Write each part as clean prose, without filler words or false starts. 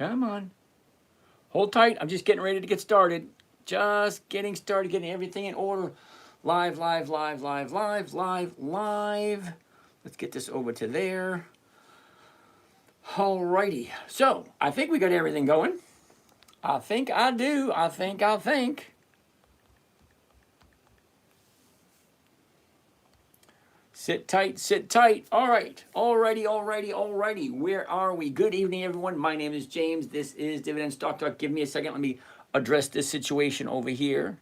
Come on. Hold tight. I'm just getting ready to get started. Just getting started, getting everything in order. Live, live, live, live, live, live, live. Let's get this over to there. Alrighty. So, I think we got everything going. I think I do. I think. Sit tight, sit tight. All right. Alrighty. Where are we? Good evening, everyone. My name is James. This is Dividend Stock Talk. Give me a second. Let me address this situation over here.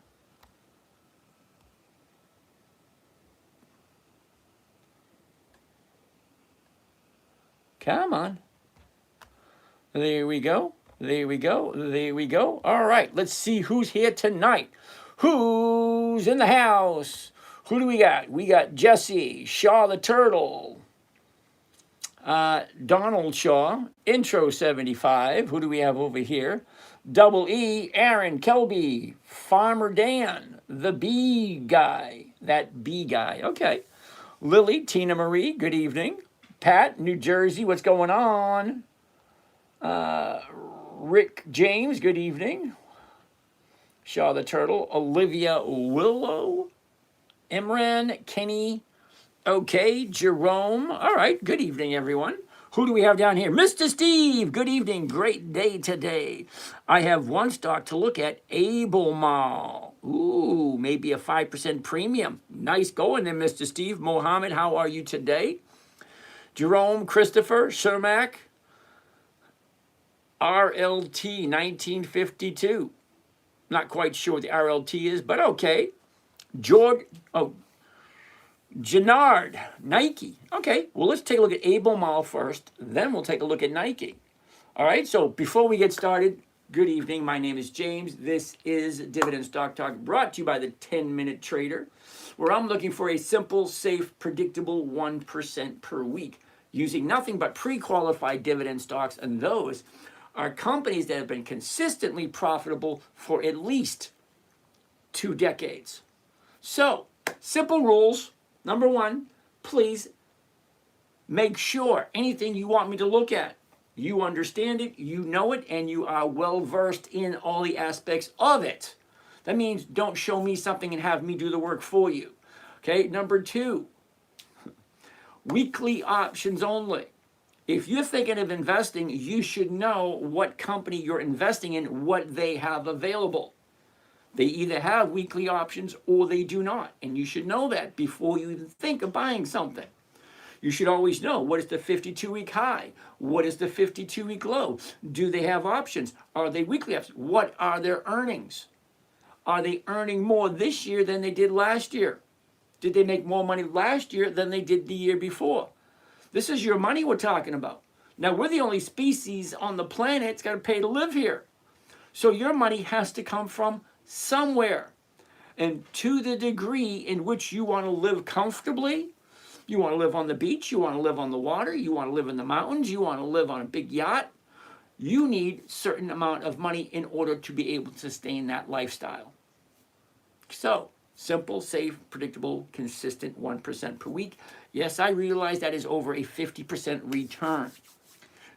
Come on. There we go. All right. Let's see who's here tonight. Who's in the house? Who do we got? We got Jesse, Shaw the Turtle, Donald Shaw, Intro 75. Who do we have over here? Double E, Aaron Kelby, Farmer Dan, the bee guy. That bee guy. Okay. Lily, Tina Marie, good evening. Pat, New Jersey, what's going on? Rick James, good evening. Shaw the Turtle, Olivia Willow, Imran, Kenny, okay, Jerome. All right, good evening, everyone. Who do we have down here? Mr. Steve, good evening. Great day today. I have one stock to look at, Albemarle. Ooh, maybe a 5% premium. Nice going there, Mr. Steve. Mohammed, how are you today? Jerome, Christopher, Shermack, RLT 1952. Not quite sure what the RLT is, but okay. George, Jannard, Nike. Okay, well, let's take a look at Albemarle first, then we'll take a look at Nike. All right, so before we get started, good evening. My name is James. This is Dividend Stock Talk, brought to you by the 10-Minute Trader, where I'm looking for a simple, safe, predictable 1% per week, using nothing but pre-qualified dividend stocks, and those are companies that have been consistently profitable for at least 2 decades. So, simple rules. Number one, please make sure anything you want me to look at, you understand it, you know it, and you are well versed in all the aspects of it. That means don't show me something and have me do the work for you. Okay, number two, weekly options only. If you're thinking of investing, you should know what company you're investing in, what they have available. They either have weekly options or they do not. And you should know that before you even think of buying something. You should always know, what is the 52-week high? What is the 52-week low? Do they have options? Are they weekly options? What are their earnings? Are they earning more this year than they did last year? Did they make more money last year than they did the year before? This is your money we're talking about. Now, we're the only species on the planet that's got to pay to live here. So your money has to come from somewhere. And to the degree in which you want to live comfortably, you want to live on the beach, you want to live on the water, you want to live in the mountains, you want to live on a big yacht, you need a certain amount of money in order to be able to sustain that lifestyle. So, simple, safe, predictable, consistent 1% per week. Yes, I realize that is over a 50% return.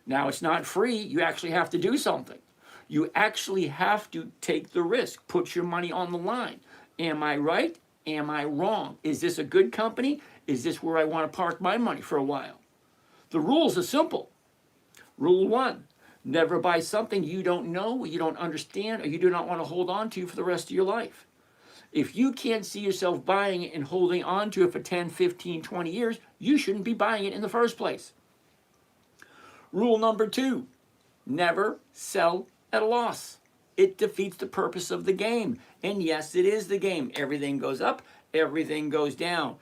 Now, it's not free. You actually have to do something. You actually have to take the risk, put your money on the line. Am I right? Am I wrong? Is this a good company? Is this where I want to park my money for a while? The rules are simple. Rule 1, never buy something you don't know, you don't understand, or you do not want to hold on to for the rest of your life. If you can't see yourself buying it and holding on to it for 10, 15, 20 years, you shouldn't be buying it in the first place. Rule number 2, never sell at a loss. It defeats the purpose of the game. And yes, it is the game. Everything goes up, everything goes down.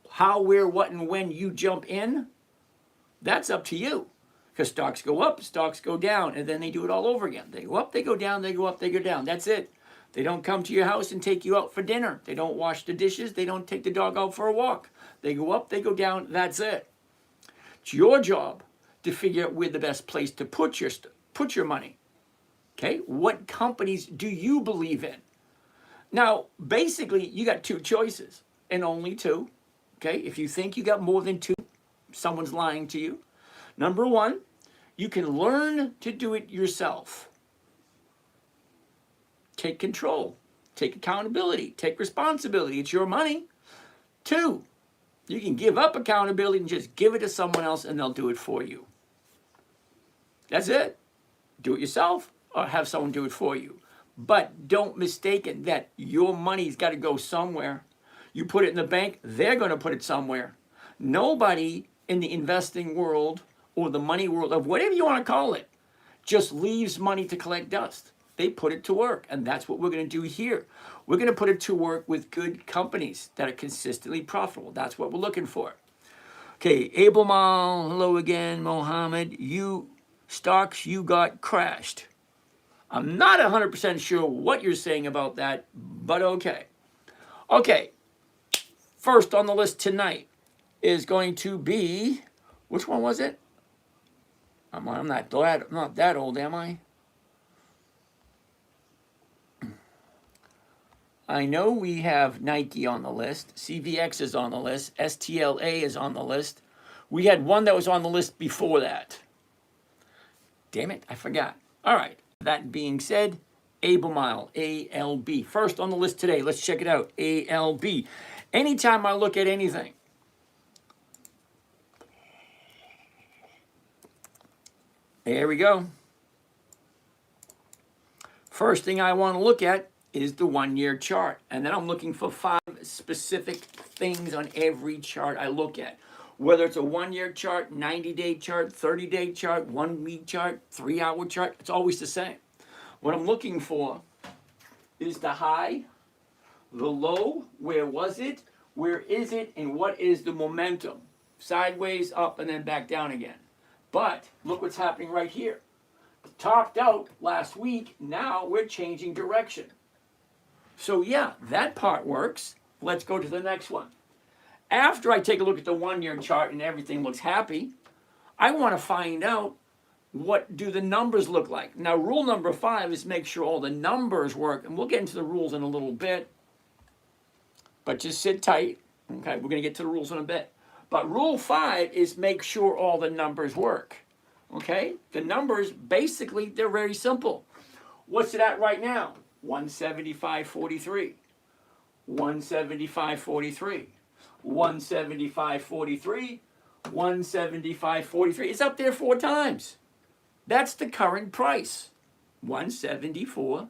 How, where, what, and when you jump in, that's up to you. Because stocks go up, stocks go down, and then they do it all over again. They go up, they go down, they go up, they go down. That's it. They don't come to your house and take you out for dinner. They don't wash the dishes. They don't take the dog out for a walk. They go up, they go down. That's it. It's your job to figure out where the best place to put your money. Okay, what companies do you believe in? Now, basically, you got 2 choices, and only 2. Okay, if you think you got more than 2, someone's lying to you. Number 1, You can learn to do it yourself. Take control. Take accountability. Take responsibility. It's your money. 2, you can give up accountability and just give it to someone else and they'll do it for you. That's it. Do it yourself or have someone do it for you. But don't mistake it that your money's got to go somewhere. You put it in the bank, they're going to put it somewhere. Nobody in the investing world or the money world, of whatever you want to call it, just leaves money to collect dust. They put it to work, and that's what we're going to do here. We're going to put it to work with good companies that are consistently profitable. That's what we're looking for. Okay, Albemarle, hello again, Mohammed. Stocks you got crashed. I'm not 100% sure what you're saying about that, but okay. Okay, first on the list tonight is going to be, which one was it? I'm not that old, am I? I know we have Nike on the list. CVX is on the list. STLA is on the list. We had one that was on the list before that. Damn it, I forgot. All right, that being said, Albemarle, ALB. First on the list today, let's check it out, ALB. Anytime I look at anything, there we go. First thing I want to look at is the 1-year chart. And then I'm looking for 5 specific things on every chart I look at. Whether it's a 1-year chart, 90-day chart, 30-day chart, 1-week chart, 3-hour chart, it's always the same. What I'm looking for is the high, the low, where was it, where is it, and what is the momentum? Sideways, up, and then back down again. But look what's happening right here. Topped out last week, now we're changing direction. So yeah, that part works. Let's go to the next one. After I take a look at the 1-year chart and everything looks happy, I want to find out what do the numbers look like. Now, rule number 5 is make sure all the numbers work, and we'll get into the rules in a little bit. But just sit tight. Okay, we're going to get to the rules in a bit. But rule 5 is make sure all the numbers work. Okay, the numbers, basically, they're very simple. What's it at right now? 175.43, 175.43, 175.43, 175.43. It's up there 4 times. That's the current price. 174.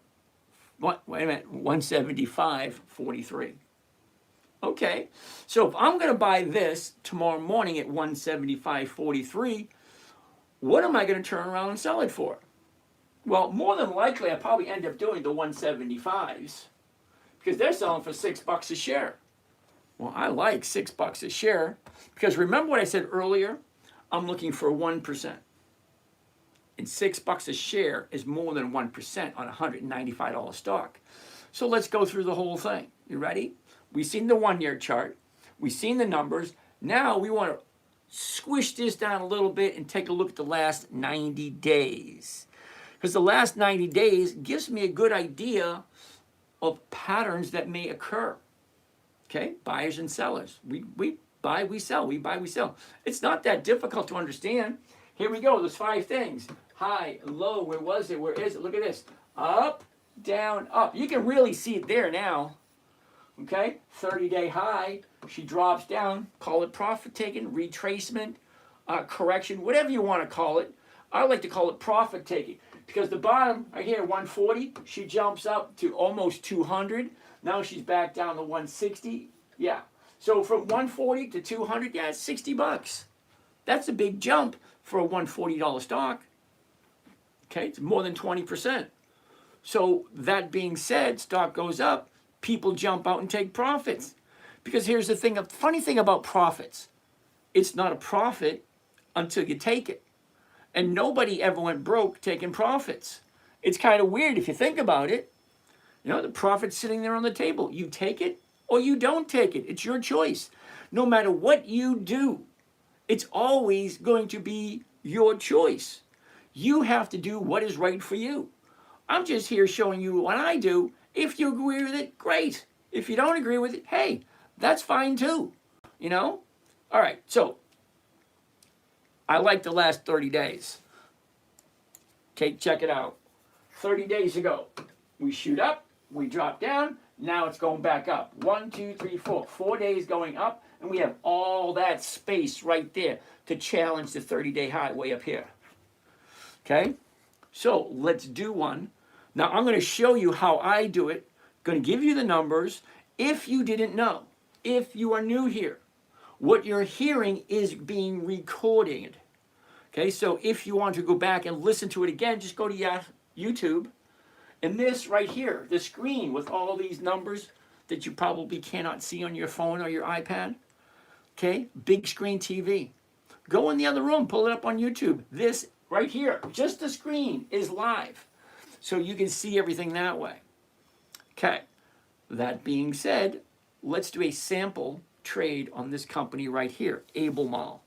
Wait a minute. 175.43. Okay. So if I'm going to buy this tomorrow morning at 175.43, what am I going to turn around and sell it for? Well, more than likely, I'll probably end up doing the 175s because they're selling for $6 a share. Well, I like $6 a share because remember what I said earlier? I'm looking for 1%. And $6 a share is more than 1% on a $195 stock. So let's go through the whole thing. You ready? We've seen the 1-year chart. We've seen the numbers. Now we want to squish this down a little bit and take a look at the last 90 days. Because the last 90 days gives me a good idea of patterns that may occur. Okay, buyers and sellers. We buy, we sell. We buy, we sell. It's not that difficult to understand. Here we go. There's 5 things. High, low, where was it? Where is it? Look at this. Up, down, up. You can really see it there now. Okay, 30-day high. She drops down. Call it profit taking, retracement, correction, whatever you want to call it. I like to call it profit taking. Because the bottom, right here, 140, she jumps up to almost 200. Now she's back down to 160. Yeah. So from 140 to 200, yeah, it's $60. That's a big jump for a $140 stock. Okay, it's more than 20%. So that being said, stock goes up, people jump out and take profits. Because here's the thing, a funny thing about profits. It's not a profit until you take it. And nobody ever went broke taking profits. It's kind of weird if you think about it. You know, the profit's sitting there on the table. You take it or you don't take it. It's your choice. No matter what you do, it's always going to be your choice. You have to do what is right for you. I'm just here showing you what I do. If you agree with it, great. If you don't agree with it, hey, that's fine too. You know? All right, so I like the last 30 days. Okay, check it out. 30 days ago, we shoot up, we drop down, now it's going back up. 1, 2, 3, 4. 4 days going up, and we have all that space right there to challenge the 30-day high way up here. Okay, so let's do one. Now I'm going to show you how I do it. Going to give you the numbers. If you didn't know, if you are new here, what you're hearing is being recorded. Okay, so if you want to go back and listen to it again, just go to YouTube. And this right here, the screen with all these numbers that you probably cannot see on your phone or your iPad. Okay, big screen TV. Go in the other room, pull it up on YouTube. This right here, just the screen is live. So you can see everything that way. Okay, that being said, let's do a sample trade on this company right here, Albemarle.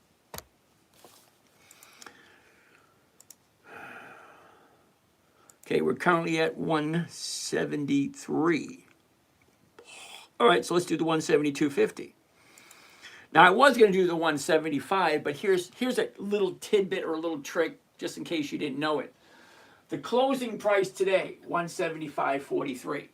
Okay, we're currently at 173. All right, so let's do the 172.50. Now, I was going to do the 175, but here's a little tidbit or a little trick, just in case you didn't know it. The closing price today, 175.43.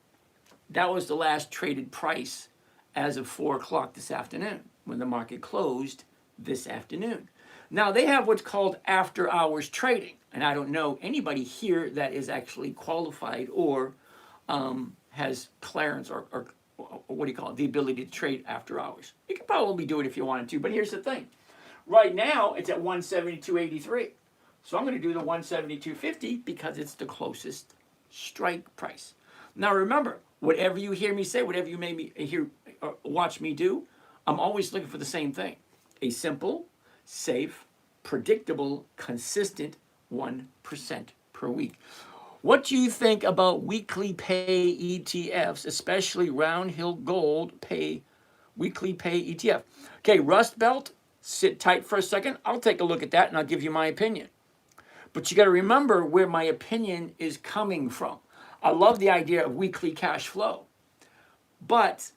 That was the last traded price as of 4 o'clock this afternoon, when the market closed this afternoon. Now, they have what's called after-hours trading, and I don't know anybody here that is actually qualified or has clearance or what do you call it, the ability to trade after hours. You could probably do it if you wanted to, but here's the thing. Right now, it's at 172.83. So I'm going to do the 172.50 because it's the closest strike price. Now remember, whatever you hear me say, whatever you may hear or watch me do, I'm always looking for the same thing. A simple, safe, predictable, consistent 1% per week. What do you think about weekly pay ETFs, especially Round Hill Gold weekly pay ETF? Okay, Rust Belt, sit tight for a second. I'll take a look at that and I'll give you my opinion. But you got to remember where my opinion is coming from. I love the idea of weekly cash flow. But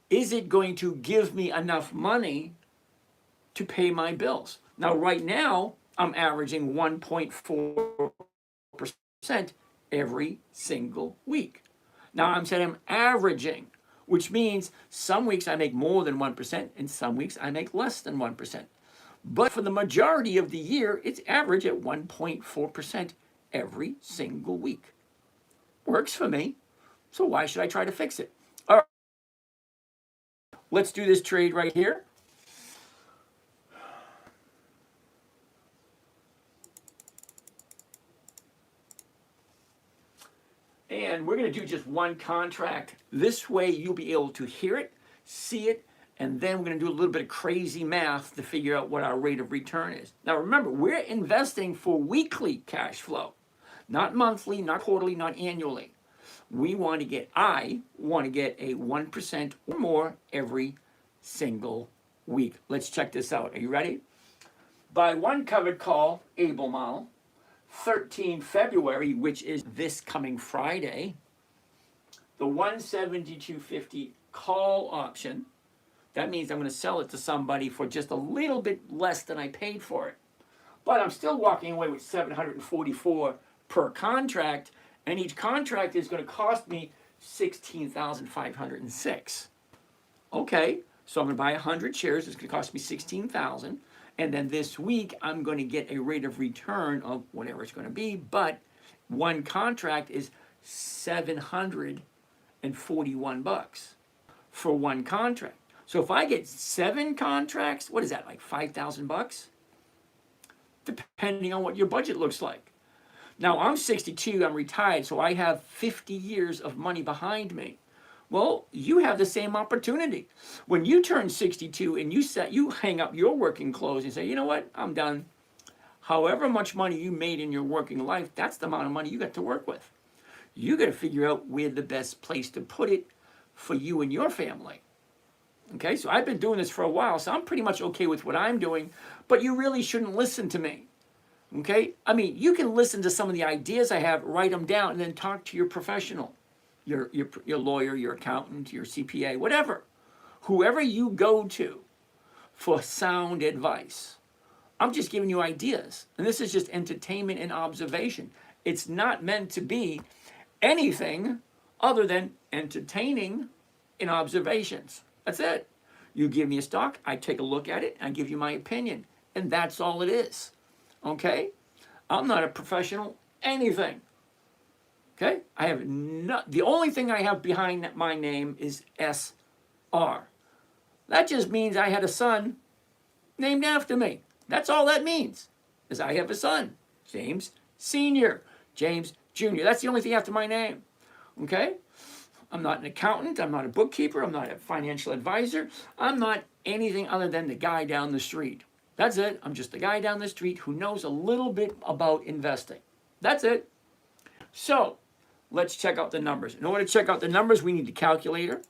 is it going to give me enough money to pay my bills? Now, right now, I'm averaging 1.4% every single week. Now, I'm saying I'm averaging, which means some weeks I make more than 1% and some weeks I make less than 1%. But for the majority of the year, it's average at 1.4% every single week. Works for me, so why should I try to fix it? All right, let's do this trade right here. And we're going to do just one contract. This way you'll be able to hear it, see it, and then we're going to do a little bit of crazy math to figure out what our rate of return is. Now remember, we're investing for weekly cash flow, not monthly, not quarterly, not annually. I want to get a 1% or more every single week. Let's check this out. Are you ready? Buy one covered call, Albemarle. 13 February, which is this coming Friday, the 172.50 call option. That means I'm going to sell it to somebody for just a little bit less than I paid for it. But I'm still walking away with $744 per contract, and each contract is going to cost me $16,506. Okay, so I'm going to buy 100 shares. It's going to cost me $16,000. And then this week, I'm going to get a rate of return of whatever it's going to be. But one contract is $741 for one contract. So if I get 7 contracts, what is that, like $5,000? Depending on what your budget looks like. Now, I'm 62, I'm retired, so I have 50 years of money behind me. Well, you have the same opportunity. When you turn 62 and you hang up your working clothes and say, you know what, I'm done. However much money you made in your working life, that's the amount of money you got to work with. You got to figure out where the best place to put it for you and your family. Okay, so I've been doing this for a while, so I'm pretty much okay with what I'm doing, but you really shouldn't listen to me. Okay, I mean, you can listen to some of the ideas I have, write them down, and then talk to your professional. Your lawyer, your accountant, your CPA, whatever. Whoever you go to for sound advice. I'm just giving you ideas. And this is just entertainment and observation. It's not meant to be anything other than entertaining in observations. That's it. You give me a stock, I take a look at it, and I give you my opinion. And that's all it is. Okay? I'm not a professional anything. Okay? I have not, the only thing I have behind my name is SR. That just means I had a son named after me. That's all that means, is I have a son, James Sr., James Jr. That's the only thing after my name. Okay? I'm not an accountant. I'm not a bookkeeper. I'm not a financial advisor. I'm not anything other than the guy down the street. That's it. I'm just the guy down the street who knows a little bit about investing. That's it. So, let's check out the numbers. In order to check out the numbers, we need a calculator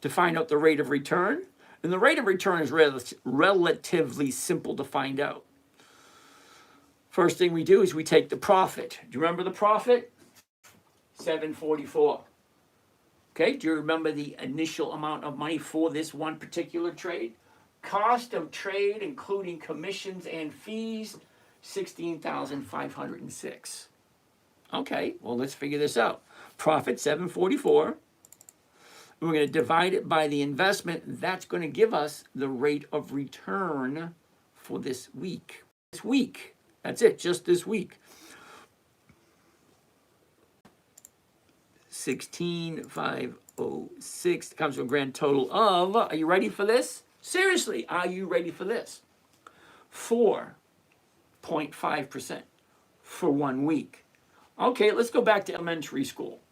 to find out the rate of return. And the rate of return is relatively simple to find out. First thing we do is we take the profit. Do you remember the profit? 744. Okay, do you remember the initial amount of money for this one particular trade? Cost of trade, including commissions and fees, $16,506. Okay, well, let's figure this out. Profit, 744. We're going to divide it by the investment. That's going to give us the rate of return for this week. This week. That's it, just this week. 16,506 comes to a grand total of, are you ready for this? Seriously, are you ready for this? 4.5% for 1 week. Okay, let's go back to elementary school.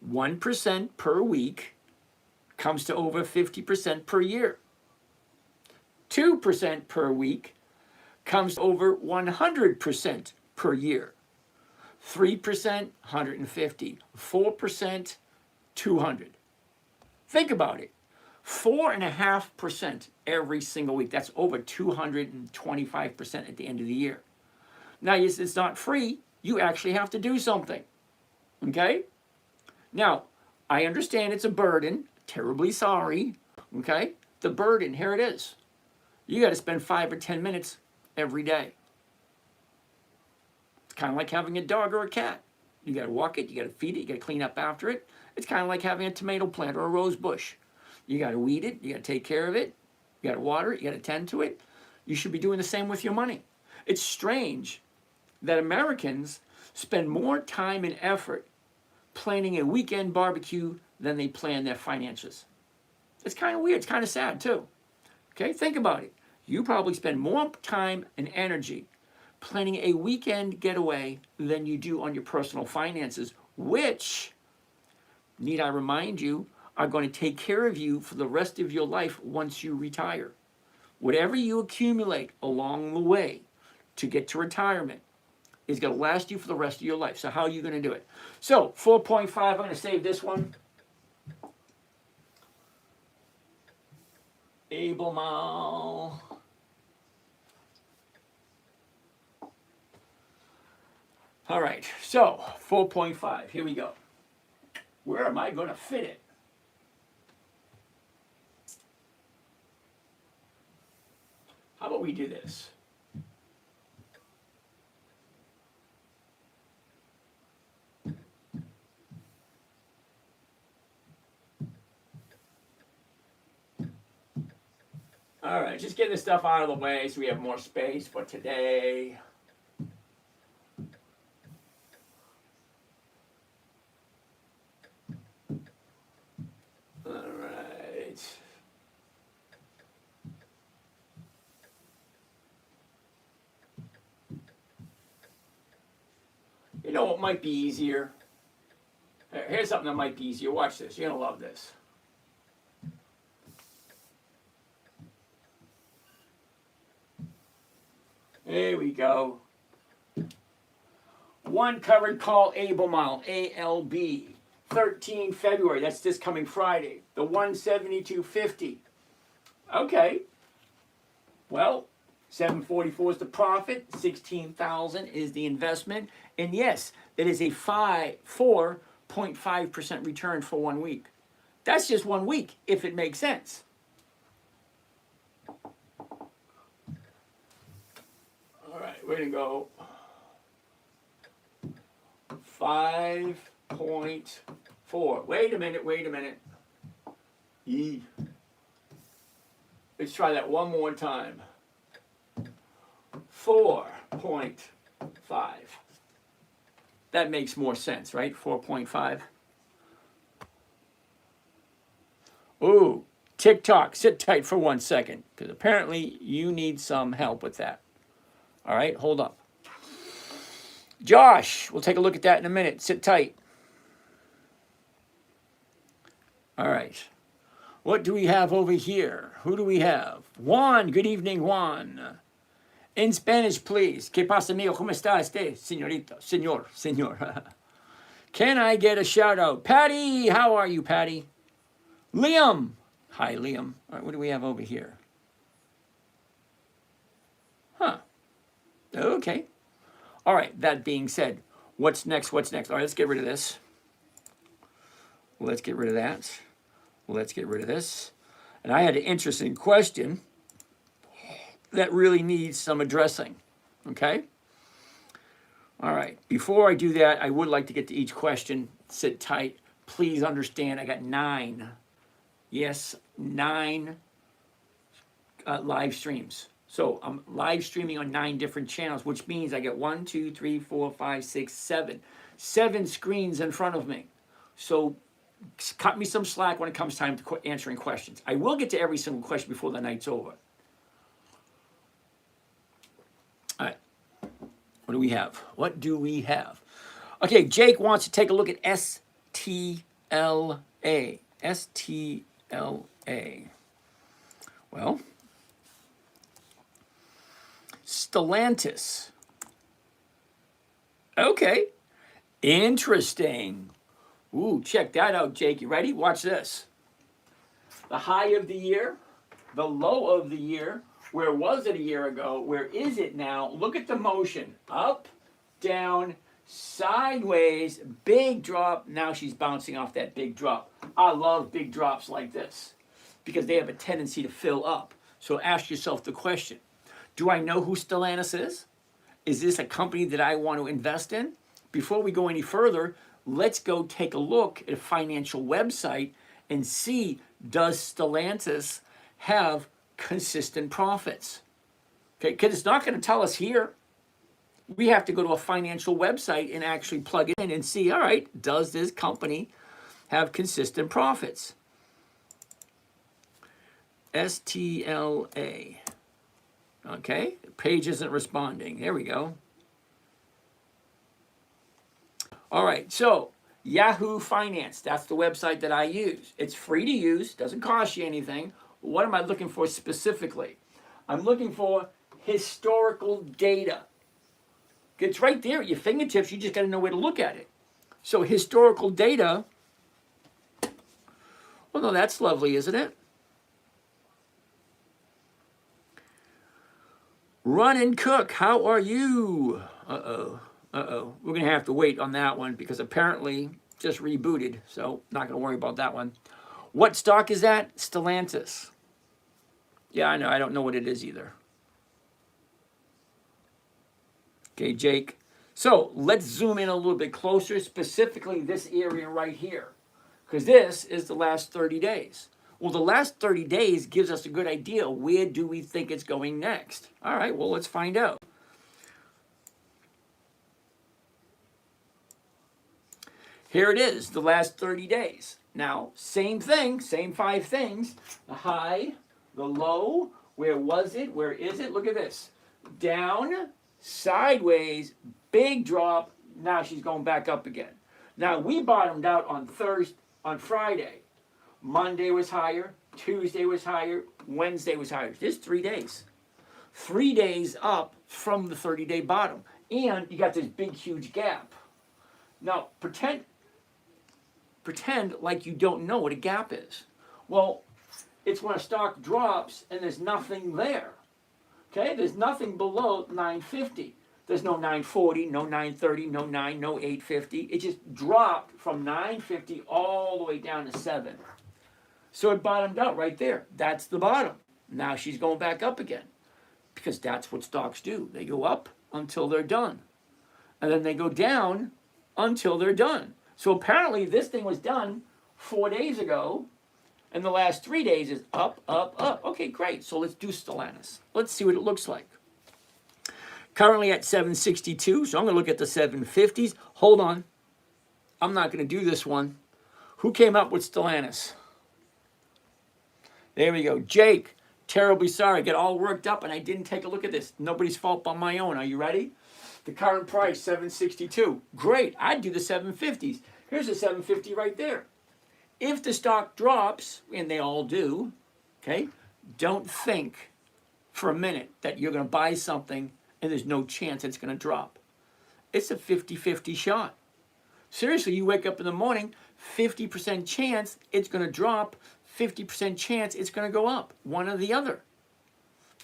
1% per week comes to over 50% per year. 2% per week comes to over 100% per year. 3%, 150. 4%, 200. Think about it. 4.5% every single week. That's over 225% at the end of the year. Now, yes, it's not free. You actually have to do something. Okay? Now, I understand it's a burden. Terribly sorry. Okay? The burden, here it is. You got to spend 5 or 10 minutes every day. It's kind of like having a dog or a cat. You got to walk it, you got to feed it, you got to clean up after it. It's kind of like having a tomato plant or a rose bush. You got to weed it, you got to take care of it, you got to water it, you got to tend to it. You should be doing the same with your money. It's strange that Americans spend more time and effort planning a weekend barbecue than they plan their finances. It's kind of weird, it's kind of sad too. Okay, think about it. You probably spend more time and energy planning a weekend getaway than you do on your personal finances, which, need I remind you, are going to take care of you for the rest of your life once you retire. Whatever you accumulate along the way to get to retirement is going to last you for the rest of your life. So how are you going to do it? So 4.5, I'm going to save this one. Albemarle. All right, so 4.5, here we go. Where am I going to fit it? How about we do this? All right, just get this stuff out of the way so we have more space for today. All right. You know what might be easier? Here's something that might be easier. Watch this. You're going to love this. There we go. One covered call Albemarle, ALB, 13 February. That's this coming Friday. The 172.50. Okay. Well, 744 is the profit. 16,000 is the investment. And yes, that is a 4.5% return for 1 week. That's just 1 week, if it makes sense. All right, we're going to go 5.4. Wait a minute. E. Let's try that one more time. 4.5. That makes more sense, right? 4.5. Ooh, TikTok, sit tight for 1 second, because apparently you need some help with that. All right, hold up. Josh, we'll take a look at that in a minute. Sit tight. All right. What do we have over here? Who do we have? Juan, good evening, Juan. In Spanish, please. ¿Qué pasa, amigo? ¿Cómo está usted, señorita? Señor. Can I get a shout out? Patty, how are you, Patty? Liam. Hi, Liam. All right, what do we have over here? Huh. Okay. All right, that being said, what's next? All right, let's get rid of this. Let's get rid of that. Let's get rid of this. And I had an interesting question that really needs some addressing. Okay? All right. Before I do that, I would like to get to each question. Sit tight. Please understand, I got 9. Yes, 9 live streams. So I'm live streaming on 9 different channels, which means I get 1, 2, 3, 4, 5, 6, 7. 7 screens in front of me. So cut me some slack when it comes time to answering questions. I will get to every single question before the night's over. All right. What do we have? Okay, Jake wants to take a look at STLA. STLA. Well, Stellantis. Okay. Interesting. Ooh, check that out, Jake. You ready? Watch this. The high of the year, the low of the year. Where was it a year ago? Where is it now? Look at the motion. Up, down, sideways, big drop. Now she's bouncing off that big drop. I love big drops like this because they have a tendency to fill up. So ask yourself the question, do I know who Stellantis is? Is this a company that I want to invest in? Before we go any further, let's go take a look at a financial website and see, does Stellantis have consistent profits? Okay, because it's not going to tell us here. We have to go to a financial website and actually plug it in and see, all right, does this company have consistent profits? STLA. Okay, the page isn't responding. There we go. All right, so Yahoo Finance, that's the website that I use. It's free to use, doesn't cost you anything. What am I looking for specifically? I'm looking for historical data. It's right there at your fingertips. You just got to know where to look at it. So historical data. Well, no, that's lovely, isn't it? Run and Cook, how are you? We're going to have to wait on that one because apparently just rebooted. So not going to worry about that one. What stock is that? Stellantis. Yeah, I know. I don't know what it is either. Okay, Jake. So let's zoom in a little bit closer, specifically this area right here, because this is the last 30 days. Well, the last 30 days gives us a good idea. Where do we think it's going next? All right, well, let's find out. Here it is, the last 30 days. Now, same thing, same 5 things. The high, the low, where was it? Where is it? Look at this. Down, sideways, big drop. Now she's going back up again. Now, we bottomed out on Friday. Monday was higher, Tuesday was higher, Wednesday was higher. Just 3 days. 3 days up from the 30-day bottom. And you got this big, huge gap. Now, pretend like you don't know what a gap is. Well, it's when a stock drops and there's nothing there. Okay, there's nothing below 950. There's no 940, no 930, no 9, no 850. It just dropped from 950 all the way down to 7. So it bottomed out right there. That's the bottom. Now she's going back up again because that's what stocks do. They go up until they're done. And then they go down until they're done. So apparently this thing was done 4 days ago, and the last 3 days is up, up, up. Okay, great. So let's do Stellantis. Let's see what it looks like. Currently at 762, so I'm going to look at the 750s. Hold on. I'm not going to do this one. Who came up with Stellantis? There we go. Jake, terribly sorry. I get all worked up and I didn't take a look at this. Nobody's fault but my own. Are you ready? The current price, 762. Great. I'd do the 750s. Here's the 750 right there. If the stock drops, and they all do, okay, don't think for a minute that you're going to buy something and there's no chance it's going to drop. It's a 50-50 shot. Seriously, you wake up in the morning, 50% chance it's going to drop, 50% chance it's going to go up, one or the other.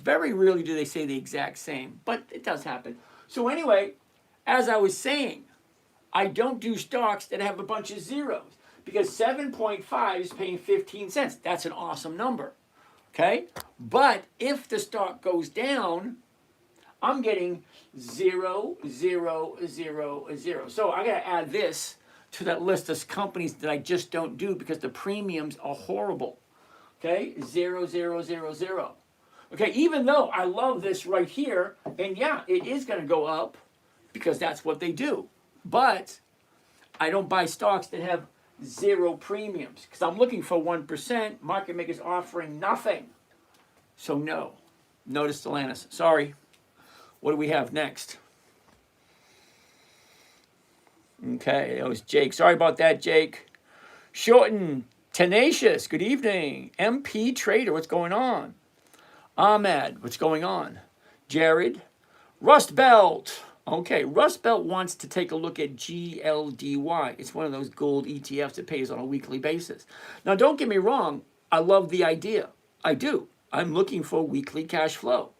Very rarely do they say the exact same, but it does happen. So anyway, as I was saying, I don't do stocks that have a bunch of zeros because 7.5 is paying 15 cents. That's an awesome number, okay? But if the stock goes down, I'm getting 0, 0, 0, 0. So I got to add this to that list of companies that I just don't do because the premiums are horrible. Okay, 0, 0, 0, 0. Okay, even though I love this right here, and yeah, it is going to go up because that's what they do. But I don't buy stocks that have 0 premiums because I'm looking for 1%. Market makers offering nothing. So no to Stellantis. Sorry. What do we have next? Okay, that was Jake. Sorry about that, Jake. Shorten, Tenacious, good evening. MP Trader, what's going on? Ahmed, what's going on? Jared, Rust Belt. Okay, Rust Belt wants to take a look at GLDY. It's one of those gold ETFs that pays on a weekly basis. Now, don't get me wrong. I love the idea. I do. I'm looking for weekly cash flow.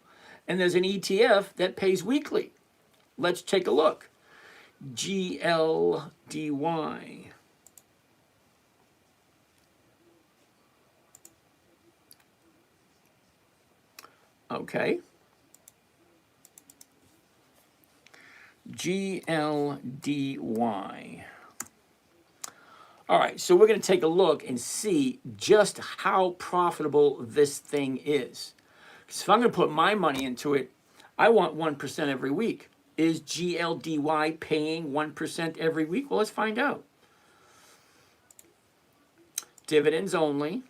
And there's an ETF that pays weekly. Let's take a look. GLDY. Okay. GLDY. All right, so we're going to take a look and see just how profitable this thing is. Because if I'm going to put my money into it, I want 1% every week. Is GLDY paying 1% every week? Well, let's find out. Dividends only.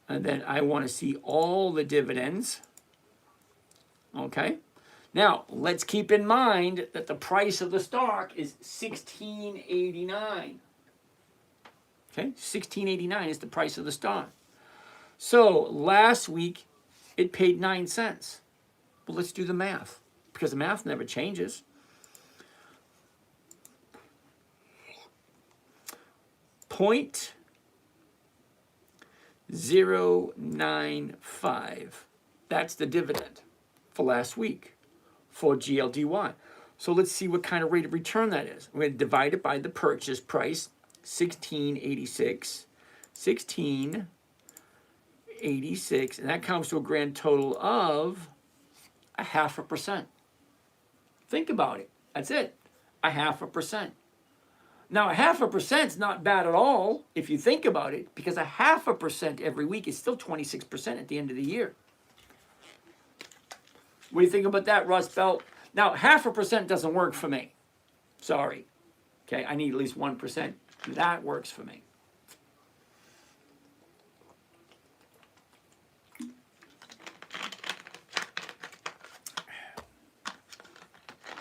And then I want to see all the dividends. Okay. Now, let's keep in mind that the price of the stock is $16.89. Okay, $16.89 is the price of the stock. So last week, it paid 9 cents. Well, let's do the math, because the math never changes. .095. That's the dividend for last week for GLDY. So let's see what kind of rate of return that is. We're going to divide it by the purchase price, $16.86. $16.86, and that comes to a grand total of 0.5%. Think about it. That's it. 0.5%. Now, 0.5% is not bad at all if you think about it, because 0.5% every week is still 26% at the end of the year. What do you think about that, Rust Belt? Now, 0.5% doesn't work for me. Sorry. Okay, I need at least 1%. That works for me.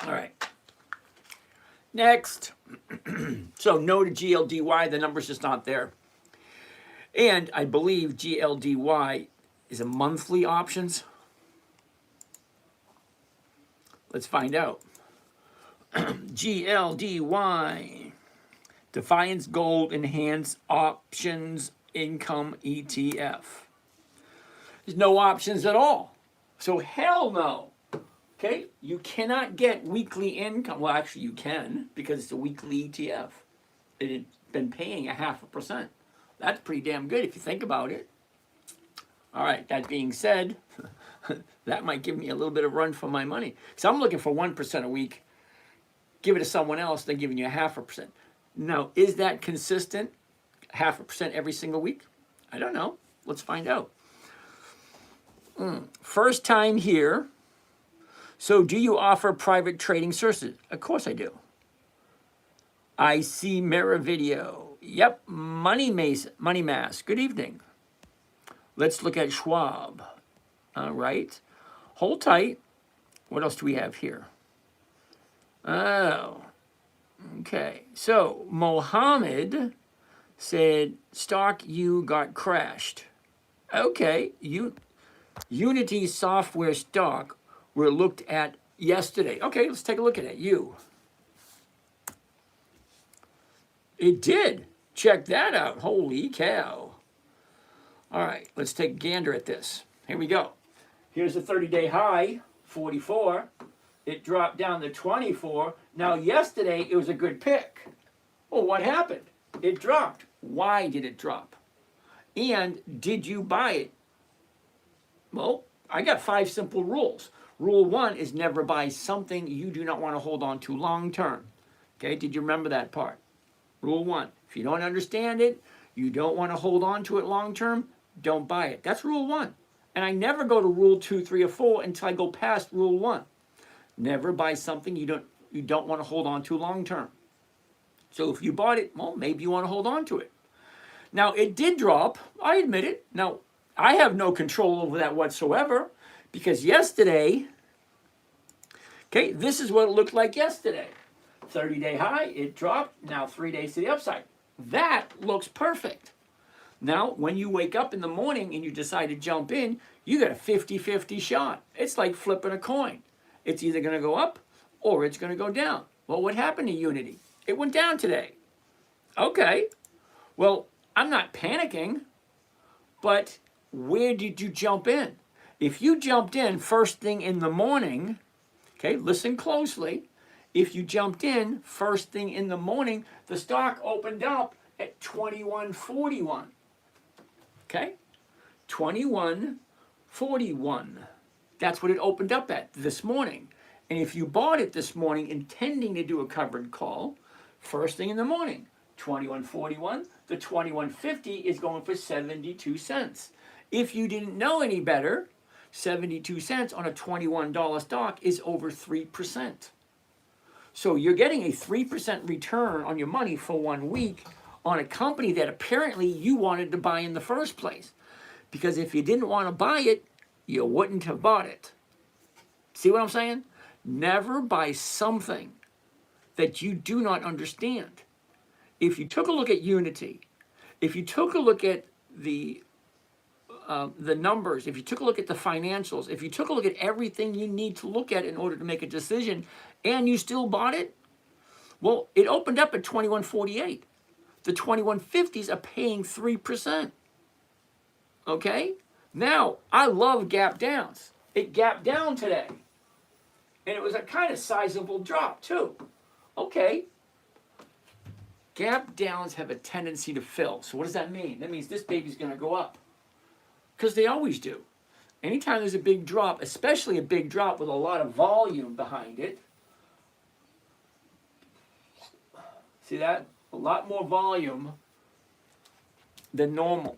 All right. Next. So no to GLDY. The number's just not there. And I believe GLDY is a monthly options. Let's find out. GLDY. Defiance Gold Enhanced Options Income ETF. There's no options at all. So hell no. Okay, you cannot get weekly income. Well, actually you can, because it's a weekly ETF. It's been paying 0.5%. That's pretty damn good if you think about it. All right, that being said, that might give me a little bit of run for my money. So I'm looking for 1% a week. give it to someone else, they're giving you 0.5%. Now, is that consistent? 0.5% every single week? I don't know. Let's find out. First time here. So do you offer private trading services? Of course I do. I see mirror video. Yep, Money Mask. Good evening. Let's look at Schwab. All right. Hold tight. What else do we have here? Oh, okay. So Mohammed said stock you got crashed. Okay, Unity software stock were looked at yesterday. Okay, let's take a look at it. It did. Check that out. Holy cow. All right, let's take a gander at this. Here we go. Here's the 30-day high, 44. It dropped down to 24. Now, yesterday, it was a good pick. Well, what happened? It dropped. Why did it drop? And did you buy it? Well, I got 5 simple rules. Rule 1 is never buy something you do not want to hold on to long term. Okay, did you remember that part? Rule 1, if you don't understand it, you don't want to hold on to it long term, don't buy it. That's rule 1. And I never go to rule 2, 3, or 4 until I go past rule 1. Never buy something you don't want to hold on to long term. So if you bought it, well, maybe you want to hold on to it. Now, it did drop. I admit it. Now, I have no control over that whatsoever because yesterday, okay, this is what it looked like yesterday. 30-day high, it dropped. Now 3 days to the upside. That looks perfect. Now, when you wake up in the morning and you decide to jump in, you got a 50-50 shot. It's like flipping a coin. It's either going to go up or it's going to go down. Well, what happened to Unity? It went down today. Okay. Well, I'm not panicking, but where did you jump in? If you jumped in first thing in the morning, okay, listen closely. If you jumped in first thing in the morning, the stock opened up at 21.41. Okay? 21.41. That's what it opened up at this morning. And if you bought it this morning intending to do a covered call, first thing in the morning, 21.41, the 21.50 is going for 72 cents. If you didn't know any better, 72 cents on a $21 stock is over 3%. So you're getting a 3% return on your money for 1 week on a company that apparently you wanted to buy in the first place. Because if you didn't want to buy it, you wouldn't have bought it. See what I'm saying? Never buy something that you do not understand. If you took a look at Unity, if you took a look at the numbers, if you took a look at the financials, if you took a look at everything you need to look at in order to make a decision, and you still bought it, well, it opened up at 21.48. The 21.50s are paying 3%. Okay? Now, I love gap downs. It gapped down today. And it was a kind of sizable drop, too. Okay. Gap downs have a tendency to fill. So what does that mean? That means this baby's going to go up. Because they always do. Anytime there's a big drop, especially a big drop with a lot of volume behind it, see that? A lot more volume than normal.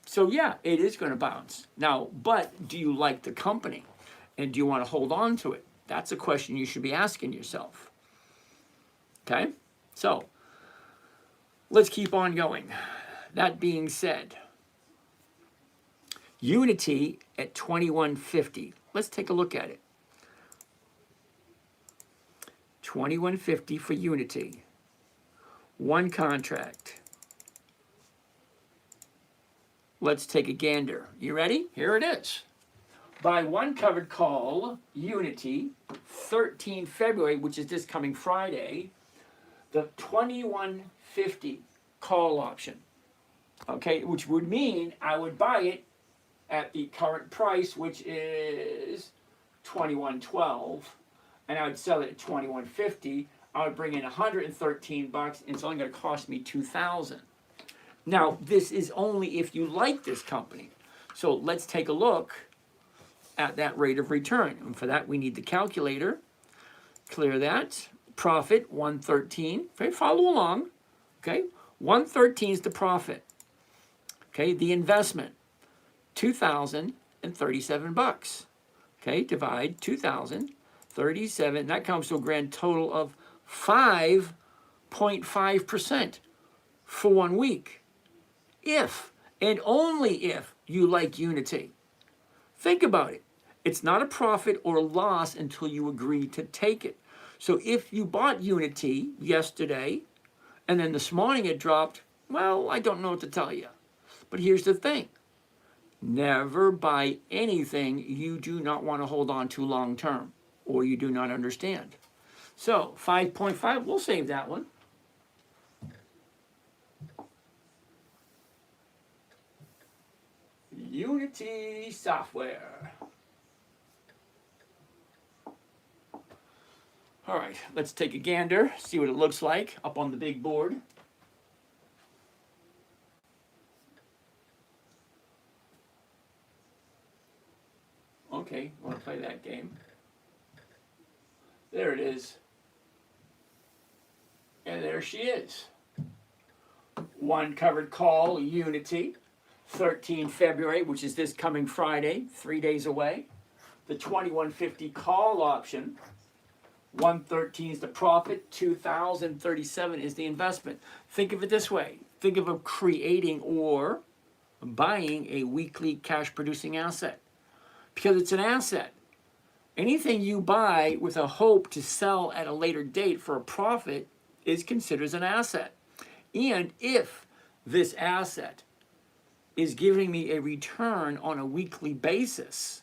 So yeah, it is going to bounce. Now, but do you like the company? And do you want to hold on to it? That's a question you should be asking yourself. Okay? So, let's keep on going. That being said, Unity at 21.50. Let's take a look at it. 21.50 for Unity. One contract. Let's take a gander. You ready? Here it is. Buy one covered call, Unity, 13 February, which is this coming Friday, the 21.50 call option. Okay, which would mean I would buy it at the current price, which is 21.12, and I would sell it at 21.50. I would bring in 113 bucks, and it's only going to cost me 2,000. Now, this is only if you like this company. So let's take a look at that rate of return. And for that, we need the calculator. Clear that. profit, 113. Okay, follow along. Okay, 113 is the profit. Okay, the investment, $2,037. Okay, divide 2,037. That comes to a grand total of 5.5% for 1 week. If and only if you like Unity. Think about it. It's not a profit or loss until you agree to take it. So if you bought Unity yesterday and then this morning it dropped, well, I don't know what to tell you. But here's the thing. Never buy anything you do not want to hold on to long term or you do not understand. So 5.5, we'll save that one. Unity software. All right, let's take a gander, see what it looks like up on the big board. Okay, I want to play that game. There it is. And there she is. One covered call, Unity, 13 February, which is this coming Friday, 3 days away. The 2150 call option, 113 is the profit, 2,037 is the investment. Think of it this way. Think of creating or buying a weekly cash producing asset. Because it's an asset. Anything you buy with a hope to sell at a later date for a profit is considered as an asset. And if this asset is giving me a return on a weekly basis,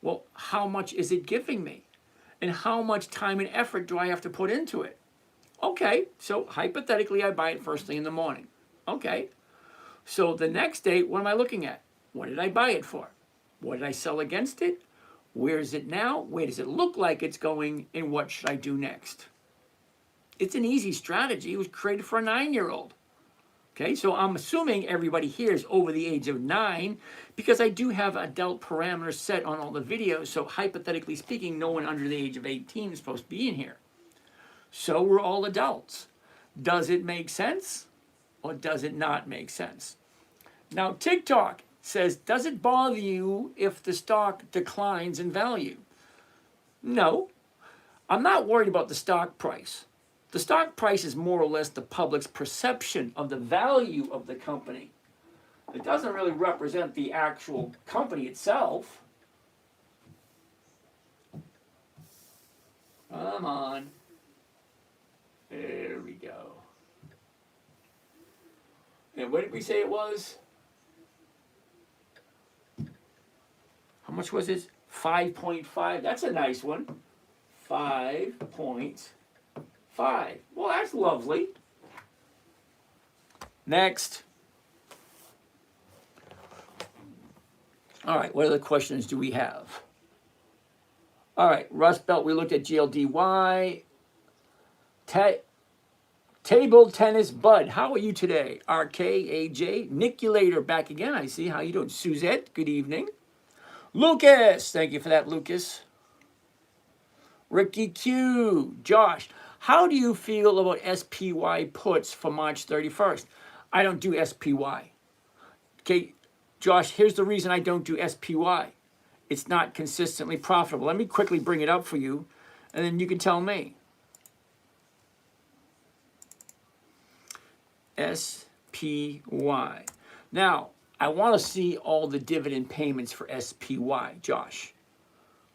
well, how much is it giving me? And how much time and effort do I have to put into it? Okay, so hypothetically, I buy it first thing in the morning. Okay, so the next day, what am I looking at? What did I buy it for? What did I sell against it? Where is it now? Where does it look like it's going? And what should I do next? It's an easy strategy. It was created for a 9-year-old. Okay, so I'm assuming everybody here is over the age of 9 because I do have adult parameters set on all the videos. So hypothetically speaking, no one under the age of 18 is supposed to be in here. So we're all adults. Does it make sense or does it not make sense? Now, TikTok says, does it bother you if the stock declines in value? No, I'm not worried about the stock price. The stock price is more or less the public's perception of the value of the company. It doesn't really represent the actual company itself. Come on. There we go. And what did we say it was? How much was this? 5.5. That's a nice one. 5.5. Well, that's lovely. Next. All right, what other questions do we have? All right, Rust Belt, we looked at GLDY. Table tennis, Bud. How are you today? RKAJ. Niculator back again. I see. How you doing? Suzette, good evening. Lucas, thank you for that, Lucas. Ricky Q. Josh, how do you feel about SPY puts for March 31st? I don't do SPY. Okay, Josh, here's the reason I don't do SPY. It's not consistently profitable. Let me quickly bring it up for you, and then you can tell me. SPY. Now, I want to see all the dividend payments for SPY, Josh.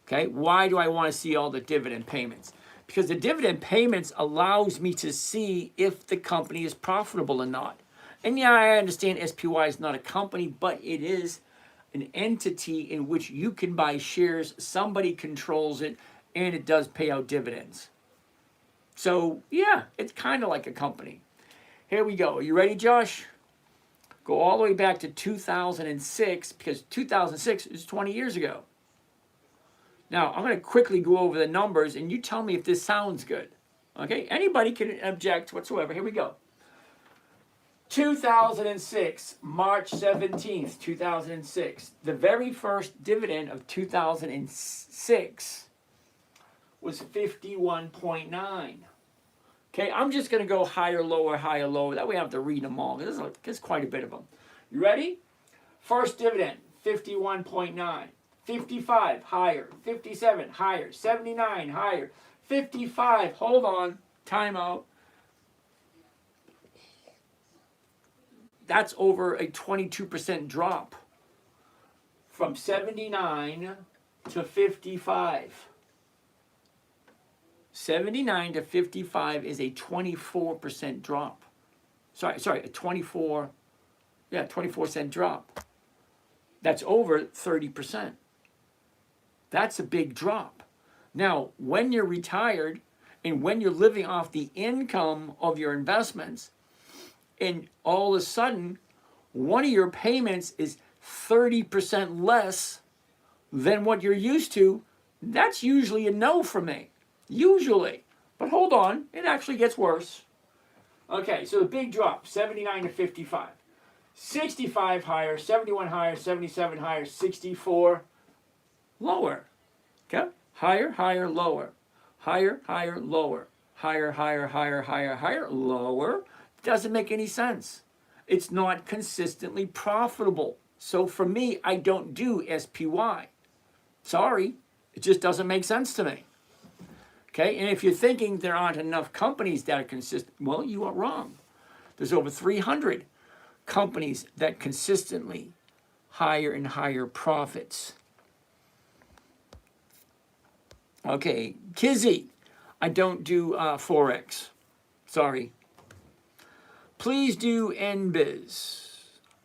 Okay, why do I want to see all the dividend payments? Because the dividend payments allows me to see if the company is profitable or not. And yeah, I understand SPY is not a company, but it is an entity in which you can buy shares, somebody controls it, and it does pay out dividends. So yeah, it's kind of like a company. Here we go. Are you ready, Josh? Go all the way back to 2006, because 2006 is 20 years ago. Now, I'm going to quickly go over the numbers, and you tell me if this sounds good. Okay? Anybody can object whatsoever. Here we go. 2006, March 17th, 2006. The very first dividend of 2006 was 51.9. Okay, I'm just going to go higher, lower, higher, lower. That way I have to read them all. There's quite a bit of them. You ready? First dividend, 51.9. 55, higher. 57, higher. 79, higher. 55, hold on, time out. That's over a 22% drop from 79 to 55. 79 to 55 is a 24% drop. Sorry, a 24 cent drop. That's over 30%. That's a big drop. Now, when you're retired and when you're living off the income of your investments, and all of a sudden, one of your payments is 30% less than what you're used to, that's usually a no for me. Usually. But hold on, it actually gets worse. Okay, so the big drop, 79 to 55. 65 higher, 71 higher, 77 higher, 64 lower. Okay? Higher, higher, lower. Higher, higher, lower. Higher, higher, higher, higher, higher, lower. Doesn't make any sense. It's not consistently profitable. So for me, I don't do SPY. Sorry, it just doesn't make sense to me. Okay, and if you're thinking there aren't enough companies that are consistent, well, you are wrong. There's over 300 companies that consistently higher and higher profits. Okay, Kizzy, I don't do Forex. Sorry. Please do NBIS.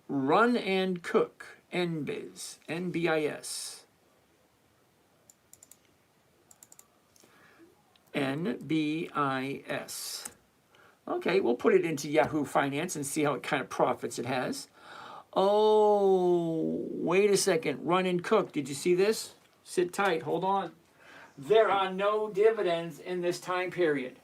Run and cook. NBIS. NBIS. NBIS. Okay, we'll put it into Yahoo Finance and see how it kind of profits it has. Oh, wait a second. Run and cook. Did you see this? Sit tight. Hold on. There are no dividends in this time period.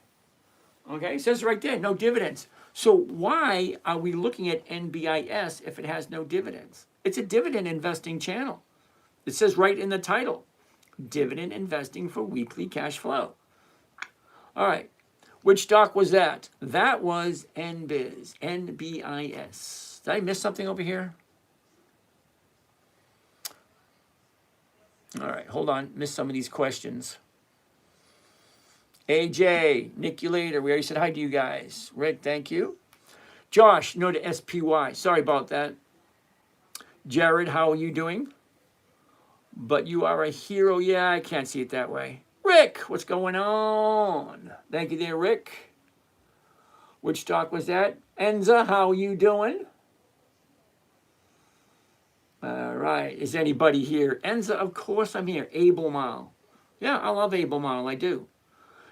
Okay, it says right there, no dividends. So why are we looking at NBIS if it has no dividends? It's a dividend investing channel. It says right in the title, dividend investing for weekly cash flow. All right, which stock was that? That was NBIS, NBIS. Did I miss something over here? All right, hold on, missed some of these questions. AJ, Niculator, we already said hi to you guys. Rick, thank you. Josh, no to SPY. Sorry about that. Jared, how are you doing? But you are a hero. Yeah, I can't see it that way. Rick, what's going on? Thank you there, Rick. Which stock was that? Enza, how are you doing? All right, is anybody here? Enza, of course I'm here. Albemarle. Yeah, I love Albemarle, I do.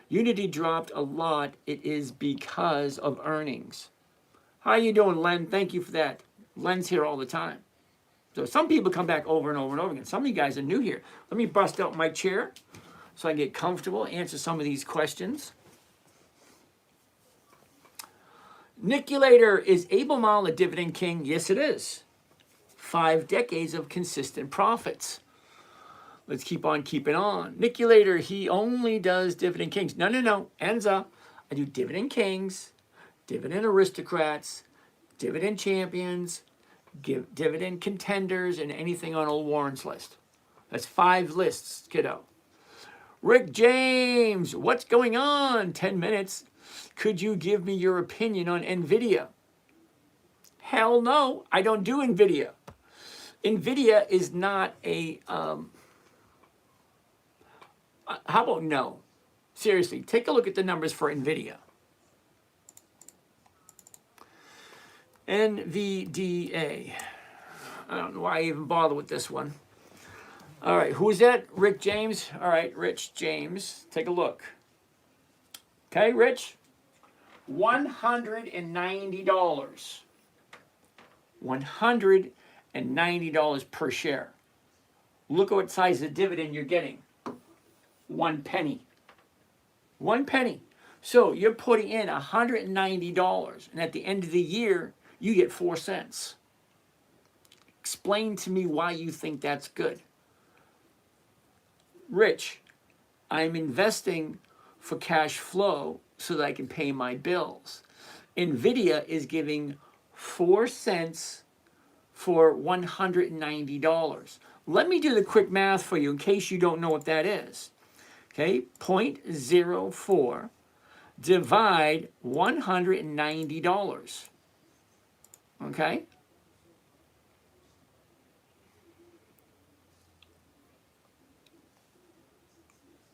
Unity dropped a lot. It is because of earnings. How you doing, Len? Thank you for that. Len's here all the time. So some people come back over and over and over again. Some of you guys are new here. Let me bust out my chair so I can get comfortable, answer some of these questions. Niculator, is Albemarle a dividend king? Yes, it is. 5 decades of consistent profits. Let's keep on keeping on. Niculator, he only does dividend kings. No. Enza, I do dividend kings, dividend aristocrats, dividend champions, dividend contenders, and anything on old Warren's list. That's 5 lists, kiddo. Rick James, what's going on? 10 minutes. Could you give me your opinion on NVIDIA? Hell no, I don't do NVIDIA. NVIDIA is not a... how about no? Seriously, take a look at the numbers for NVIDIA. NVDA. I don't know why I even bother with this one. All right, who is that? Rick James? All right, Rich James. Take a look. Okay, Rich? $190. $190 per share. Look at what size of dividend you're getting. 1 penny. 1 penny. So you're putting in $190, and at the end of the year, you get 4 cents. Explain to me why you think that's good. Rich, I'm investing for cash flow so that I can pay my bills. NVIDIA is giving 4 cents for $190. Let me do the quick math for you in case you don't know what that is. Okay, 0.04 divide $190. Okay?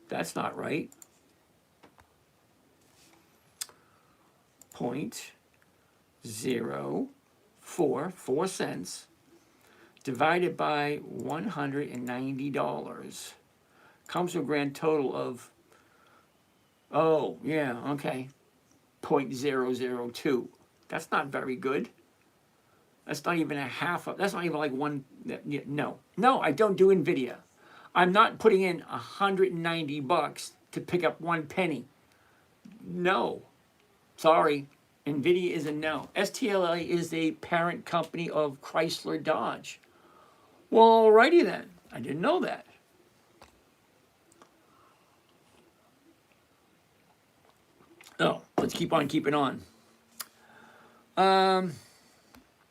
That's not right. 0.04, 4 cents, divided by $190 comes to a grand total of, oh, yeah, okay, 0.002. That's not very good. That's not even a half of, that's not even like one, no. No, I don't do NVIDIA. I'm not putting in $190 to pick up 1 penny. No. Sorry. NVIDIA is a no. STLA is a parent company of Chrysler Dodge. Well, alrighty then. I didn't know that. Oh, let's keep on keeping on. All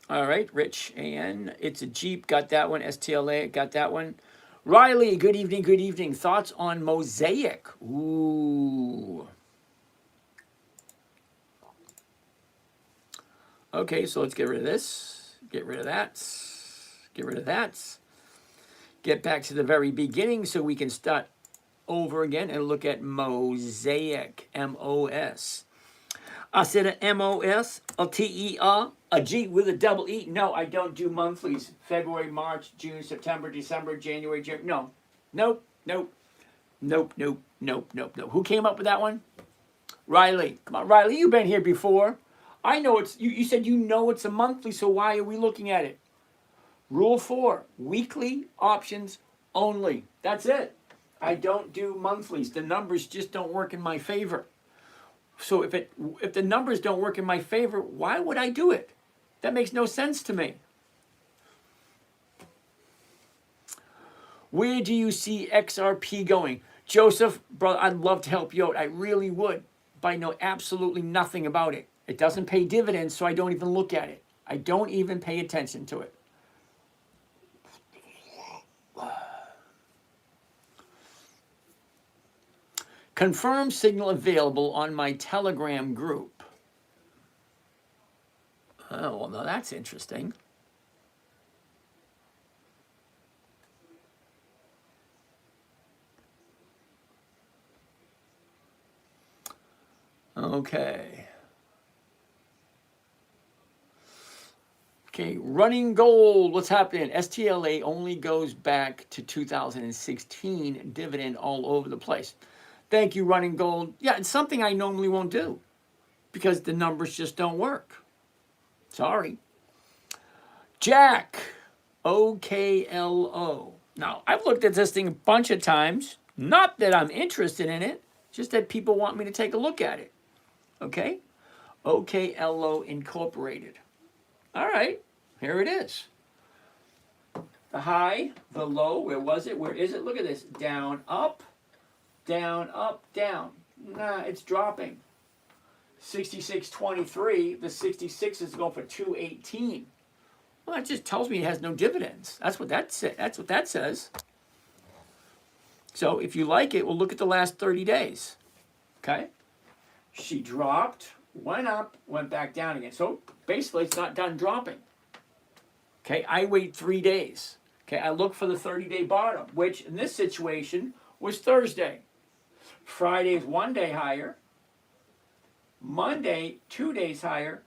right, Rich, and it's a Jeep. Got that one. STLA, got that one. Riley, good evening, good evening. Thoughts on Mosaic? Ooh. Okay, so let's get rid of this. Get rid of that. Get rid of that. Get back to the very beginning so we can start over again and look at Mosaic, M-O-S. I said an M-O-S, a T-E-R, a G with a double E. No, I don't do monthlies. February, March, June, September, December, January, no. Nope, nope, nope, nope, nope, nope, nope. Who came up with that one? Riley. Come on, Riley, you've been here before. I know it's, you said you know it's a monthly, so why are we looking at it? Rule 4, weekly options only. That's it. I don't do monthlies. The numbers just don't work in my favor. So if the numbers don't work in my favor, why would I do it? That makes no sense to me. Where do you see XRP going? Joseph, brother, I'd love to help you out. I really would, but I know absolutely nothing about it. It doesn't pay dividends, so I don't even look at it. I don't even pay attention to it. Confirm signal available on my Telegram group. Oh, well, now that's interesting. Okay. Okay, running gold. What's happening? STLA only goes back to 2016. Dividend all over the place. Thank you, running gold. Yeah, it's something I normally won't do because the numbers just don't work. Sorry. Jack, OKLO. Now, I've looked at this thing a bunch of times. Not that I'm interested in it, just that people want me to take a look at it. Okay? OKLO Incorporated. All right, here it is. The high, the low, where was it? Where is it? Look at this. Down, up, down, up, down. Nah, it's dropping. 66.23. The 66 is going for 218. Well, that just tells me it has no dividends. That's what that says. So if you like it, we'll look at the last 30 days. Okay? She dropped, went up, went back down again. So basically, it's not done dropping. Okay? I wait 3 days. Okay? I look for the 30-day bottom, which in this situation was Thursday. Friday is 1 day higher. Monday, 2 days higher.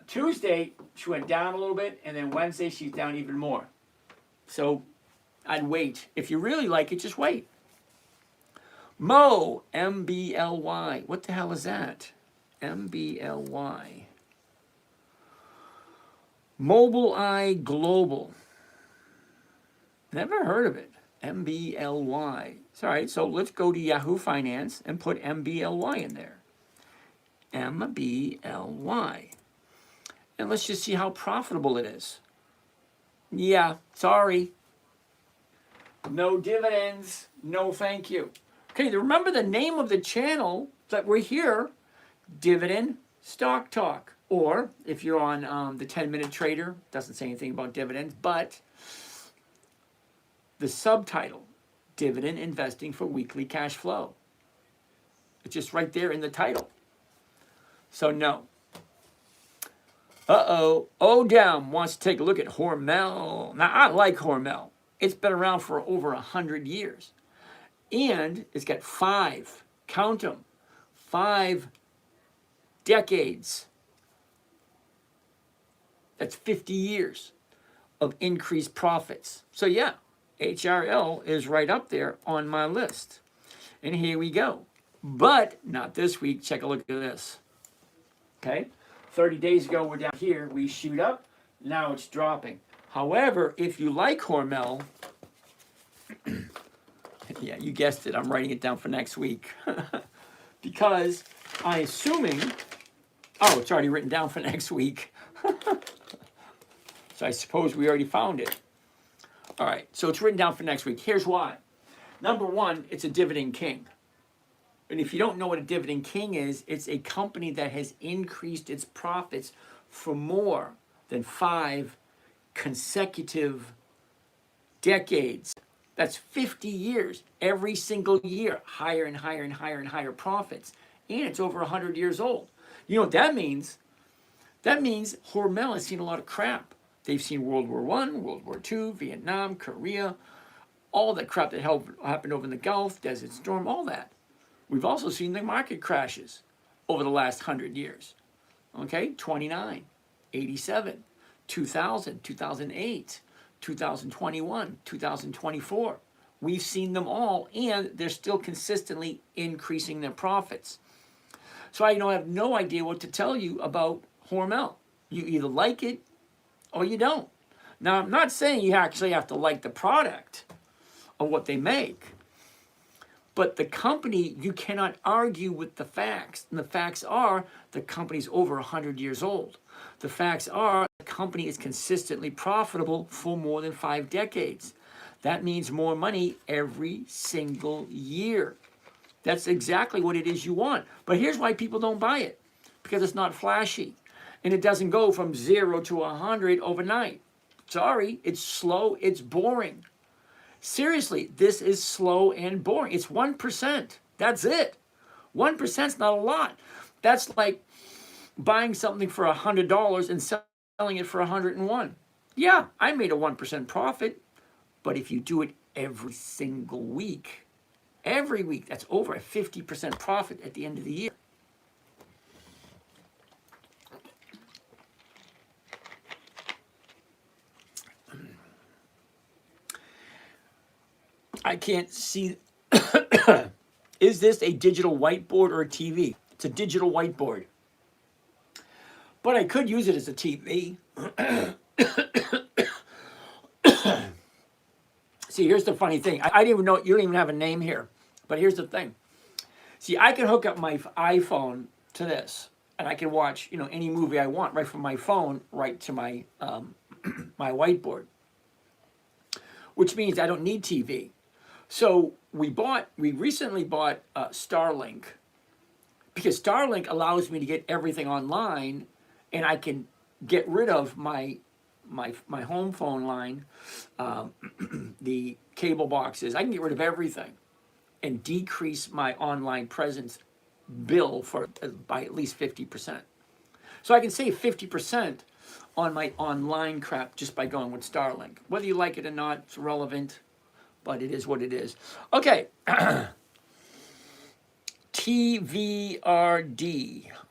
Tuesday, she went down a little bit, and then Wednesday, she's down even more. So I'd wait. If you really like it, just wait. Mo, MBLY. What the hell is that? MBLY. Mobileye Global. Never heard of it. MBLY. All right, so let's go to Yahoo Finance and put MBLY in there. MBLY. And let's just see how profitable it is. Yeah, sorry. No dividends. No thank you. Okay, remember the name of the channel that we're here, Dividend Stock Talk. Or if you're on the 10-Minute Trader, doesn't say anything about dividends, but the subtitle, Dividend Investing for Weekly Cash Flow. It's just right there in the title. So no. Odam wants to take a look at Hormel. Now, I like Hormel. It's been around for over 100 years. And it's got 5, count them, 5 decades. That's 50 years of increased profits. So yeah, HRL is right up there on my list. And here we go. But not this week. Check a look at this. Okay? 30 days ago, we're down here. We shoot up. Now it's dropping. However, if you like Hormel, yeah, you guessed it. I'm writing it down for next week. Because I'm assuming, oh, it's already written down for next week. So I suppose we already found it. All right, so it's written down for next week. Here's why. Number one, it's a dividend king. And if you don't know what a dividend king is, it's a company that has increased its profits for more than 5 consecutive decades. That's 50 years, every single year, higher and higher and higher and higher profits. And it's over 100 years old. You know what that means? That means Hormel has seen a lot of crap. They've seen World War I, World War II, Vietnam, Korea, all that crap that happened over in the Gulf, Desert Storm, all that. We've also seen the market crashes over the last 100 years. Okay, 29, 87, 2000, 2008, 2021, 2024. We've seen them all, and they're still consistently increasing their profits. So I have no idea what to tell you about Hormel. You either like it or you don't. Now, I'm not saying you actually have to like the product or what they make, but the company, you cannot argue with the facts. And the facts are the company's over 100 years old. The facts are the company is consistently profitable for more than 5 decades. That means more money every single year. That's exactly what it is you want. But here's why people don't buy it. Because it's not flashy. And it doesn't go from 0 to 100 overnight. Sorry, it's slow, it's boring. Seriously, this is slow and boring. It's 1%. That's it. 1% is not a lot. That's like buying something for $100 and selling it for 101. Yeah, I made a 1% profit. But if you do it every single week, that's over a 50% profit at the end of the year. I can't see. Is this a digital whiteboard or a TV? It's a digital whiteboard. But I could use it as a TV. See, here's the funny thing. I didn't even know, you don't even have a name here. But here's the thing. See, I can hook up my iPhone to this. And I can watch, any movie I want right from my phone right to my my whiteboard. Which means I don't need TV. So we recently bought Starlink, because Starlink allows me to get everything online, and I can get rid of my home phone line, the cable boxes. I can get rid of everything and decrease my online presence bill by at least 50%. So I can save 50% on my online crap just by going with Starlink. Whether you like it or not, it's irrelevant. But it is what it is. Okay. TVRD.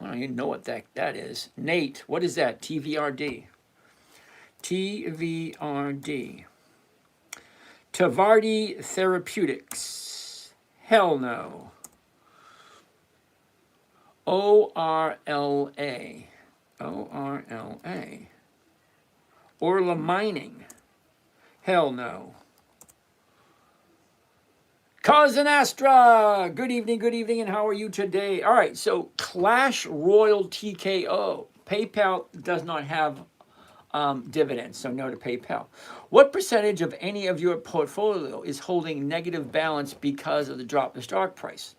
I don't even know what that is. Nate, what is that? TVRD. TVRD. Tavardi Therapeutics. Hell no. ORLA. ORLA. Orla Mining. Hell no. Cousin Astra, good evening, and how are you today? All right, so Clash Royal TKO. PayPal does not have dividends, so no to PayPal. What percentage of any of your portfolio is holding negative balance because of the drop in the stock price?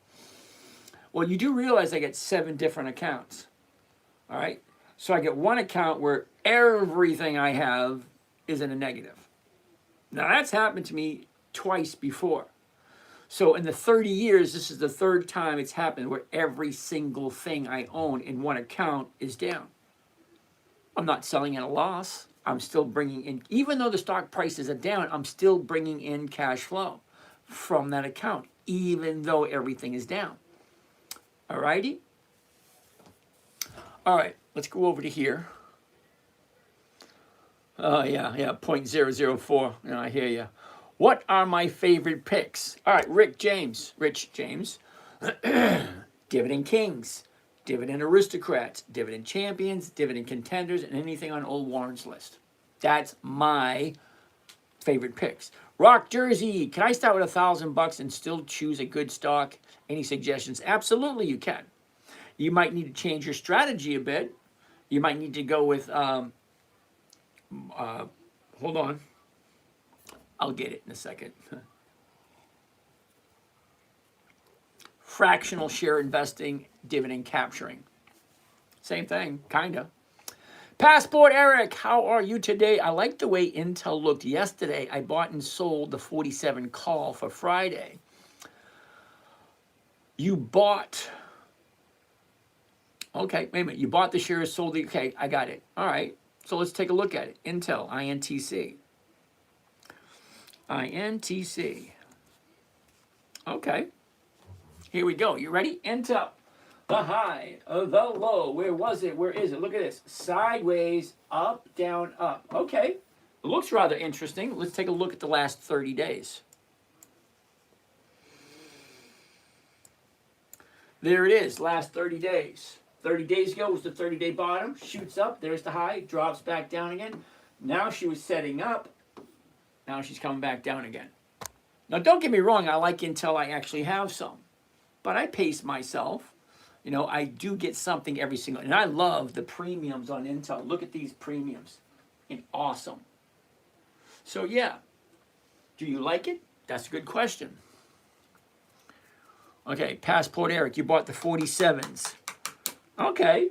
Well, you do realize I get 7 different accounts, all right? So I get one account where everything I have is in a negative. Now, that's happened to me twice before. So in the 30 years, this is the 3rd time it's happened where every single thing I own in one account is down. I'm not selling at a loss. I'm still bringing in, even though the stock prices are down, I'm still bringing in cash flow from that account, even though everything is down. All righty? All right, let's go over to here. Oh, yeah, 0.004. You know, I hear you. What are my favorite picks? All right, Rich James. Dividend Kings, Dividend Aristocrats, Dividend Champions, Dividend Contenders, and anything on Old Warren's list. That's my favorite picks. Rock Jersey, can I start with $1,000 and still choose a good stock? Any suggestions? Absolutely, you can. You might need to change your strategy a bit. You might need to go with, hold on. I'll get it in a second. Fractional share investing, dividend capturing. Same thing, kinda. Passport Eric, how are you today? I like the way Intel looked yesterday. I bought and sold the 47 call for Friday. You bought, okay, wait a minute. You bought the shares, sold the, okay, I got it. All right, so let's take a look at it. Intel, INTC. INTC. Okay, here we go. You ready? Intel. The high, the low, where was it? Where is it? Look at this. Sideways, up, down, up. Okay, it looks rather interesting. Let's take a look at the last 30 days. There it is, last 30 days. 30 days ago was the 30-day bottom, shoots up, there's the high, drops back down again. Now she was setting up, now she's coming back down again. Now don't get me wrong, I like Intel, I actually have some. But I pace myself. You know, I do get something every single, and I love the premiums on Intel. Look at these premiums. Awesome. So yeah, do you like it? That's a good question. Okay, Passport Eric, you bought the 47s. Okay,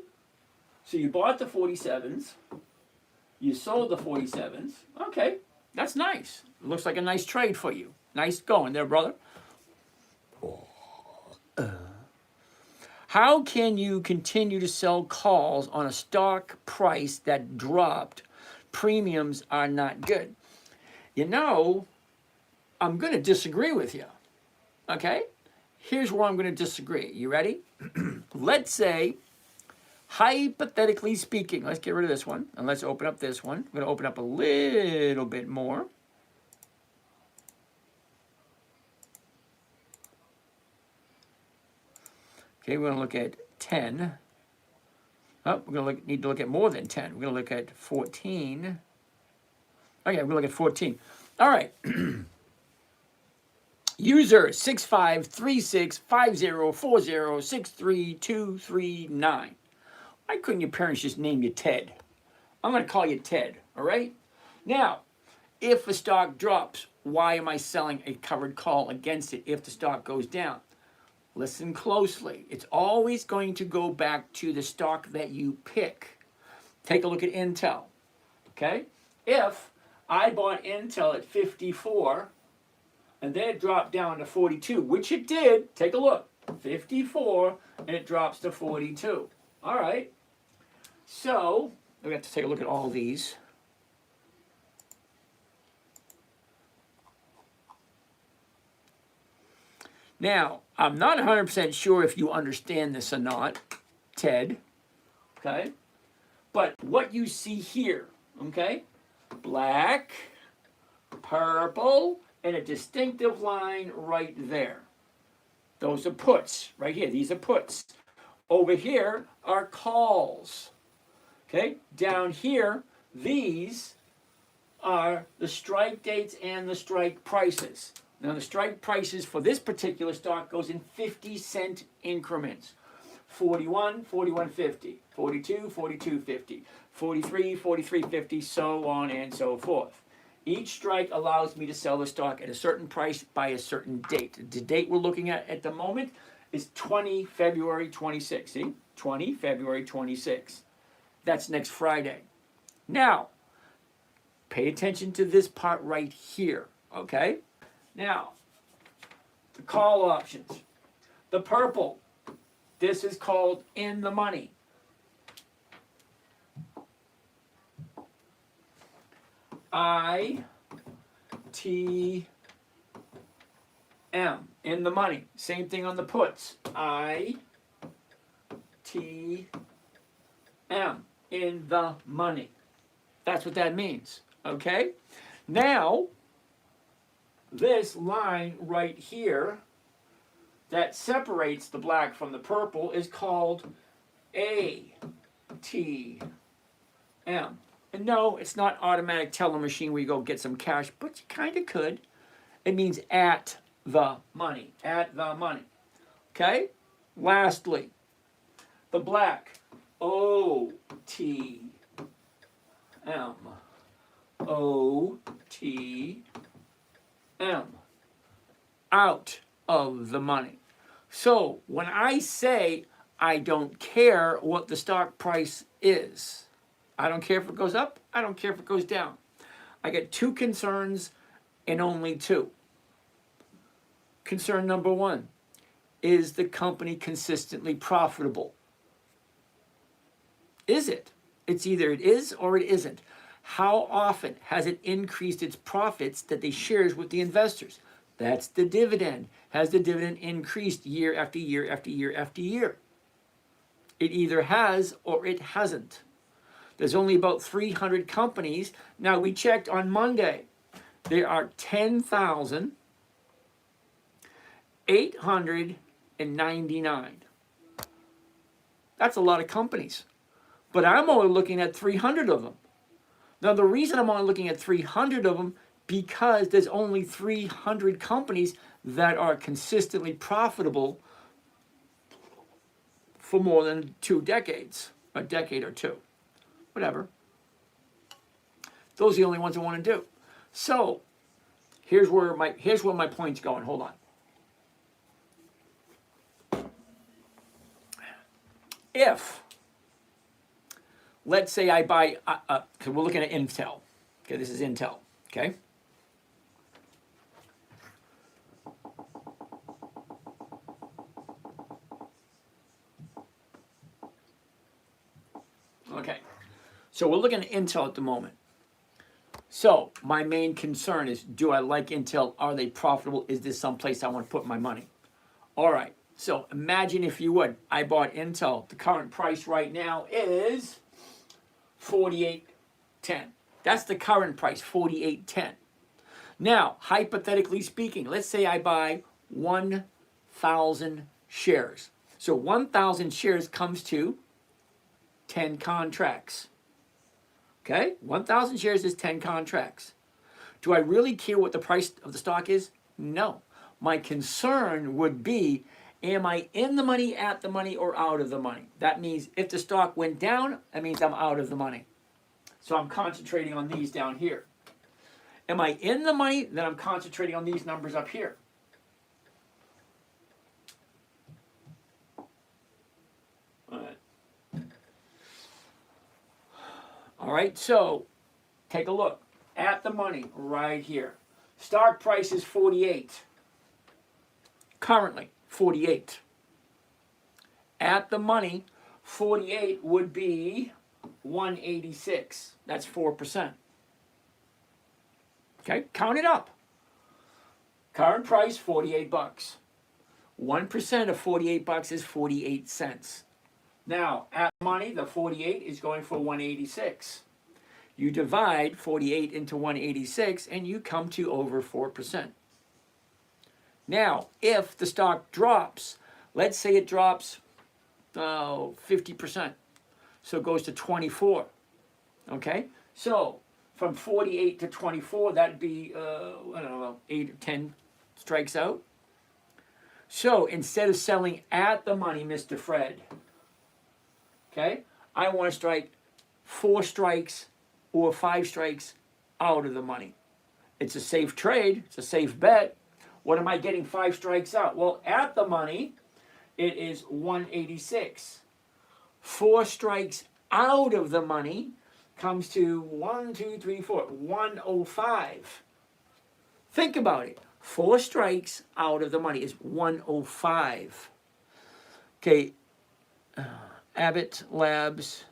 so you bought the 47s, you sold the 47s. Okay, that's nice. Looks like a nice trade for you. Nice going there, brother. How can you continue to sell calls on a stock price that dropped? Premiums are not good. You know, I'm going to disagree with you. Okay? Here's where I'm going to disagree. You ready? Let's say, hypothetically speaking, let's get rid of this one, and let's open up this one. I'm going to open up a little bit more. Okay, we're going to look at 10. Oh, we're going to need to look at more than 10. We're going to look at 14. Okay, we're going to look at 14. All right. User 65365040632239. Why couldn't your parents just name you Ted? I'm going to call you Ted, all right? Now, if the stock drops, why am I selling a covered call against it if the stock goes down? Listen closely. It's always going to go back to the stock that you pick. Take a look at Intel, okay? If I bought Intel at 54 and then it dropped down to 42, which it did, take a look, 54 and it drops to 42. All right, so we have to take a look at all these. Now, I'm not 100% sure if you understand this or not, Ted, okay? But what you see here, okay? Black, purple, and a distinctive line right there. Those are puts, right here. These are puts. Over here are calls, okay? Down here, these are the strike dates and the strike prices. Now, the strike prices for this particular stock goes in 50-cent increments. 41, 41.50, 42, 42.50, 43, 43.50, so on and so forth. Each strike allows me to sell the stock at a certain price by a certain date. The date we're looking at the moment is 20 February 26. See? 20 February 26. That's next Friday. Now, pay attention to this part right here, okay? Now, the call options. The purple, this is called in the money. ITM, in the money. Same thing on the puts. ITM, in the money. That's what that means, okay? Now, this line right here that separates the black from the purple is called ATM. And no, it's not automatic teller machine where you go get some cash, but you kind of could. It means at the money, at the money. Okay? Lastly, the black, OTM, OTM, out of the money. So when I say I don't care what the stock price is, I don't care if it goes up, I don't care if it goes down. I get two concerns and only two. Concern number one, is the company consistently profitable? Is it? It's either it is or it isn't. How often has it increased its profits that they shares with the investors? That's the dividend. Has the dividend increased year after year after year after year? It either has or it hasn't. There's only about 300 companies. Now, we checked on Monday. There are 10,899. That's a lot of companies. But I'm only looking at 300 of them. Now, the reason I'm only looking at 300 of them, because there's only 300 companies that are consistently profitable for more than 2 decades, a decade or two. Whatever. Those are the only ones I want to do. So, here's where my point's going. Hold on. If, let's say I buy, because we're looking at Intel. Okay, this is Intel. Okay. Okay. So we're looking at Intel at the moment. So my main concern is, do I like Intel? Are they profitable? Is this someplace I want to put my money? All right. So imagine, if you would, I bought Intel. The current price right now is $48.10. That's the current price, $48.10. Now, hypothetically speaking, let's say I buy 1,000 shares. So 1,000 shares comes to 10 contracts. Okay, 1,000 shares is 10 contracts. Do I really care what the price of the stock is? No. My concern would be, am I in the money, at the money, or out of the money? That means if the stock went down, that means I'm out of the money. So I'm concentrating on these down here. Am I in the money? Then I'm concentrating on these numbers up here. All right, so take a look at the money right here. Start price is 48. Currently, 48. At the money, 48 would be 186. That's 4%. Okay, count it up. Current price, 48 bucks. 1% of 48 bucks is 48 cents. Now, at money, the 48 is going for 186. You divide 48 into 186, and you come to over 4%. Now, if the stock drops, let's say it drops 50%. So it goes to 24. Okay? So, from 48 to 24, that'd be, I don't know, 8 or 10 strikes out. So, instead of selling at the money, Mr. Fred, Okay? I want to strike 4 strikes or 5 strikes out of the money. It's a safe trade. It's a safe bet. What am I getting 5 strikes out? Well, at the money, it is 186. 4 strikes out of the money comes to 105. Think about it. 4 strikes out of the money is 105. Okay, Abbott Labs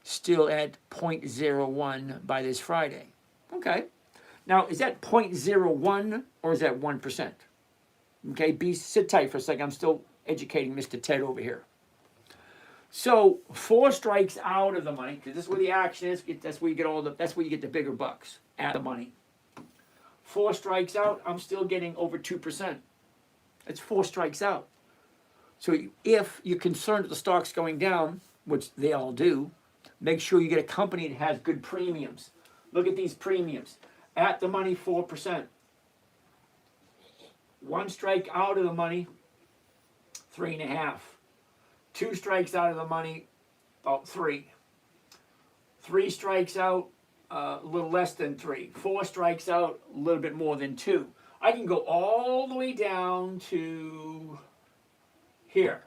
still at 0.01 by this Friday. Okay. Now, is that 0.01 or is that 1%? Okay, sit tight for a second. I'm still educating Mr. Ted over here. So 4 strikes out of the money, because this is where the action is. That's where you get that's where you get the bigger bucks at the money. 4 strikes out, I'm still getting over 2%. It's 4 strikes out. So if you're concerned that the stock's going down, which they all do, make sure you get a company that has good premiums. Look at these premiums. At the money, 4%. 1 strike out of the money, 3.5. 2 strikes out of the money, about 3. 3 strikes out, a little less than 3. 4 strikes out, a little bit more than 2. I can go all the way down to here,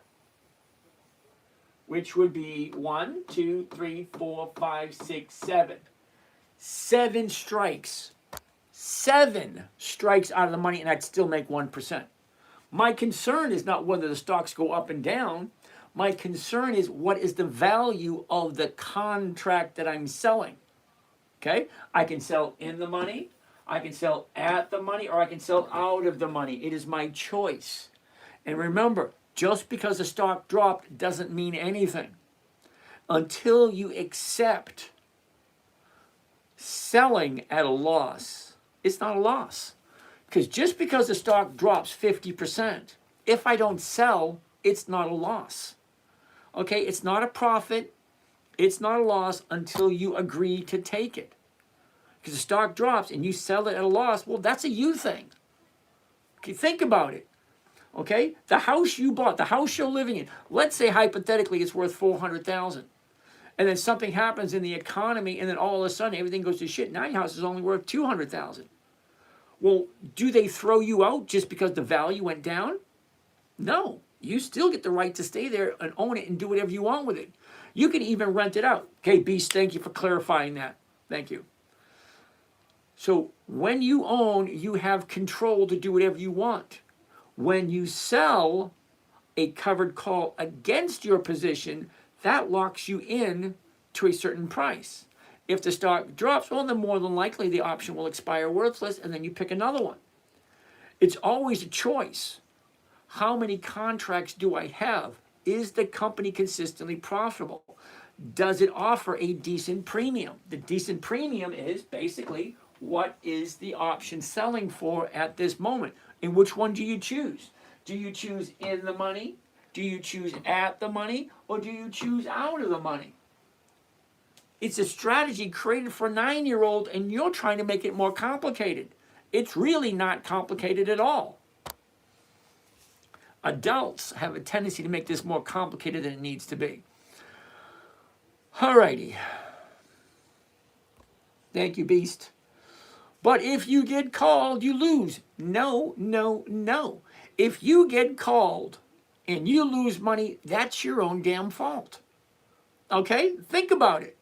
which would be 1, 2, 3, 4, 5, 6, 7. 7 strikes. 7 strikes out of the money, and I'd still make 1%. My concern is not whether the stocks go up and down. My concern is what is the value of the contract that I'm selling. Okay? I can sell in the money, I can sell at the money, or I can sell out of the money. It is my choice. And remember, just because the stock dropped doesn't mean anything. Until you accept selling at a loss, it's not a loss. Because just because the stock drops 50%, if I don't sell, it's not a loss. Okay, it's not a profit, it's not a loss until you agree to take it. Because the stock drops and you sell it at a loss, well, that's a you thing. Okay, think about it. Okay, the house you bought, the house you're living in, let's say hypothetically it's worth $400,000. And then something happens in the economy and then all of a sudden everything goes to shit. Now your house is only worth $200,000. Well, do they throw you out just because the value went down? No. You still get the right to stay there and own it and do whatever you want with it. You can even rent it out. Okay, Beast, thank you for clarifying that. Thank you. So when you own, you have control to do whatever you want. When you sell a covered call against your position, that locks you in to a certain price. If the stock drops, well, then more than likely the option will expire worthless, and then you pick another one. It's always a choice. How many contracts do I have? Is the company consistently profitable? Does it offer a decent premium? The decent premium is basically what is the option selling for at this moment? And which one do you choose? Do you choose in the money? Do you choose at the money? Or do you choose out of the money? It's a strategy created for a 9-year-old, and you're trying to make it more complicated. It's really not complicated at all. Adults have a tendency to make this more complicated than it needs to be. Alrighty. Thank you, Beast. But if you get called, you lose. No, no, no. If you get called and you lose money, that's your own damn fault. Okay? Think about it.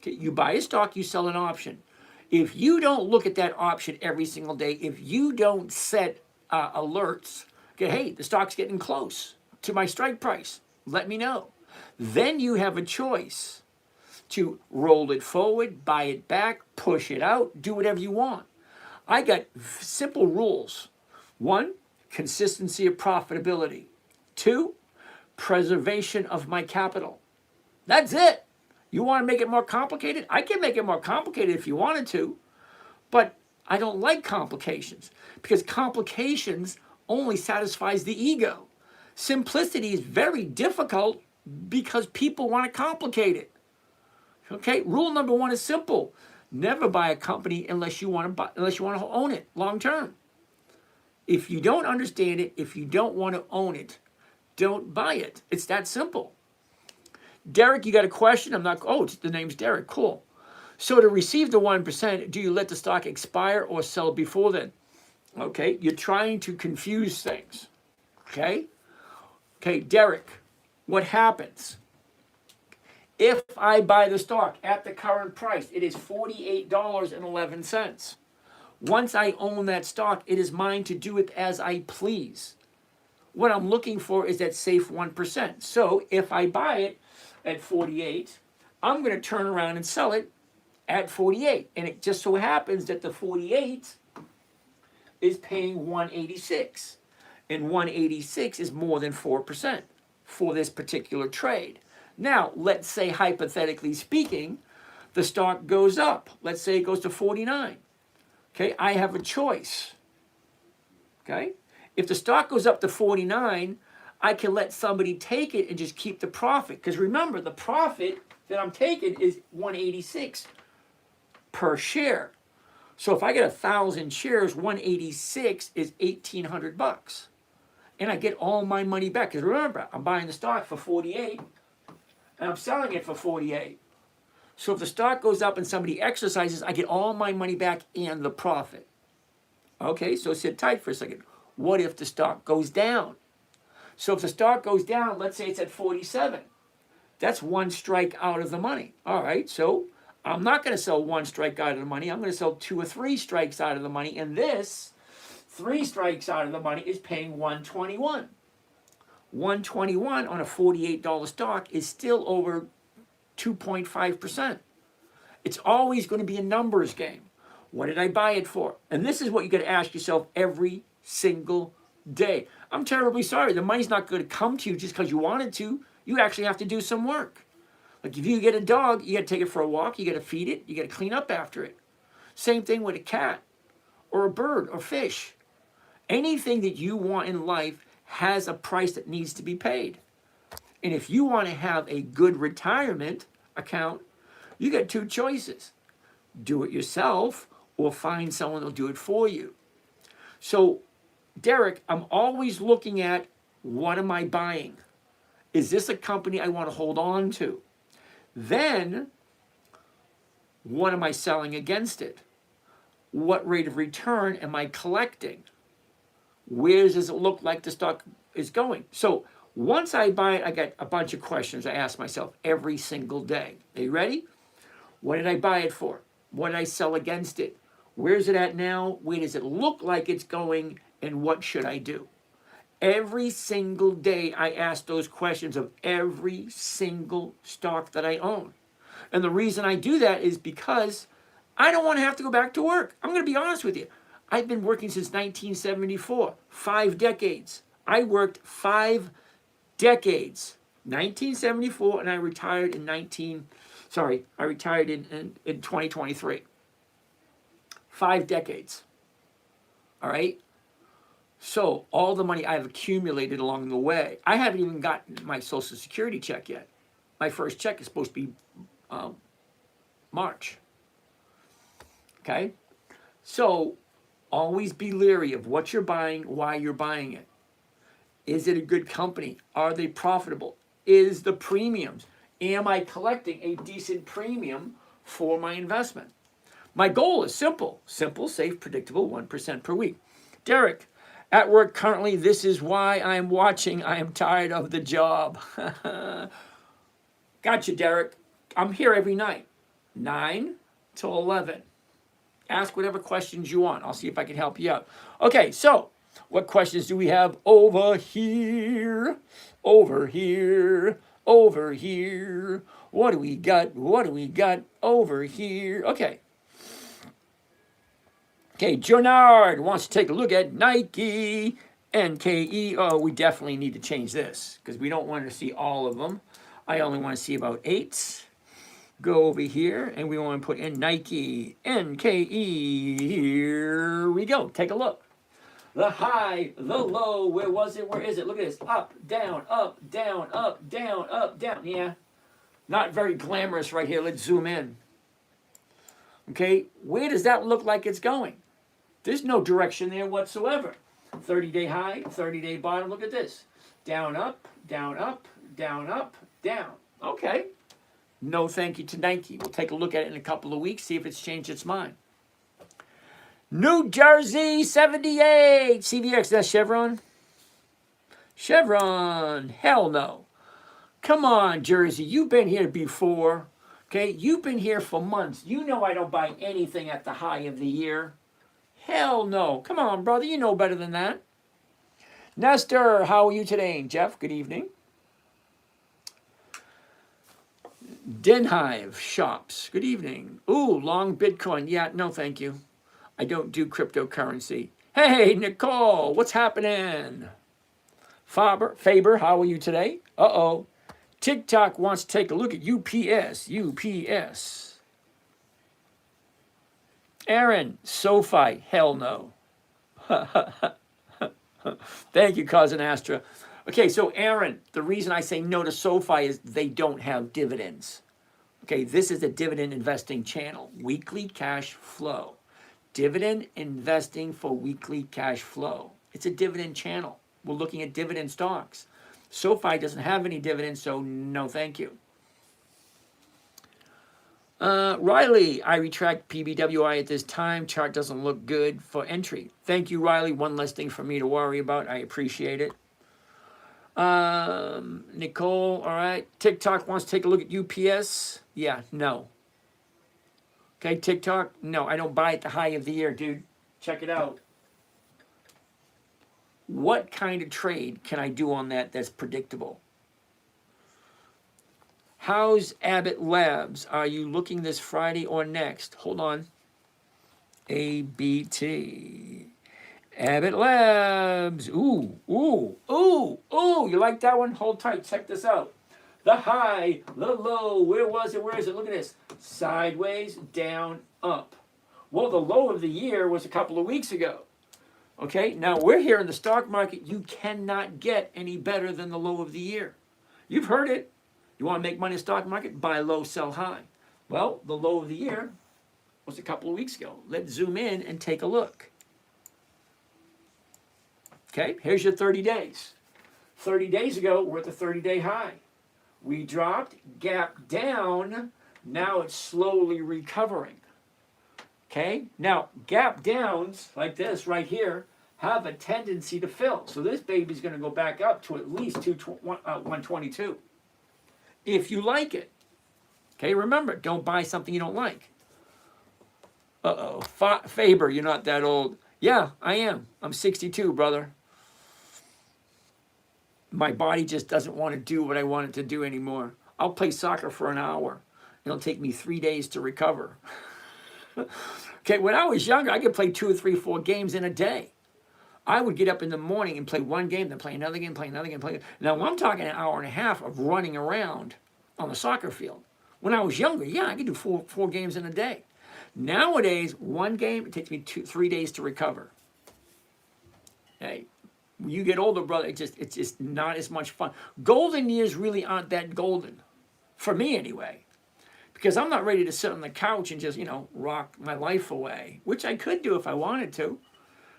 Okay? You buy a stock, you sell an option. If you don't look at that option every single day, if you don't set alerts, okay, hey, the stock's getting close to my strike price, let me know. Then you have a choice to roll it forward, buy it back, push it out, do whatever you want. I got simple rules. 1, consistency of profitability. 2, preservation of my capital. That's it. You want to make it more complicated? I can make it more complicated if you wanted to, but I don't like complications because complications only satisfies the ego. Simplicity is very difficult because people want to complicate it. Okay, rule number 1 is simple. Never buy a company unless you want to own it long term. If you don't understand it, if you don't want to own it, don't buy it. It's that simple. Derek, you got a question? I'm not, oh, the name's Derek, cool. So to receive the 1%, do you let the stock expire or sell before then? Okay, you're trying to confuse things. Okay? Okay, Derek, what happens? If I buy the stock at the current price, it is $48.11. Once I own that stock, it is mine to do it as I please. What I'm looking for is that safe 1%. So if I buy it at 48, I'm going to turn around and sell it at 48. And it just so happens that the 48 is paying 186. And 186 is more than 4% for this particular trade. Now, let's say, hypothetically speaking, the stock goes up. Let's say it goes to 49. Okay, I have a choice. Okay, if the stock goes up to 49, I can let somebody take it and just keep the profit. Because remember, the profit that I'm taking is 186 per share. So if I get 1,000 shares, 186 is $1,800. And I get all my money back. Because remember, I'm buying the stock for 48 and I'm selling it for 48. So if the stock goes up and somebody exercises, I get all my money back and the profit. Okay, so sit tight for a second. What if the stock goes down? So if the stock goes down, let's say it's at 47. That's one strike out of the money. All right, so I'm not going to sell one strike out of the money. I'm going to sell 2 or 3 strikes out of the money. And this 3 strikes out of the money is paying 121. 121 on a $48 stock is still over 2.5%. It's always going to be a numbers game. What did I buy it for? And this is what you got to ask yourself every single day. I'm terribly sorry. The money's not going to come to you just because you wanted to. You actually have to do some work. Like if you get a dog, you got to take it for a walk. You got to feed it. You got to clean up after it. Same thing with a cat or a bird or fish. Anything that you want in life has a price that needs to be paid. And if you want to have a good retirement account, you got 2 choices. Do it yourself or find someone that'll do it for you. So, Derek, I'm always looking at, what am I buying? Is this a company I want to hold on to? Then, what am I selling against it? What rate of return am I collecting? Where does it look like the stock is going? So, once I buy it, I get a bunch of questions I ask myself every single day. Are you ready? What did I buy it for? What did I sell against it? Where's it at now? Where does it look like it's going? And what should I do? Every single day I ask those questions of every single stock that I own. And the reason I do that is because I don't want to have to go back to work. I'm going to be honest with you. I've been working since 1974, 5 decades. I worked 5 decades, 1974, and I retired in 2023. 5 decades. All right? So all the money I've accumulated along the way, I haven't even gotten my Social Security check yet. My first check is supposed to be March. Okay? So always be leery of what you're buying, why you're buying it. Is it a good company? Are they profitable? Is the premiums? Am I collecting a decent premium for my investment? My goal is simple. Simple, safe, predictable, 1% per week. Derek, at work currently, this is why I'm watching. I am tired of the job. Gotcha, Derek. I'm here every night, 9 till 11. Ask whatever questions you want. I'll see if I can help you out. Okay, so what questions do we have over here? Over here. Over here. What do we got? What do we got over here? Okay. Okay, Jonard wants to take a look at Nike, NKE. Oh, we definitely need to change this because we don't want to see all of them. I only want to see about 8. Go over here and we want to put in Nike, NKE. Here we go. Take a look. The high, the low, where was it? Where is it? Look at this. Up, down, up, down, up, down, up, down. Yeah, not very glamorous right here. Let's zoom in. Okay, where does that look like it's going? There's no direction there whatsoever. 30-day high, 30-day bottom. Look at this. Down, up, down, up, down, up, down. Okay. No thank you to Nike. We'll take a look at it in a couple of weeks, see if it's changed its mind. New Jersey 78. CVX, that's Chevron? Chevron. Hell no. Come on, Jersey. You've been here before. Okay? You've been here for months. You know I don't buy anything at the high of the year. Hell no. Come on, brother. You know better than that. Nestor, how are you today? Jeff, good evening. Denhive Shops, good evening. Ooh, long Bitcoin. Yeah, no thank you. I don't do cryptocurrency. Hey, Nicole, what's happening? Faber, how are you today? Uh-oh. TikTok wants to take a look at UPS. UPS. Aaron, SoFi, hell no. Thank you, Cousin Astra. Okay, so Aaron, the reason I say no to SoFi is they don't have dividends. Okay, this is a dividend investing channel. Weekly cash flow. Dividend investing for weekly cash flow. It's a dividend channel. We're looking at dividend stocks. SoFi doesn't have any dividends, so no thank you. Riley, I retract PBWI at this time. Chart doesn't look good for entry. Thank you, Riley. One less thing for me to worry about. I appreciate it. Nicole, all right. TikTok wants to take a look at UPS. Yeah, no. Okay, TikTok, no, I don't buy at the high of the year, dude. Check it out. What kind of trade can I do on that that's predictable? How's Abbott Labs? Are you looking this Friday or next? Hold on. ABT. Abbott Labs. Ooh, ooh, ooh, ooh. You like that one? Hold tight. Check this out. The high, the low. Where was it? Where is it? Look at this. Sideways, down, up. Well, the low of the year was a couple of weeks ago. Okay, now we're here in the stock market. You cannot get any better than the low of the year. You've heard it. You want to make money in the stock market? Buy low, sell high. Well, the low of the year was a couple of weeks ago. Let's zoom in and take a look. Okay, here's your 30 days. 30 days ago, we're at the 30-day high. We dropped, gap down. Now it's slowly recovering. Okay, now gap downs like this right here have a tendency to fill. So this baby's going to go back up to at least 122. If you like it. Okay, remember, don't buy something you don't like. Uh-oh, Faber, you're not that old. Yeah, I am. I'm 62, brother. My body just doesn't want to do what I want it to do anymore. I'll play soccer for an hour. It'll take me 3 days to recover. Okay, when I was younger, I could play 2 or 3, 4 games in a day. I would get up in the morning and play one game, then play another game, play another game, play. Now, I'm talking an hour and a half of running around on the soccer field. When I was younger, yeah, I could do four games in a day. Nowadays, one game, it takes me 3 days to recover. Hey, when you get older, brother, it's just not as much fun. Golden years really aren't that golden, for me anyway, because I'm not ready to sit on the couch and just, rock my life away, which I could do if I wanted to.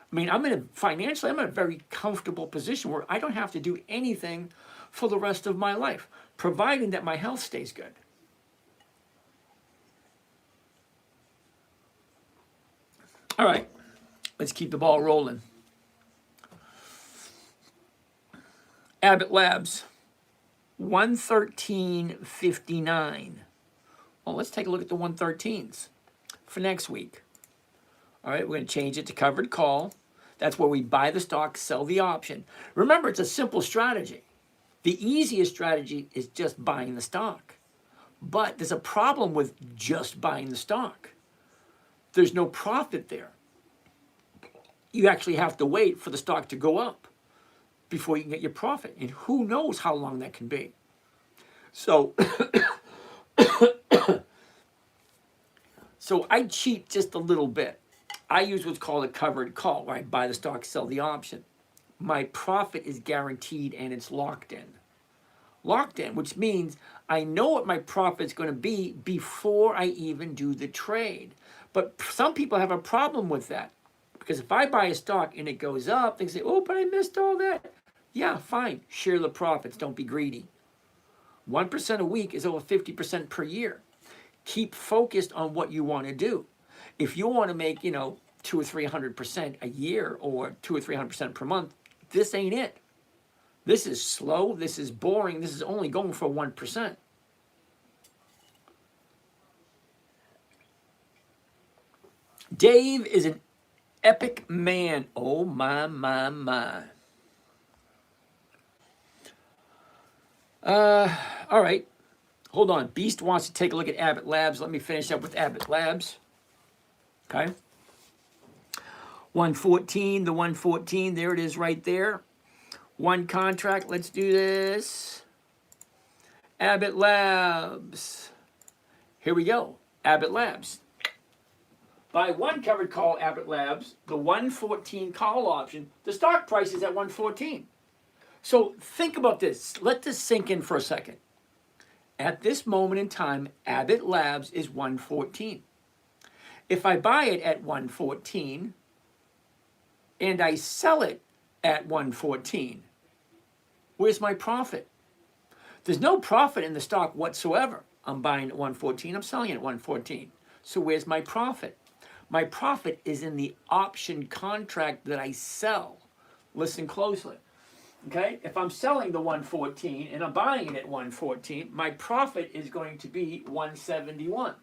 I mean, financially, I'm in a very comfortable position where I don't have to do anything for the rest of my life, providing that my health stays good. All right, let's keep the ball rolling. Abbott Labs, 113.59. Well, let's take a look at the 113s for next week. All right, we're going to change it to covered call. That's where we buy the stock, sell the option. Remember, it's a simple strategy. The easiest strategy is just buying the stock. But there's a problem with just buying the stock. There's no profit there. You actually have to wait for the stock to go up before you can get your profit. And who knows how long that can be. So, so I cheat just a little bit. I use what's called a covered call, where I buy the stock, sell the option. My profit is guaranteed and it's locked in. Locked in, which means I know what my profit is going to be before I even do the trade. But some people have a problem with that. Because if I buy a stock and it goes up, they say, oh, but I missed all that. Yeah, fine. Share the profits. Don't be greedy. 1% a week is over 50% per year. Keep focused on what you want to do. If you want to make, 200 or 300% a year or 200 or 300% per month, this ain't it. This is slow. This is boring. This is only going for 1%. Dave is an epic man. Oh, my, my, my. All right. Hold on. Beast wants to take a look at Abbott Labs. Let me finish up with Abbott Labs. Okay. 114, the 114. There it is right there. One contract. Let's do this. Abbott Labs. Here we go. Abbott Labs. Buy one covered call Abbott Labs, the 114 call option. The stock price is at 114. So think about this. Let this sink in for a second. At this moment in time, Abbott Labs is 114. If I buy it at 114 and I sell it at 114, where's my profit? There's no profit in the stock whatsoever. I'm buying at 114, I'm selling it at 114. So where's my profit? My profit is in the option contract that I sell. Listen closely. Okay, if I'm selling the 114 and I'm buying it at 114, my profit is going to be 171.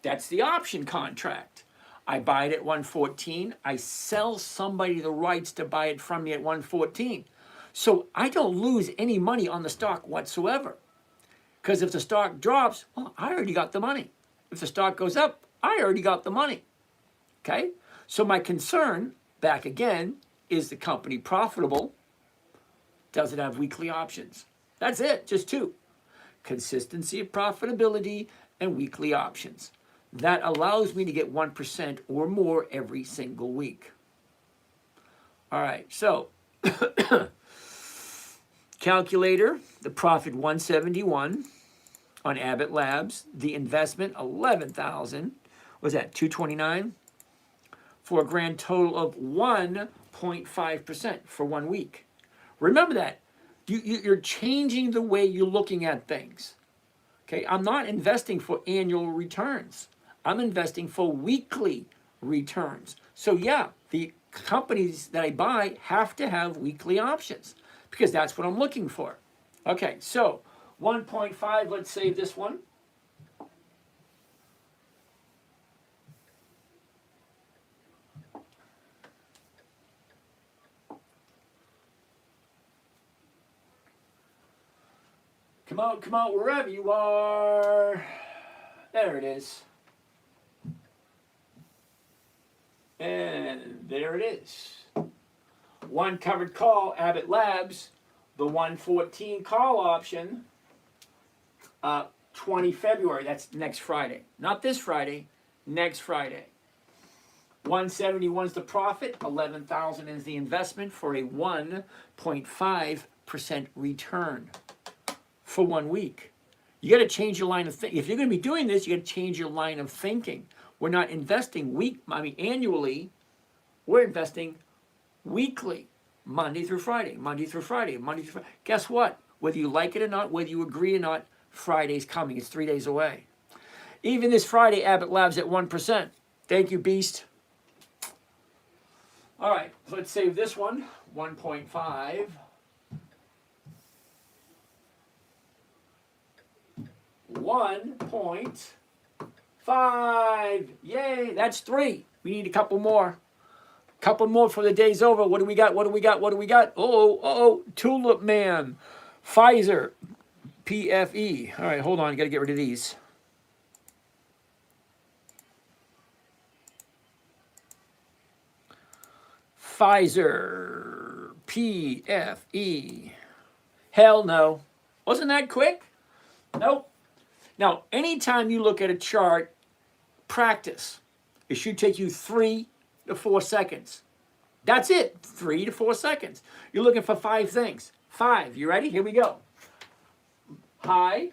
That's the option contract. I buy it at 114. I sell somebody the rights to buy it from me at 114. So I don't lose any money on the stock whatsoever. Because if the stock drops, well, I already got the money. If the stock goes up, I already got the money. Okay? So my concern, back again, is the company profitable? Does it have weekly options? That's it, just two. Consistency of profitability and weekly options. That allows me to get 1% or more every single week. All right, so calculator, the profit 171 on Abbott Labs, the investment 11,000, was that 229? For a grand total of 1.5% for 1 week. Remember that. You're changing the way you're looking at things. Okay, I'm not investing for annual returns. I'm investing for weekly returns. So yeah, the companies that I buy have to have weekly options because that's what I'm looking for. Okay, so 1.5, let's save this one. Come out, wherever you are. There it is. And there it is. One covered call, Abbott Labs, the 114 call option, 20 February. That's next Friday. Not this Friday, next Friday. 171 is the profit, 11,000 is the investment for a 1.5% return for 1 week. You got to change your line of thinking. If you're going to be doing this, you got to change your line of thinking. We're not investing annually. We're investing weekly, Monday through Friday, Monday through Friday, Monday through Friday. Guess what? Whether you like it or not, whether you agree or not, Friday's coming. It's 3 days away. Even this Friday, Abbott Labs at 1%. Thank you, Beast. All right, so let's save this one, 1.5. 1.5. Yay, that's 3. We need a couple more. Couple more for the day's over. What do we got? What do we got? What do we got? Oh, Tulip Man. Pfizer. PFE. All right, hold on. Got to get rid of these. Pfizer. PFE. Hell no. Wasn't that quick? Nope. Now, anytime you look at a chart, practice. It should take you 3 to 4 seconds. That's it, 3 to 4 seconds. You're looking for 5 things. 5, you ready? Here we go. High,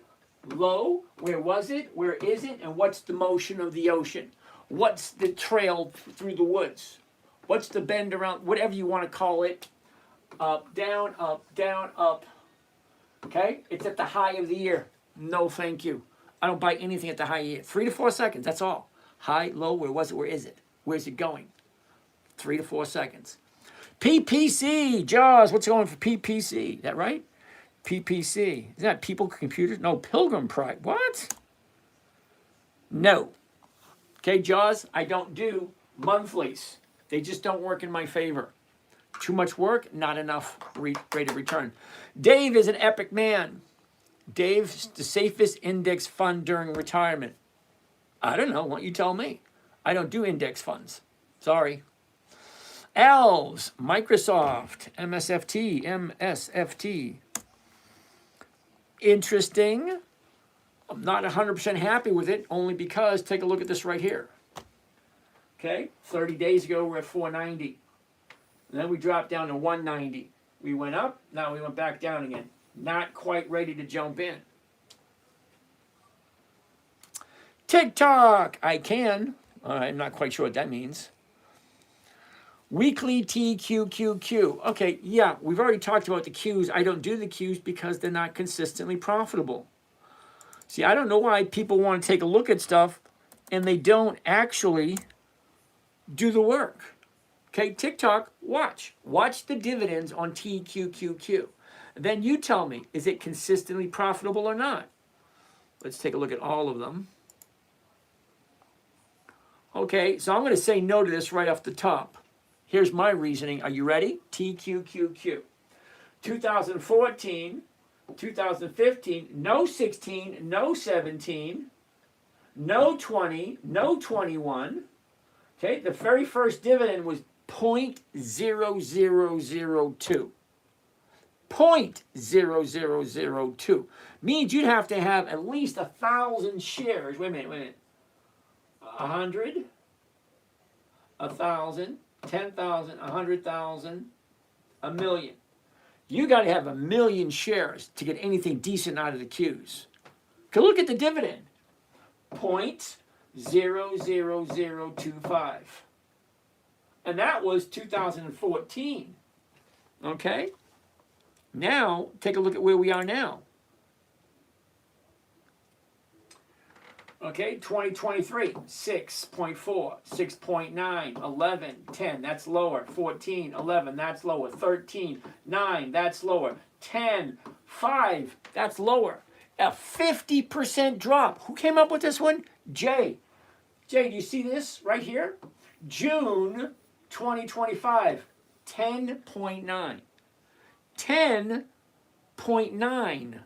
low, where was it, where is it, and what's the motion of the ocean? What's the trail through the woods? What's the bend around, whatever you want to call it. Up, down, up, Okay? It's at the high of the year. No, thank you. I don't buy anything at the high of the year. 3 to 4 seconds, that's all. High, low, where was it? Where is it? Where's it going? 3 to 4 seconds. PPC, Jaws, what's going for PPC? Is that right? PPC. Is that people, computers? No, Pilgrim Pride. What? No. Okay, Jaws, I don't do monthlies. They just don't work in my favor. Too much work, not enough rate of return. Dave is an epic man. Dave's the safest index fund during retirement. I don't know. Why don't you tell me? I don't do index funds. Sorry. Elves, Microsoft, MSFT. Interesting. I'm not 100% happy with it, only because, take a look at this right here. Okay, 30 days ago we're at 490. And then we dropped down to 190. We went up, now we went back down again. Not quite ready to jump in. TikTok, I can. I'm not quite sure what that means. Weekly TQQQ. Okay, yeah, we've already talked about the Qs. I don't do the Qs because they're not consistently profitable. See, I don't know why people want to take a look at stuff and they don't actually do the work. Okay, TikTok, watch. Watch the dividends on TQQQ. Then you tell me, is it consistently profitable or not? Let's take a look at all of them. Okay, so I'm going to say no to this right off the top. Here's my reasoning. Are you ready? TQQQ. 2014, 2015, no 16, no 17, no 20, no 21. Okay, the very first dividend was 0.0002. 0.0002 means you'd have to have at least 1,000 shares. Wait a minute. 100, 1,000, 10,000, 100,000, a million. You got to have 1 million shares to get anything decent out of the Qs. Okay, look at the dividend. 0.00025. And that was 2014. Okay? Now, take a look at where we are now. Okay, 2023, 6.4, 6.9, 11, 10, that's lower, 14, 11, that's lower, 13, 9, that's lower, 10, 5, that's lower. A 50% drop. Who came up with this one? Jay. Jay, do you see this right here? June 2025, 10.9. 10.9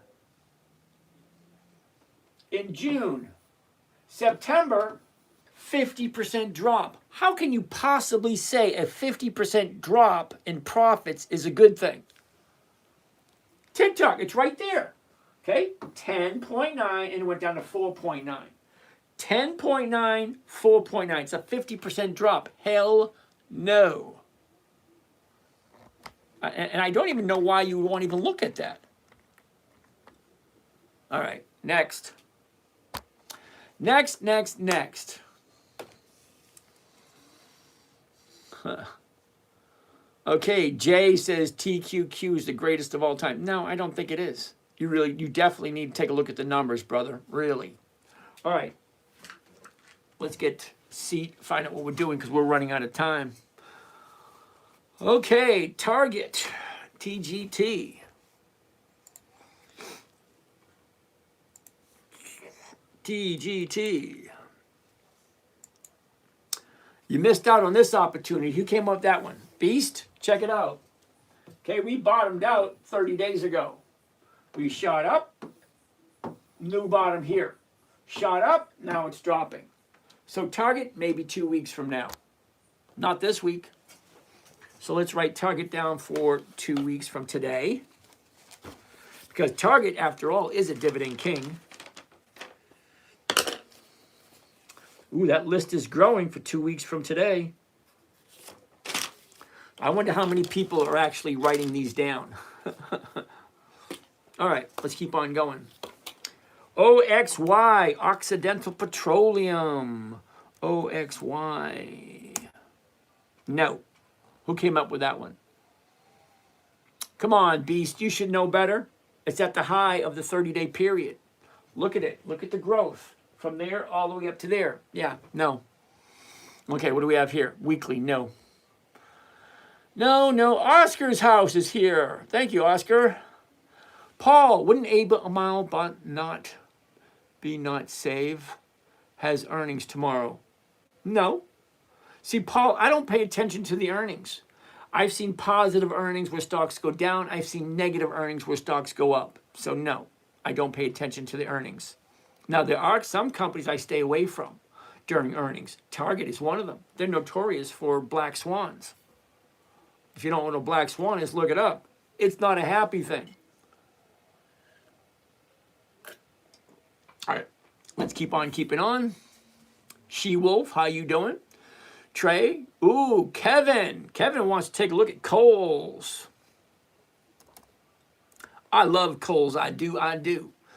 in June. September, 50% drop. How can you possibly say a 50% drop in profits is a good thing? TikTok, it's right there. Okay, 10.9 and it went down to 4.9. 10.9, 4.9. It's a 50% drop. Hell no. And I don't even know why you would want to even look at that. All right, next. Next. Huh. Okay, Jay says TQQ is the greatest of all time. No, I don't think it is. You definitely need to take a look at the numbers, brother. Really. All right. Let's find out what we're doing because we're running out of time. Okay, Target, TGT. TGT. You missed out on this opportunity. Who came up with that one? Beast? Check it out. Okay, we bottomed out 30 days ago. We shot up, new bottom here. Shot up, now it's dropping. So Target, maybe 2 weeks from now. Not this week. So let's write Target down for 2 weeks from today. Because Target, after all, is a dividend king. Ooh, that list is growing for 2 weeks from today. I wonder how many people are actually writing these down. All right, let's keep on going. OXY, Occidental Petroleum. OXY. No. Who came up with that one? Come on, Beast, you should know better. It's at the high of the 30-day period. Look at it. Look at the growth from there all the way up to there. Yeah, no. Okay, what do we have here? Weekly, no. No. Oscar's house is here. Thank you, Oscar. Paul, wouldn't Albemarle but not save? Has earnings tomorrow? No. See, Paul, I don't pay attention to the earnings. I've seen positive earnings where stocks go down. I've seen negative earnings where stocks go up. So no, I don't pay attention to the earnings. Now, there are some companies I stay away from during earnings. Target is one of them. They're notorious for black swans. If you don't know what a black swan is, look it up. It's not a happy thing. All right, let's keep on keeping on. She-Wolf, how you doing? Trey, ooh, Kevin. Kevin wants to take a look at Kohl's. I love Kohl's, I do.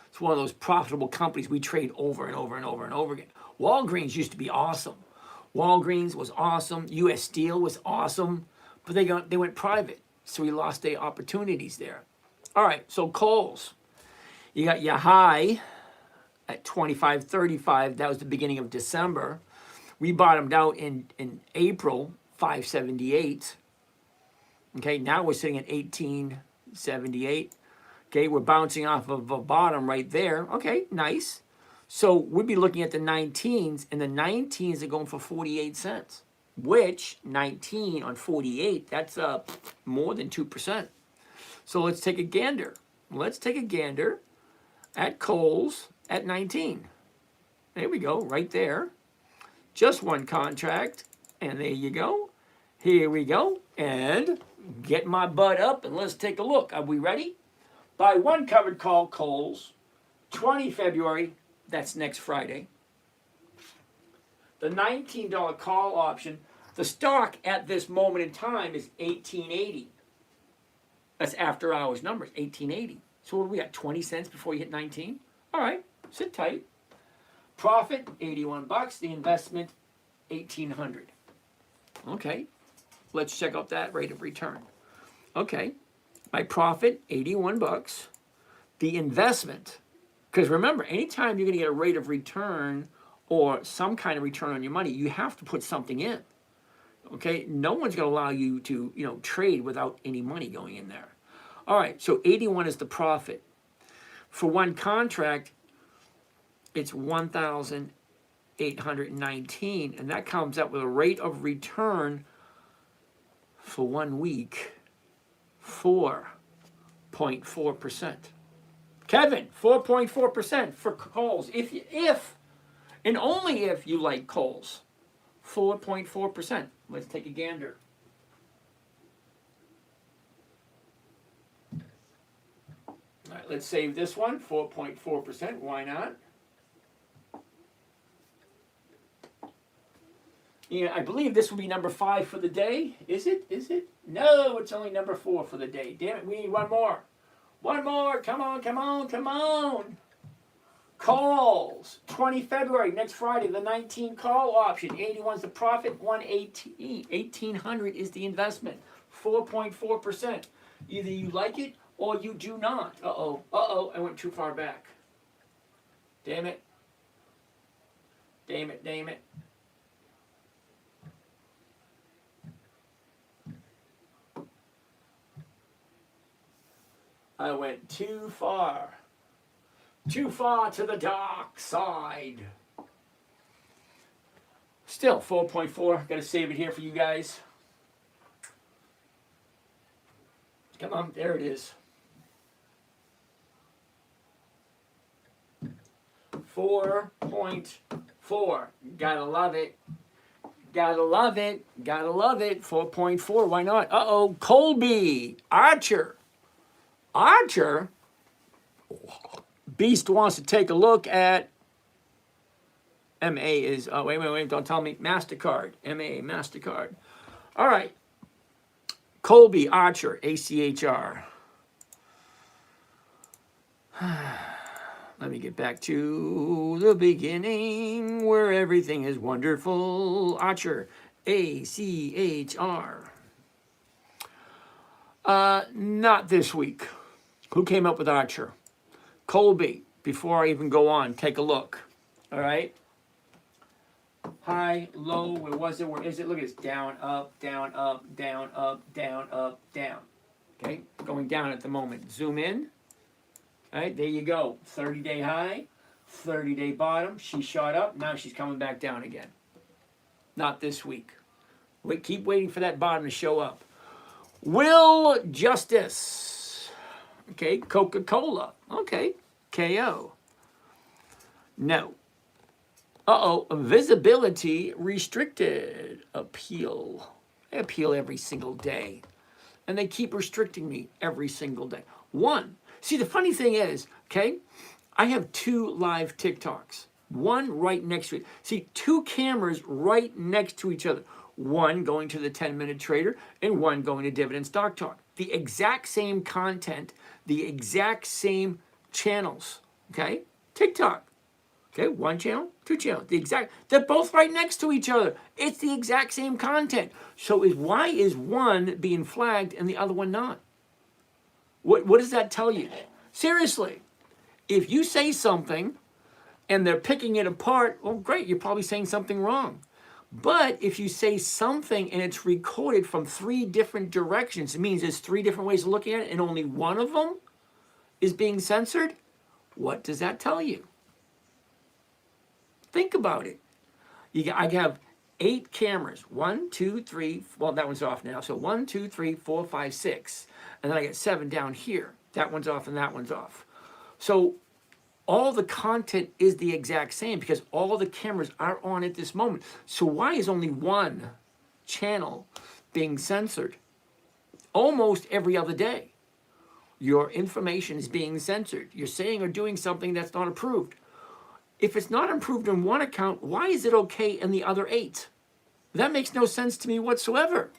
It's one of those profitable companies we trade over and over and over and over again. Walgreens used to be awesome. Walgreens was awesome. U.S. Steel was awesome, but they went private, so we lost their opportunities there. All right, so Kohl's. You got your high at 25.35. That was the beginning of December. We bottomed out in April, 578. Okay, now we're sitting at 1878. Okay, we're bouncing off of a bottom right there. Okay, nice. So we'd be looking at the 19s, and the 19s are going for 48 cents, which 19 on 48, that's more than 2%. So let's take a gander. Let's take a gander at Kohl's at 19. There we go, right there. Just one contract, and there you go. Here we go, and get my butt up, and let's take a look. Are we ready? Buy one covered call, Kohl's, 20 February, that's next Friday. The $19 call option, the stock at this moment in time is 1880. That's after hours numbers, 1880. So what do we got, 20 cents before you hit 19? All right, sit tight. Profit, 81 bucks. The investment, 1,800. Okay, let's check out that rate of return. Okay, my profit, 81 bucks. The investment, because remember, anytime you're going to get a rate of return or some kind of return on your money, you have to put something in. Okay, no one's going to allow you to, trade without any money going in there. All right, so 81 is the profit. For one contract, it's 1,819, and that comes up with a rate of return for 1 week, 4.4%. Kevin, 4.4% for Kohl's. If and only if you like Kohl's, 4.4%. Let's take a gander. All right, let's save this one, 4.4%. Why not? Yeah, I believe this will be number 5 for the day. Is it? No, it's only number 4 for the day. Damn it, we need one more. One more. Come on. Calls. 20 February, next Friday, the 19 call option. 81 is the profit, 118 is the investment. 4.4%. Either you like it or you do not. Uh-oh, I went too far back. Damn it. I went too far to the dark side. Still, 4.4. Got to save it here for you guys. Come on, there it is. 4.4. Gotta love it. 4.4. Why not? Uh-oh, Colby. Archer. Beast wants to take a look at MA is, oh, wait, don't tell me. MasterCard. MA, MasterCard. All right. Colby, Archer, ACHR. Let me get back to the beginning where everything is wonderful. Archer, ACHR. Not this week. Who came up with Archer? Colby. Before I even go on, take a look. All right. High, low, where was it? Where is it? Look at this. Down, up, down, up, down, up, down, up, down. Okay, going down at the moment. Zoom in. All right, there you go. 30-day high, 30-day bottom. She shot up. Now she's coming back down again. Not this week. Wait, keep waiting for that bottom to show up. Will Justice. Okay, Coca-Cola. Okay, KO. No. Uh-oh, visibility restricted. Appeal. I appeal every single day. And they keep restricting me every single day. One. See, the funny thing is, okay, I have 2 live TikToks. One right next to it. See, 2 cameras right next to each other. One going to the 10-minute trader and one going to Dividend Stock Talk. The exact same content, the exact same channels, okay? TikTok. Okay, 1 channel, 2 channels. They're both right next to each other. It's the exact same content. So why is one being flagged and the other one not? What does that tell you? Seriously, if you say something and they're picking it apart, well, great, you're probably saying something wrong. But if you say something and it's recorded from 3 different directions, it means there's 3 different ways of looking at it and only one of them is being censored. What does that tell you? Think about it. I have 8 cameras. 1, 2, 3. Well, that one's off now. So 1, 2, 3, 4, 5, 6. And then I get 7 down here. That one's off and that one's off. So all the content is the exact same because all the cameras are on at this moment. So why is only one channel being censored? Almost every other day. Your information is being censored. You're saying or doing something that's not approved. If it's not approved in one account, why is it okay in the other 8? That makes no sense to me whatsoever.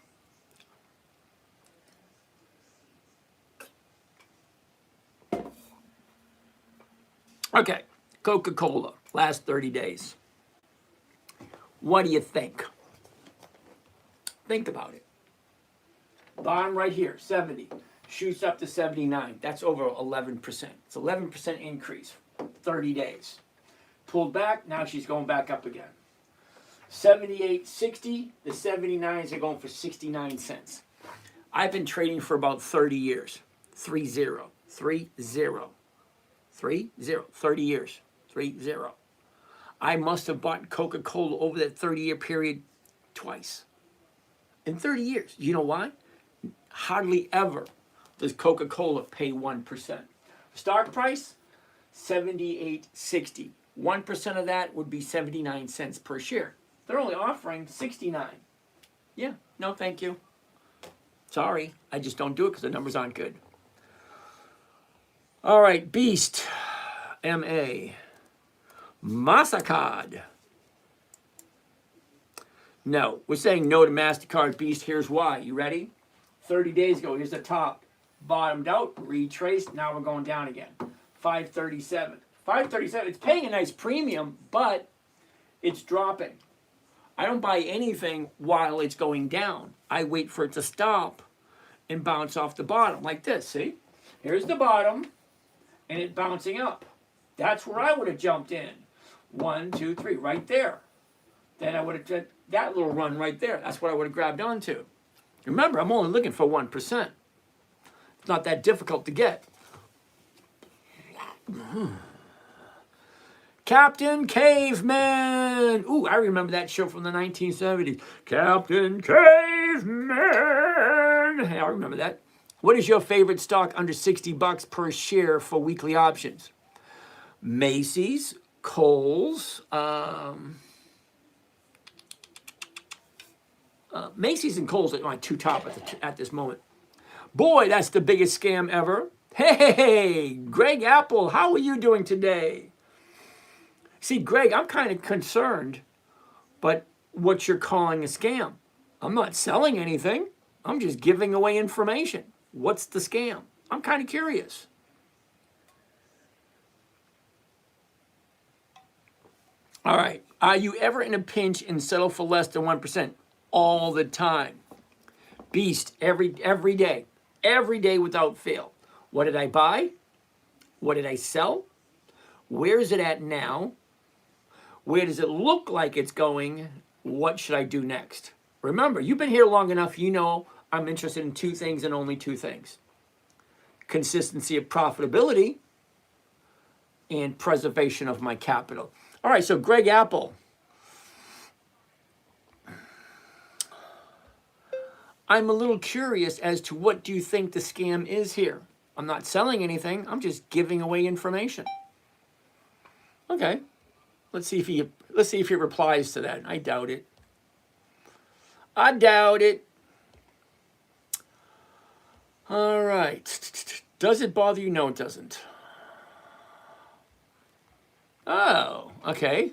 Okay, Coca-Cola, last 30 days. What do you think? Think about it. Bottom right here, 70. Shoots up to 79. That's over 11%. It's 11% increase, 30 days. Pulled back, now she's going back up again. 78.60, the 79s are going for 69 cents. I've been trading for about 30 years. 30. 30 years. 30. I must have bought Coca-Cola over that 30-year period twice. In 30 years. You know why? Hardly ever does Coca-Cola pay 1%. Stock price, 78.60. 1% of that would be 79 cents per share. They're only offering 69. Yeah, no thank you. Sorry, I just don't do it because the numbers aren't good. All right, Beast, M-A. Mastercard. No, we're saying no to MasterCard, Beast. Here's why. You ready? 30 days ago, here's the top. Bottomed out, retraced, now we're going down again. 537. 537, it's paying a nice premium, but it's dropping. I don't buy anything while it's going down. I wait for it to stop and bounce off the bottom like this, see? Here's the bottom, and it bouncing up. That's where I would have jumped in. 1, 2, 3, right there. Then I would have done that little run right there. That's what I would have grabbed onto. Remember, I'm only looking for 1%. It's not that difficult to get. Captain Caveman. Ooh, I remember that show from the 1970s. Captain Caveman. Hey, I remember that. What is your favorite stock under $60 per share for weekly options? Macy's, Kohl's, Macy's and Kohl's are my 2 top at this moment. Boy, that's the biggest scam ever. Hey, Greg Apple, how are you doing today? See, Greg, I'm kind of concerned, but what you're calling a scam. I'm not selling anything. I'm just giving away information. What's the scam? I'm kind of curious. All right. Are you ever in a pinch and settle for less than 1%? All the time. Beast, every day. Every day without fail. What did I buy? What did I sell? Where is it at now? Where does it look like it's going? What should I do next? Remember, you've been here long enough, you know I'm interested in two things and only two things. Consistency of profitability and preservation of my capital. All right, so Greg Apple. I'm a little curious as to what do you think the scam is here? I'm not selling anything. I'm just giving away information. Okay. Let's see if he replies to that. I doubt it. I doubt it. All right. Does it bother you? No, it doesn't. Oh, okay.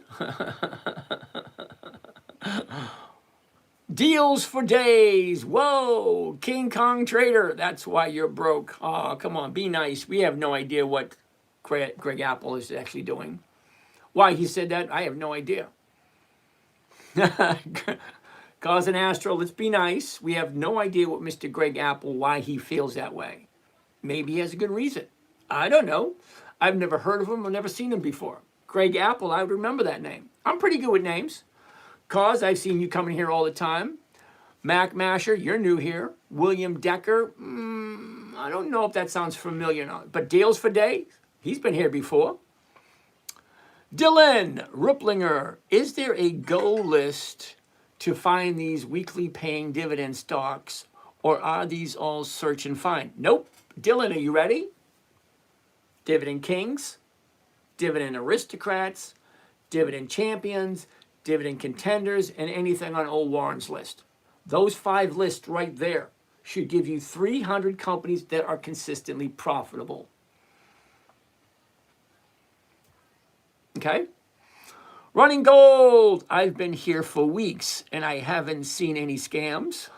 Deals for days. Whoa, King Kong trader. That's why you're broke. Oh, come on, be nice. We have no idea what Greg Apple is actually doing. Why he said that, I have no idea. Cause an Astro, let's be nice. We have no idea what Mr. Greg Apple, why he feels that way. Maybe he has a good reason. I don't know. I've never heard of him or never seen him before. Greg Apple, I would remember that name. I'm pretty good with names. Cause I've seen you coming here all the time. Mac Masher, you're new here. William Decker, I don't know if that sounds familiar or not. But Deals for Day, he's been here before. Dylan Ripplinger, is there a go list to find these weekly paying dividend stocks, or are these all search and find? Nope. Dylan, are you ready? Dividend Kings, Dividend Aristocrats, Dividend Champions, Dividend Contenders, and anything on old Warren's list. Those 5 lists right there should give you 300 companies that are consistently profitable. Okay? Running Gold. I've been here for weeks and I haven't seen any scams.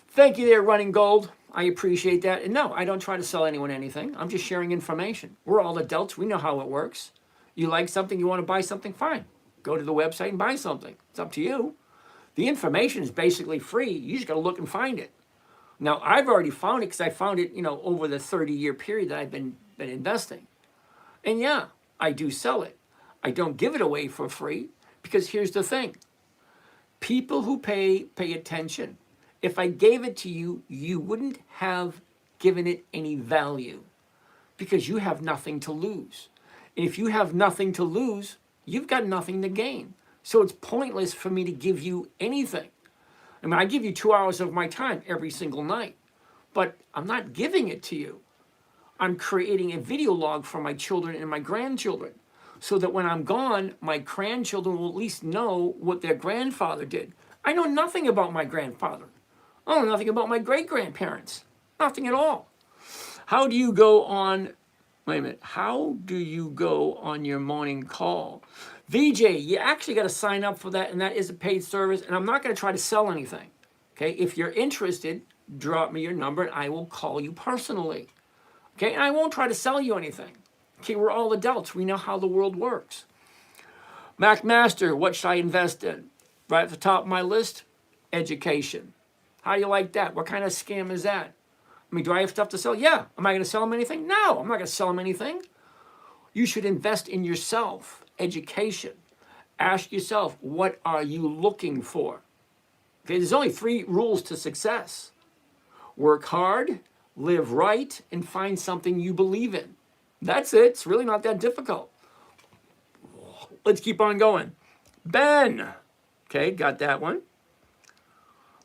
Thank you there, Running Gold. I appreciate that. And no, I don't try to sell anyone anything. I'm just sharing information. We're all adults. We know how it works. You like something, you want to buy something, fine. Go to the website and buy something. It's up to you. The information is basically free. You just got to look and find it. Now, I've already found it because I found it, over the 30-year period that I've been investing. And yeah, I do sell it. I don't give it away for free because here's the thing. People who pay attention. If I gave it to you, you wouldn't have given it any value because you have nothing to lose. And if you have nothing to lose, you've got nothing to gain. So it's pointless for me to give you anything. I mean, I give you 2 hours of my time every single night, but I'm not giving it to you. I'm creating a video log for my children and my grandchildren so that when I'm gone, my grandchildren will at least know what their grandfather did. I know nothing about my grandfather. I know nothing about my great-grandparents. Nothing at all. How do you go on, wait a minute, how do you go on your morning call? VJ, you actually got to sign up for that, and that is a paid service, and I'm not going to try to sell anything. Okay, if you're interested, drop me your number, and I will call you personally. Okay, and I won't try to sell you anything. Okay, we're all adults. We know how the world works. Mac Master, what should I invest in? Right at the top of my list, education. How do you like that? What kind of scam is that? I mean, do I have stuff to sell? Yeah. Am I going to sell them anything? No, I'm not going to sell them anything. You should invest in yourself, education. Ask yourself, what are you looking for? Okay, there's only 3 rules to success. Work hard, live right, and find something you believe in. That's it. It's really not that difficult. Let's keep on going. Ben. Okay, got that one.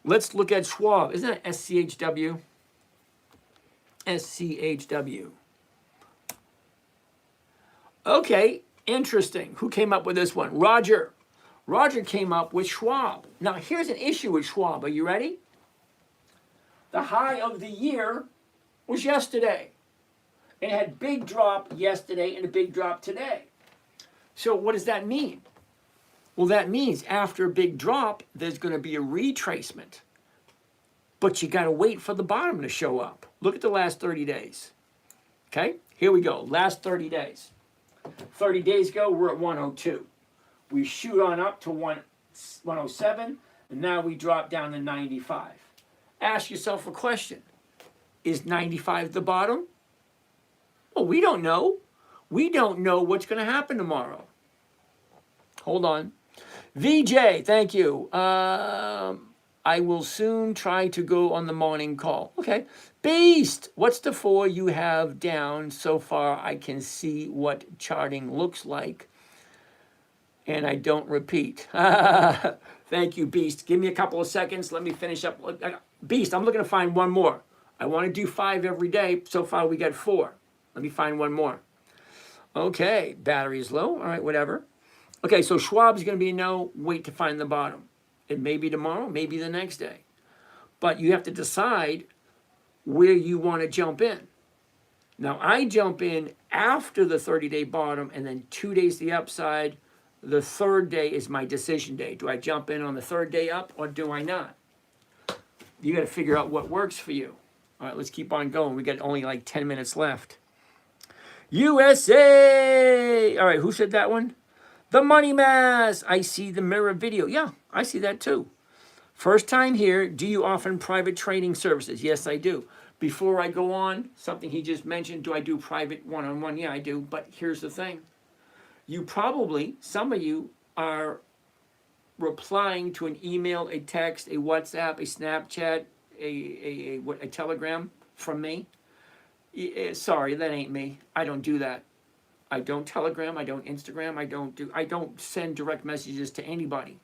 Let's look at Schwab. Isn't it SCHW? SCHW. Okay, interesting. Who came up with this one? Roger. Roger came up with Schwab. Now, here's an issue with Schwab. Are you ready? The high of the year was yesterday. It had a big drop yesterday and a big drop today. So what does that mean? Well, that means after a big drop, there's going to be a retracement. But you got to wait for the bottom to show up. Look at the last 30 days. Okay, here we go. Last 30 days. 30 days ago, we're at 102. We shoot on up to 107, and now we drop down to 95. Ask yourself a question. Is 95 the bottom? Well, we don't know. We don't know what's going to happen tomorrow. Hold on. VJ, thank you. I will soon try to go on the morning call. Okay. Beast, what's the 4 you have down so far? I can see what charting looks like. And I don't repeat. Thank you, Beast. Give me a couple of seconds. Let me finish up. Beast, I'm looking to find one more. I want to do 5 every day. So far, we got 4. Let me find one more. Okay, battery is low. All right, whatever. Okay, so Schwab's going to be no. Wait to find the bottom. It may be tomorrow, maybe the next day. But you have to decide where you want to jump in. Now, I jump in after the 30-day bottom and then 2 days to the upside. The 3rd day is my decision day. Do I jump in on the 3rd day up or do I not? You got to figure out what works for you. All right, let's keep on going. We got only like 10 minutes left. USA! All right, who said that one? The Money Mass. I see the mirror video. Yeah, I see that too. First time here. Do you offer private trading services? Yes, I do. Before I go on, something he just mentioned, do I do private one-on-one? Yeah, I do. But here's the thing. You probably, some of you are replying to an email, a text, a WhatsApp, a Snapchat, a Telegram from me. Sorry, that ain't me. I don't do that. I don't Telegram, I don't Instagram, I don't send direct messages to anybody.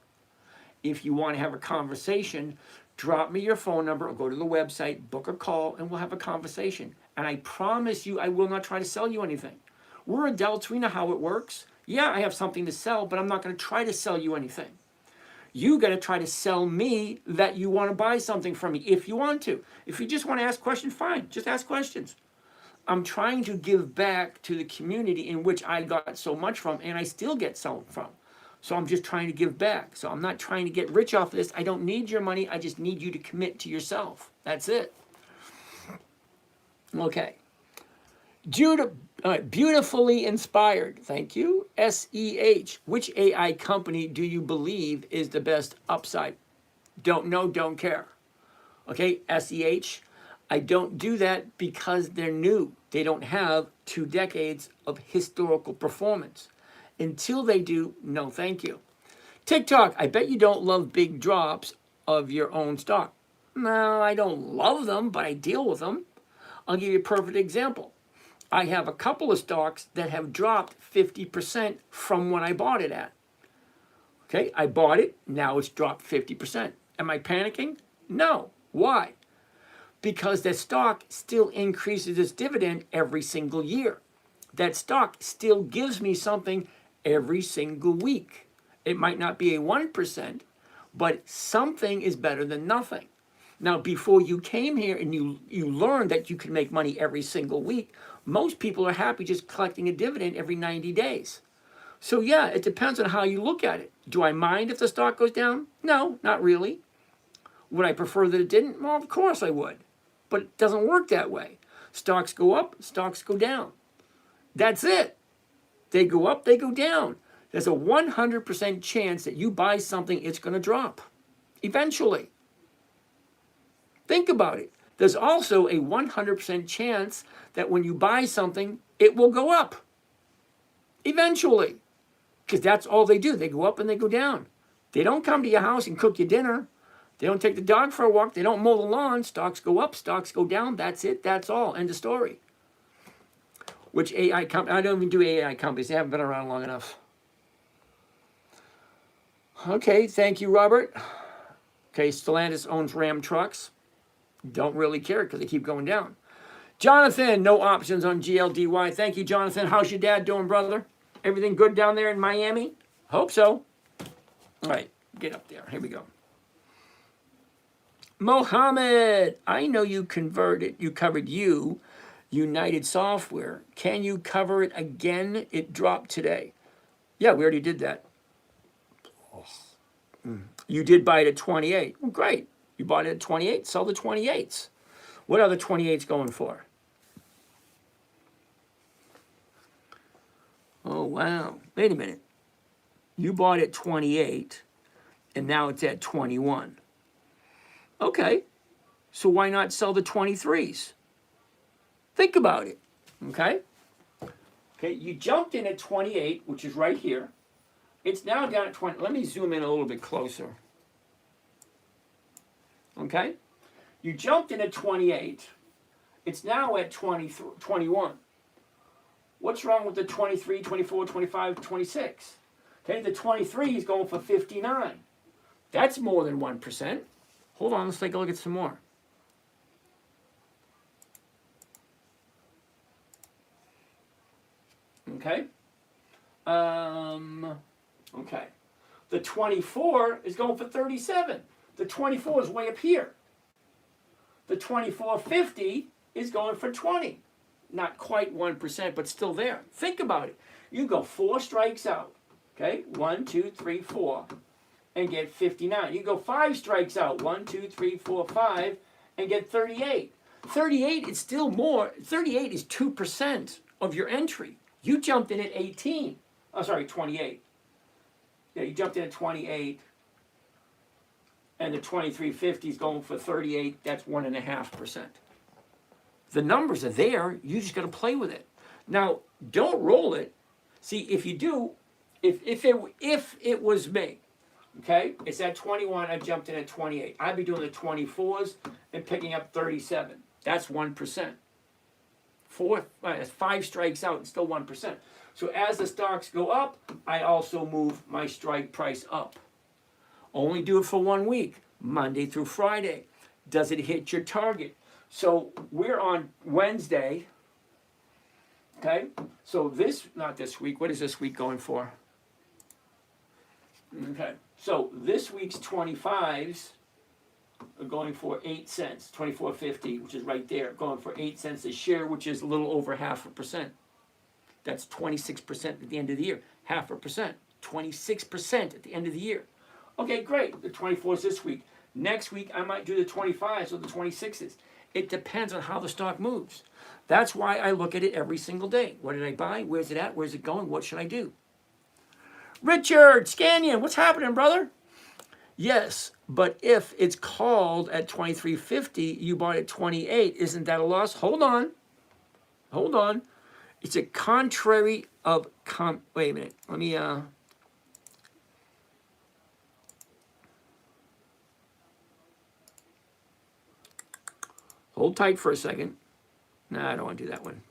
If you want to have a conversation, drop me your phone number or go to the website, book a call, and we'll have a conversation. And I promise you, I will not try to sell you anything. We're adults, we know how it works. Yeah, I have something to sell, but I'm not going to try to sell you anything. You got to try to sell me that you want to buy something from me if you want to. If you just want to ask questions, fine, just ask questions. I'm trying to give back to the community in which I got so much from and I still get some from. So I'm just trying to give back. So I'm not trying to get rich off this. I don't need your money. I just need you to commit to yourself. That's it. Okay. Beautifully inspired. Thank you. SEH. Which AI company do you believe is the best upside? Don't know, don't care. Okay, SEH. I don't do that because they're new. They don't have 2 decades of historical performance. Until they do, no thank you. TikTok, I bet you don't love big drops of your own stock. No, I don't love them, but I deal with them. I'll give you a perfect example. I have a couple of stocks that have dropped 50% from when I bought it at. Okay, I bought it, now it's dropped 50%. Am I panicking? No. Why? Because that stock still increases its dividend every single year. That stock still gives me something every single week. It might not be a 1%, but something is better than nothing. Now, before you came here and you learned that you can make money every single week, most people are happy just collecting a dividend every 90 days. So yeah, it depends on how you look at it. Do I mind if the stock goes down? No, not really. Would I prefer that it didn't? Well, of course I would. But it doesn't work that way. Stocks go up, stocks go down. That's it. They go up, they go down. There's a 100% chance that you buy something, it's going to drop. Eventually. Think about it. There's also a 100% chance that when you buy something, it will go up. Eventually. Because that's all they do. They go up and they go down. They don't come to your house and cook you dinner. They don't take the dog for a walk. They don't mow the lawn. Stocks go up, stocks go down. That's it. That's all. End of story. Which AI company? I don't even do AI companies. They haven't been around long enough. Okay, thank you, Robert. Okay, Stellantis owns Ram trucks. Don't really care because they keep going down. Jonathan, no options on GLDY. Thank you, Jonathan. How's your dad doing, brother? Everything good down there in Miami? Hope so. All right, get up there. Here we go. Mohammed, I know you covered United Software. Can you cover it again? It dropped today. Yeah, we already did that. You did buy it at 28. Well, great. You bought it at 28. Sell the 28s. What are the 28s going for? Oh, wow. Wait a minute. You bought it at 28, and now it's at 21. Okay. So why not sell the 23s? Think about it, okay? Okay, you jumped in at 28, which is right here. It's now down at 20. Let me zoom in a little bit closer. Okay? You jumped in at 28. It's now at 21. What's wrong with the 23, 24, 25, 26? Okay, the 23 is going for 59. That's more than 1%. Hold on, let's take a look at some more. Okay? Okay. The 24 is going for 37. The 24 is way up here. The 24.50 is going for 20. Not quite 1%, but still there. Think about it. You go 4 strikes out. Okay? 1, 2, 3, 4. And get 59. You go 5 strikes out. 1, 2, 3, 4, 5. And get 38. 38 is still more. 38 is 2% of your entry. You jumped in at 18. Oh, sorry, 28. Yeah, you jumped in at 28. And the 23.50 is going for 38. That's 1.5%. The numbers are there. You just got to play with it. Now, don't roll it. See, if you do, if it was me, okay, it's at 21. I jumped in at 28. I'd be doing the 24s and picking up 37. That's 1%. 5 strikes out and still 1%. So as the stocks go up, I also move my strike price up. Only do it for 1 week, Monday through Friday. Does it hit your target? So we're on Wednesday. Okay, so not this week. What is this week going for? Okay, so this week's 25s are going for 8 cents, 24.50, which is right there, going for 8 cents a share, which is a little over 0.5%. That's 26% at the end of the year. 0.5%, 26% at the end of the year. Okay, great. The 24s this week. Next week, I might do the 25s or the 26s. It depends on how the stock moves. That's why I look at it every single day. What did I buy? Where's it at? Where's it going? What should I do? Richard, Scannion, what's happening, brother? Yes, but if it's called at 23.50, you bought at 28, isn't that a loss? Hold on. Hold on. It's a contrary of wait a minute. Let me hold tight for a second. No, I don't want to do that one.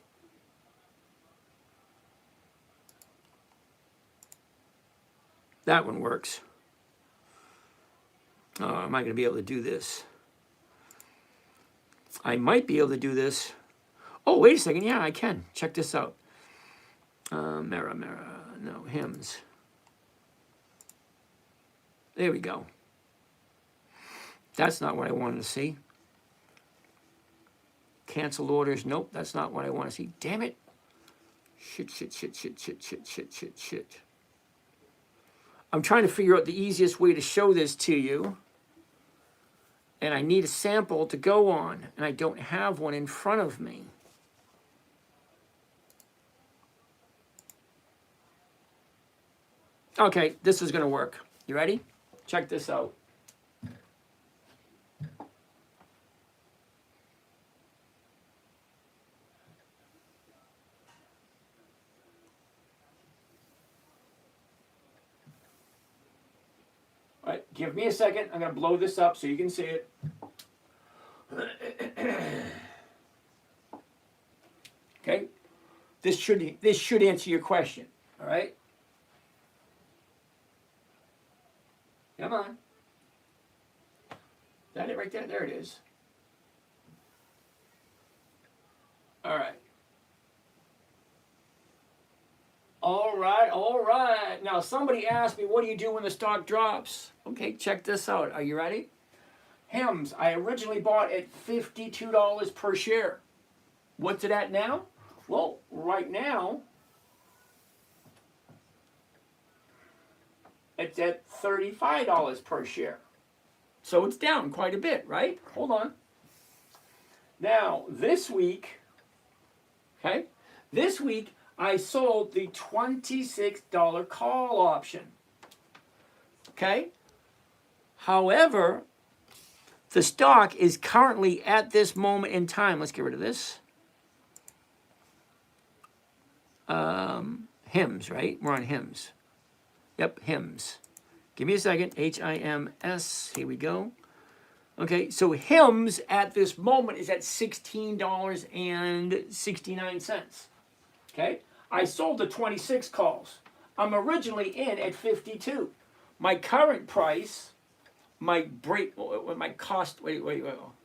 That one works. Oh, am I going to be able to do this? I might be able to do this. Oh, wait a second. Yeah, I can. Check this out. No, hymns. There we go. That's not what I wanted to see. Cancel orders. Nope, that's not what I want to see. Damn it. Shit. I'm trying to figure out the easiest way to show this to you. And I need a sample to go on. And I don't have one in front of me. Okay, this is going to work. You ready? Check this out. All right, give me a second. I'm going to blow this up so you can see it. Okay? This should answer your question. All right? Come on. That it right there? There it is. All right. All right. Now, somebody asked me, what do you do when the stock drops? Okay, check this out. Are you ready? Hems, I originally bought at $52 per share. What's it at now? Well, right now, it's at $35 per share. So it's down quite a bit, right? Hold on. Now, this week, okay, I sold the $26 call option. Okay? However, the stock is currently at this moment in time, let's get rid of this. HIMS, right? We're on HIMS. Yep, HIMS. Give me a second. HIMS. Here we go. Okay, so HIMS at this moment is at $16.69. Okay, I sold the 26 calls. I'm originally in at 52. My current price, my cost, wait,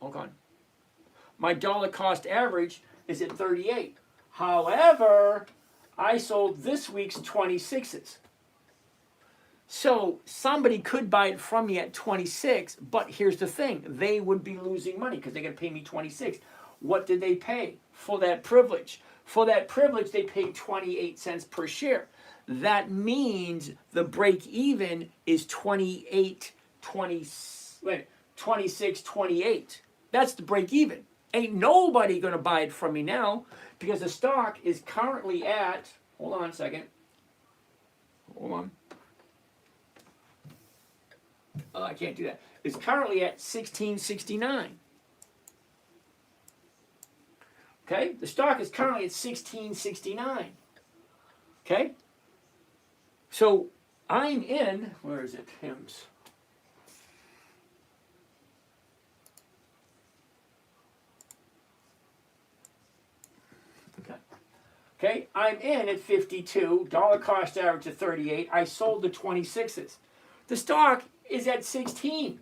hold on. My dollar cost average is at 38. However, I sold this week's 26s. So somebody could buy it from me at 26, but here's the thing. They would be losing money because they're going to pay me 26. What did they pay for that privilege? For that privilege, they paid 28 cents per share. That means the break even is 26.28. That's the break even. Ain't nobody going to buy it from me now because the stock is currently at, hold on a second. Hold on. I can't do that. It's currently at 16.69. Okay? The stock is currently at 16.69. Okay? So I'm in, where is it? HIMS. Okay, I'm in at 52, dollar cost average at 38. I sold the 26s. The stock is at 16.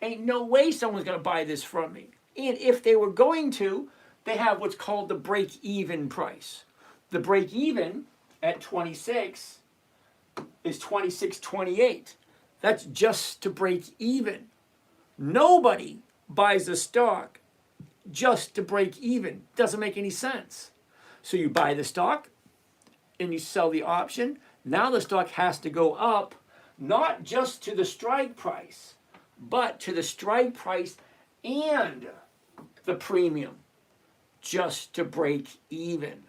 Ain't no way someone's going to buy this from me. And if they were going to, they have what's called the break-even price. The break-even at 26 is 26.28. That's just to break even. Nobody buys a stock just to break even. Doesn't make any sense. So you buy the stock and you sell the option. Now the stock has to go up, not just to the strike price, but to the strike price and the premium, just to break even.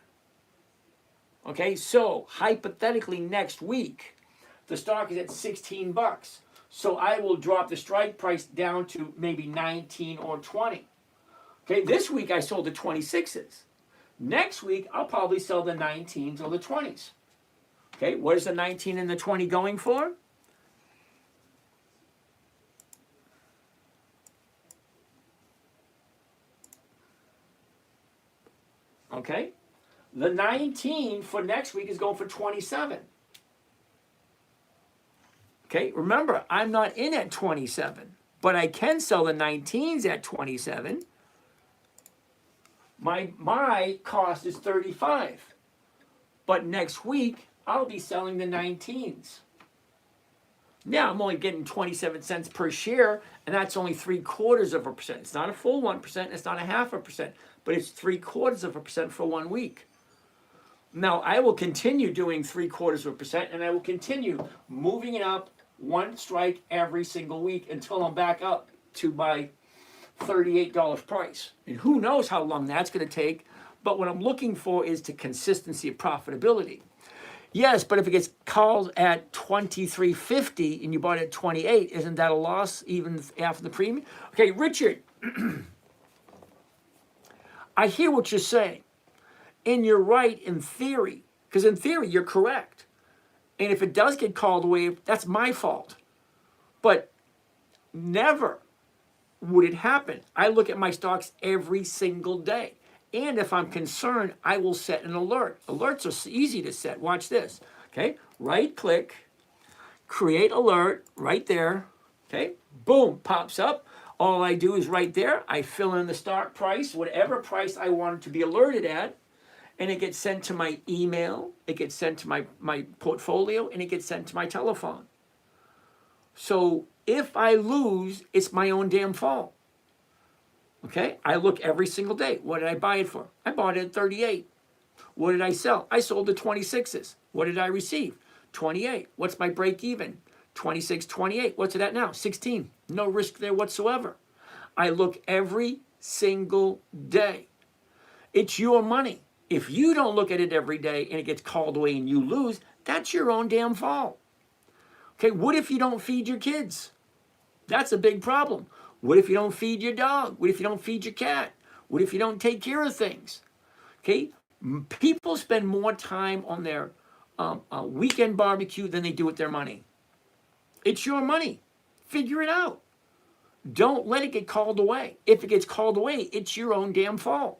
Okay, so hypothetically next week, the stock is at 16 bucks. So I will drop the strike price down to maybe 19 or 20. Okay, this week I sold the 26s. Next week, I'll probably sell the 19s or the 20s. Okay, what is the 19 and the 20 going for? Okay, the 19 for next week is going for 27. Okay, remember, I'm not in at 27, but I can sell the 19s at 27. My cost is 35. But next week, I'll be selling the 19s. Now, I'm only getting 27 cents per share, and that's only 0.75%. It's not a full 1%, it's not a 0.5%, but it's 0.75% for 1 week. Now, I will continue doing 0.75%, and I will continue moving it up one strike every single week until I'm back up to my $38 price. And who knows how long that's going to take, but what I'm looking for is the consistency of profitability. Yes, but if it gets called at $23.50 and you bought it at 28, isn't that a loss even after the premium? Okay, Richard, I hear what you're saying. And you're right in theory, because in theory you're correct. And if it does get called away, that's my fault. But never would it happen. I look at my stocks every single day. And if I'm concerned, I will set an alert. Alerts are easy to set. Watch this. Okay, right click, create alert right there. Okay, boom, pops up. All I do is right there, I fill in the stock price, whatever price I want it to be alerted at, and it gets sent to my email, it gets sent to my portfolio, and it gets sent to my telephone. So if I lose, it's my own damn fault. Okay, I look every single day. What did I buy it for? I bought it at 38. What did I sell? I sold the 26s. What did I receive? 28. What's my break even? 26, 28. What's it at now? 16. No risk there whatsoever. I look every single day. It's your money. If you don't look at it every day and it gets called away and you lose, that's your own damn fault. Okay, what if you don't feed your kids? That's a big problem. What if you don't feed your dog? What if you don't feed your cat? What if you don't take care of things? Okay, People spend more time on their weekend barbecue than they do with their money. It's your money. Figure it out. Don't let it get called away. If it gets called away, it's your own damn fault.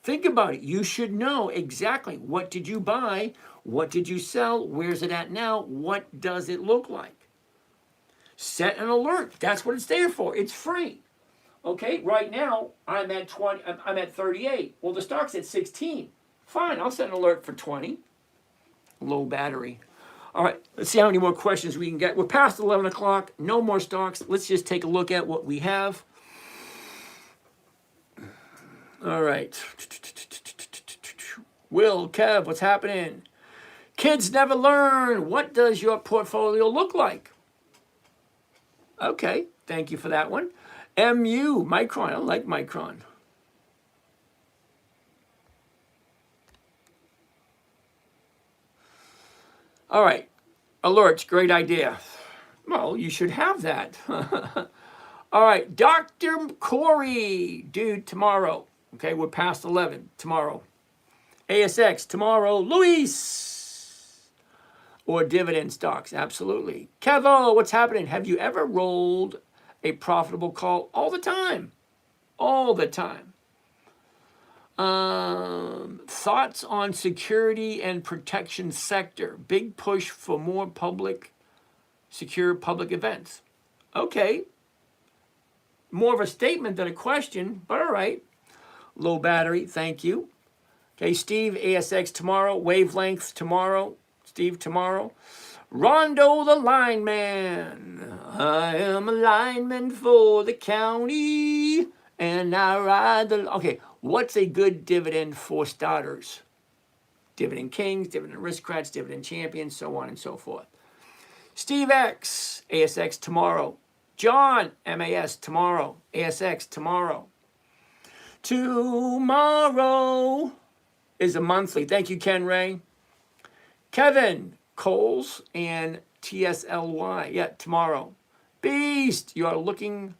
Think about it. You should know exactly what did you buy, what did you sell, where's it at now, what does it look like. Set an alert. That's what it's there for. It's free. Okay, right now I'm at 20. I'm at 38. Well, the stock's at 16. Fine, I'll set an alert for 20. Low battery. All right, let's see how many more questions we can get. We're past 11 o'clock. No more stocks. Let's just take a look at what we have. All right. Will, Kev, what's happening? Kids never learn. What does your portfolio look like? Okay, thank you for that one. MU, Micron. I like Micron. All right, alerts, great idea. Well, you should have that. All right, Dr. Corey, dude, tomorrow. Okay, we're past 11, tomorrow. ASX, tomorrow, Luis. Or dividend stocks, absolutely. Kevo, what's happening? Have you ever rolled a profitable call? All the time. All the time. Thoughts on security and protection sector. Big push for more secure public events. Okay. More of a statement than a question, but all right. Low battery, thank you. Okay, Steve, ASX tomorrow. Wavelength tomorrow. Steve, tomorrow. Rondo the lineman. I am a lineman for the county, and I ride the... Okay, what's a good dividend for starters? Dividend kings, dividend aristocrats, dividend champions, so on and so forth. Steve X, ASX tomorrow. John, MAS tomorrow. ASX tomorrow. Tomorrow is a monthly. Thank you, Ken Ray. Kevin, Kohl's and TSLY. Yeah, tomorrow. Beast, you are looking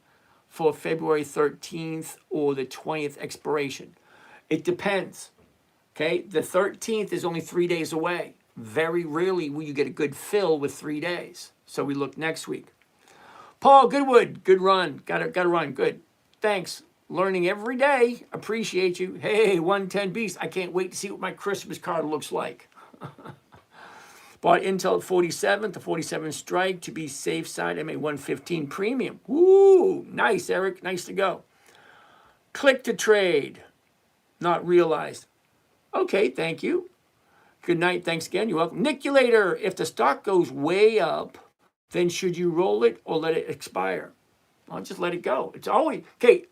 for February 13th or the 20th expiration. It depends. Okay, the 13th is only 3 days away. Very rarely will you get a good fill with 3 days. So we look next week. Paul Goodwood, good run. Got to run. Good. Thanks. Learning every day. Appreciate you. Hey, 110 Beast. I can't wait to see what my Christmas card looks like. Bought Intel at 47, the 47 strike to be safe side. MA 115 premium. Woo, nice, Eric. Nice to go. Click to trade. Not realized. Okay, thank you. Good night. Thanks again. You're welcome. Niculator. If the stock goes way up, then should you roll it or let it expire? I'll just let it go. It's always, okay,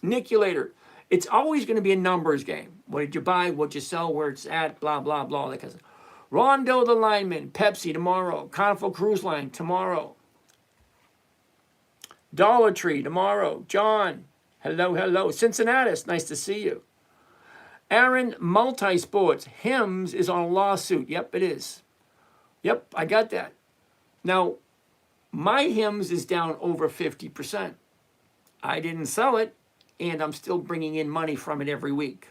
Niculator. It's always going to be a numbers game. What did you buy? What did you sell? Where it's at? Blah, blah, blah. That kind of stuff. Rondo the lineman. Pepsi tomorrow. Carnival Cruise Line tomorrow. Dollar Tree tomorrow. John. Hello, hello. Cincinnatus. Nice to see you. Aaron Multisports. Hims is on a lawsuit. Yep, it is. Yep, I got that. Now, my Hims is down over 50%. I didn't sell it, and I'm still bringing in money from it every week.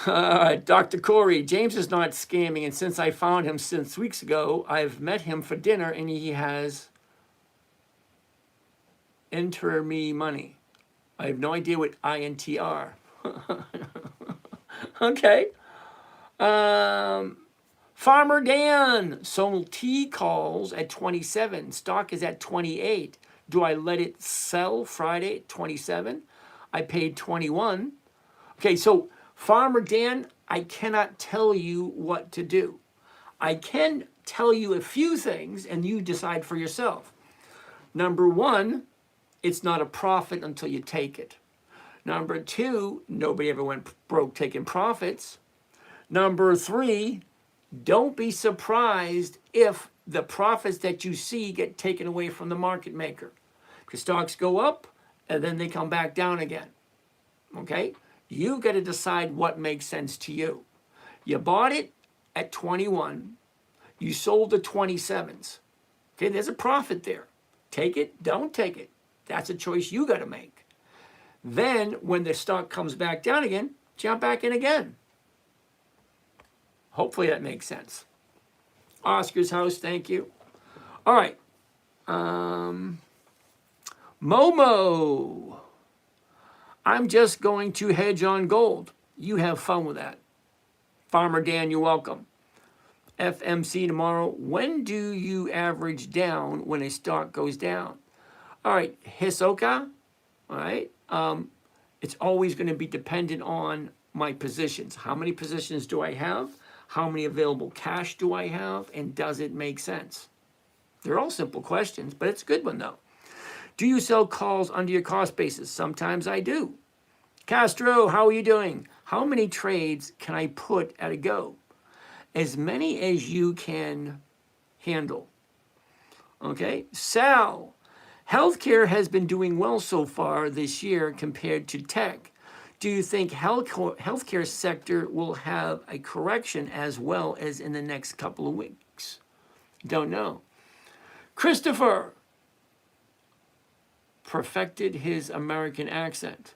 Dr. Corey, James is not scamming, and since I found him 6 weeks ago, I've met him for dinner, and he has enter me money. I have no idea what INT are. Okay. Farmer Dan sold T calls at 27. Stock is at 28. Do I let it sell Friday at 27? I paid 21. Okay, so Farmer Dan, I cannot tell you what to do. I can tell you a few things and you decide for yourself. Number one, it's not a profit until you take it. Number two, nobody ever went broke taking profits. Number three, don't be surprised if the profits that you see get taken away from the market maker. Because stocks go up and then they come back down again. Okay? You got to decide what makes sense to you. You bought it at 21. You sold the 27s. Okay, there's a profit there. Take it, don't take it. That's a choice you got to make. Then when the stock comes back down again, jump back in again. Hopefully that makes sense. Oscar's house, thank you. All right. Momo. I'm just going to hedge on gold. You have fun with that. Farmer Dan, you're welcome. FMC tomorrow. When do you average down when a stock goes down? All right, Hisoka. All right. It's always going to be dependent on my positions. How many positions do I have? How many available cash do I have? And does it make sense? They're all simple questions, but it's a good one though. Do you sell calls under your cost basis? Sometimes I do. Castro, how are you doing? How many trades can I put at a go? As many as you can handle. Okay. Sal, healthcare has been doing well so far this year compared to tech. Do you think healthcare sector will have a correction as well as in the next couple of weeks? Don't know. Christopher perfected his American accent.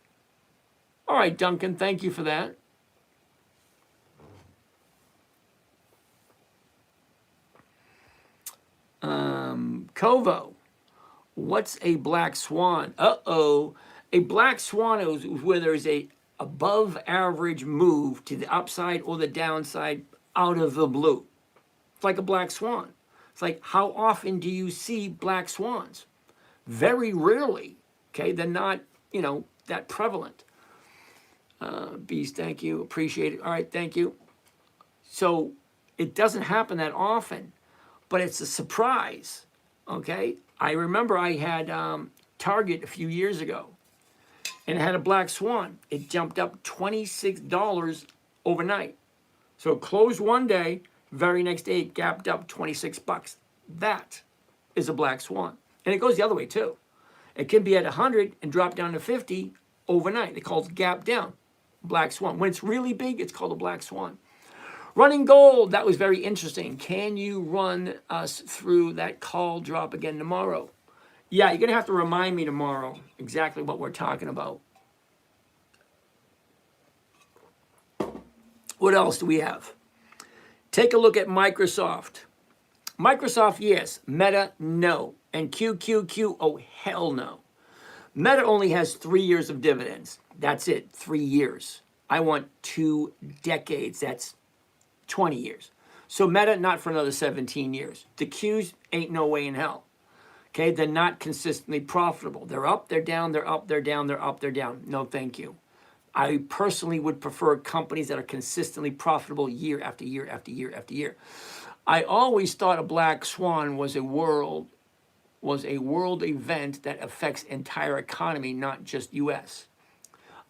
All right, Duncan, thank you for that. Kovo, what's a black swan? Uh-oh. A black swan is where there's a above average move to the upside or the downside out of the blue. It's like a black swan. It's like, how often do you see black swans? Very rarely. Okay, they're not, that prevalent. Beast, thank you. Appreciate it. All right, thank you. So it doesn't happen that often, but it's a surprise. Okay, I remember I had Target a few years ago, and it had a black swan. It jumped up $26 overnight. So it closed one day, very next day it gapped up $26. That is a black swan. And it goes the other way too. It can be at 100 and drop down to 50 overnight. They call it gap down, black swan. When it's really big, it's called a black swan. Running gold, that was very interesting. Can you run us through that call drop again tomorrow? Yeah, you're going to have to remind me tomorrow exactly what we're talking about. What else do we have? Take a look at Microsoft. Microsoft, yes. Meta, no. And QQQ, oh, hell no. Meta only has 3 years of dividends. That's it, 3 years. I want 2 decades. That's 20 years. So Meta, not for another 17 years. The Qs ain't no way in hell. Okay, they're not consistently profitable. They're up, they're down, they're up, they're down, they're up, they're down. No, thank you. I personally would prefer companies that are consistently profitable year after year after year after year. I always thought a black swan was a world event that affects entire economy, not just US.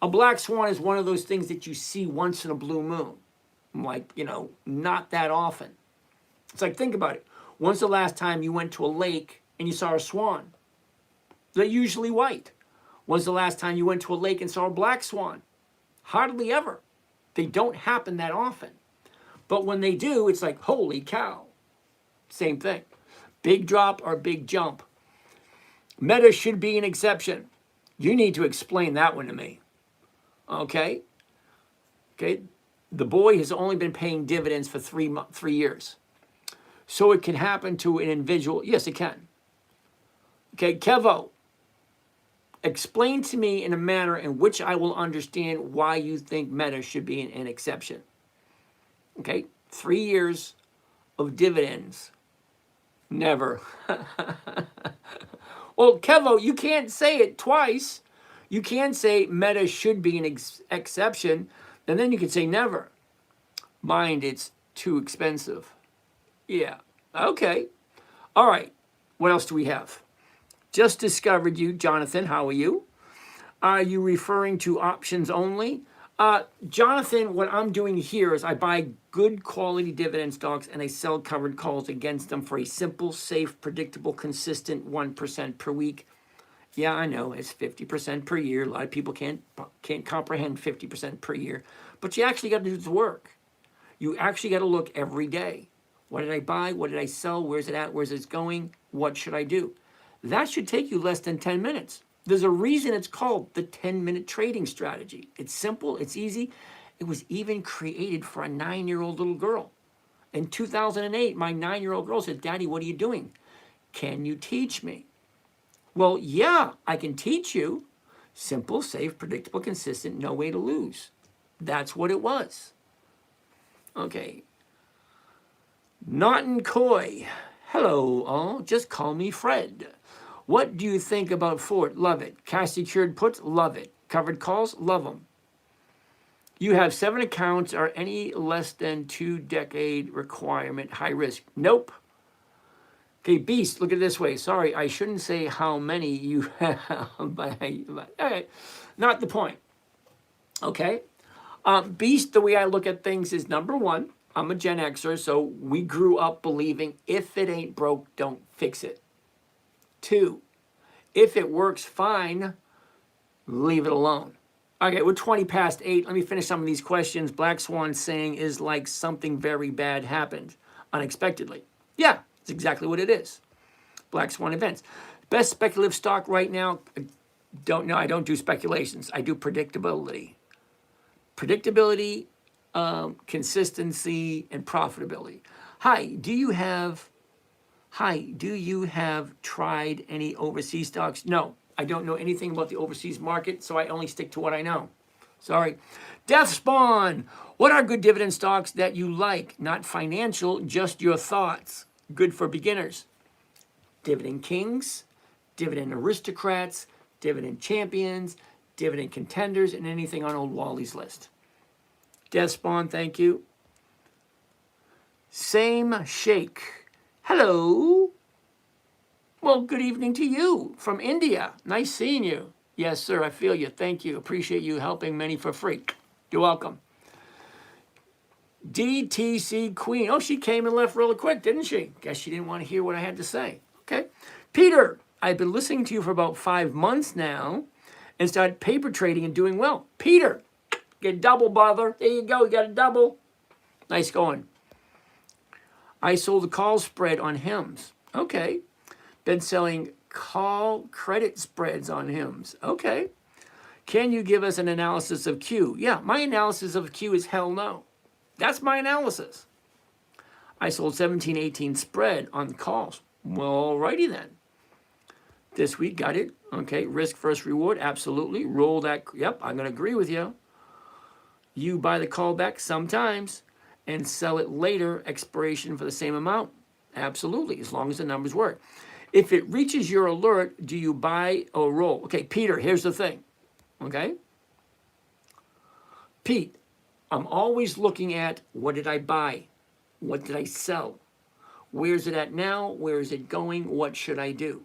A black swan is one of those things that you see once in a blue moon. Like, not that often. It's like, think about it. When's the last time you went to a lake and you saw a swan? They're usually white. When's the last time you went to a lake and saw a black swan? Hardly ever. They don't happen that often. But when they do, it's like, holy cow. Same thing. Big drop or big jump. Meta should be an exception. You need to explain that one to me. Okay? The boy has only been paying dividends for 3 years. So it can happen to an individual. Yes, it can. Okay, Kevo, explain to me in a manner in which I will understand why you think Meta should be an exception. Okay, 3 years of dividends. Never. Well, Kevo, you can't say it twice. You can say Meta should be an exception, and then you can say never. Mind, it's too expensive. Yeah, okay. All right, what else do we have? Just discovered you, Jonathan, how are you? Are you referring to options only? Jonathan, what I'm doing here is I buy good quality dividend stocks and I sell covered calls against them for a simple, safe, predictable, consistent 1% per week. Yeah, I know, it's 50% per year. A lot of people can't comprehend 50% per year. But you actually got to do the work. You actually got to look every day. What did I buy? What did I sell? Where's it at? Where's it going? What should I do? That should take you less than 10 minutes. There's a reason it's called the 10-minute trading strategy. It's simple, it's easy. It was even created for a 9-year-old little girl. In 2008, my 9-year-old girl said, "Daddy, what are you doing? Can you teach me?" Well, yeah, I can teach you. Simple, safe, predictable, consistent, no way to lose. That's what it was. Okay. Naughton Coy. Hello, all. Just call me Fred. What do you think about Ford? Love it. Cash secured puts? Love it. Covered calls? Love them. You have 7 accounts. Are any less than 2-decade requirement high risk? Nope. Okay, Beast, look at it this way. Sorry, I shouldn't say how many you have, but okay, not the point. Okay, Beast, the way I look at things is, number one, I'm a Gen Xer, so we grew up believing if it ain't broke, don't fix it. 2, if it works fine, leave it alone. Okay, we're 20 past 8. Let me finish some of these questions. Black Swan saying is like something very bad happened unexpectedly. Yeah, it's exactly what it is. Black Swan events. Best speculative stock right now? Don't know. I don't do speculations. I do predictability. Predictability, consistency, and profitability. Hi, do you have tried any overseas stocks? No, I don't know anything about the overseas market, so I only stick to what I know. Sorry. Death Spawn. What are good dividend stocks that you like? Not financial, just your thoughts. Good for beginners. Dividend Kings, Dividend Aristocrats, Dividend Champions, Dividend Contenders, and anything on old Wally's list. Death Spawn, thank you. Same Shake. Hello. Well, good evening to you from India. Nice seeing you. Yes, sir, I feel you. Thank you. Appreciate you helping many for free. You're welcome. DTC Queen. Oh, she came and left really quick, didn't she? Guess she didn't want to hear what I had to say. Okay. Peter, I've been listening to you for about 5 months now and started paper trading and doing well. Peter, get double, brother. There you go. You got a double. Nice going. I sold the call spread on HIMS. Okay. Been selling call credit spreads on HIMS. Okay. Can you give us an analysis of Q? Yeah, my analysis of Q is hell no. That's my analysis. I sold 17-18 spread on calls. Well, alrighty then. This week, got it. Okay, risk first reward, absolutely. Roll that. Yep, I'm going to agree with you. You buy the call back sometimes and sell it later, expiration for the same amount. Absolutely, as long as the numbers work. If it reaches your alert, do you buy or roll? Okay, Peter, here's the thing. Okay? Pete, I'm always looking at what did I buy? What did I sell? Where's it at now? Where is it going? What should I do?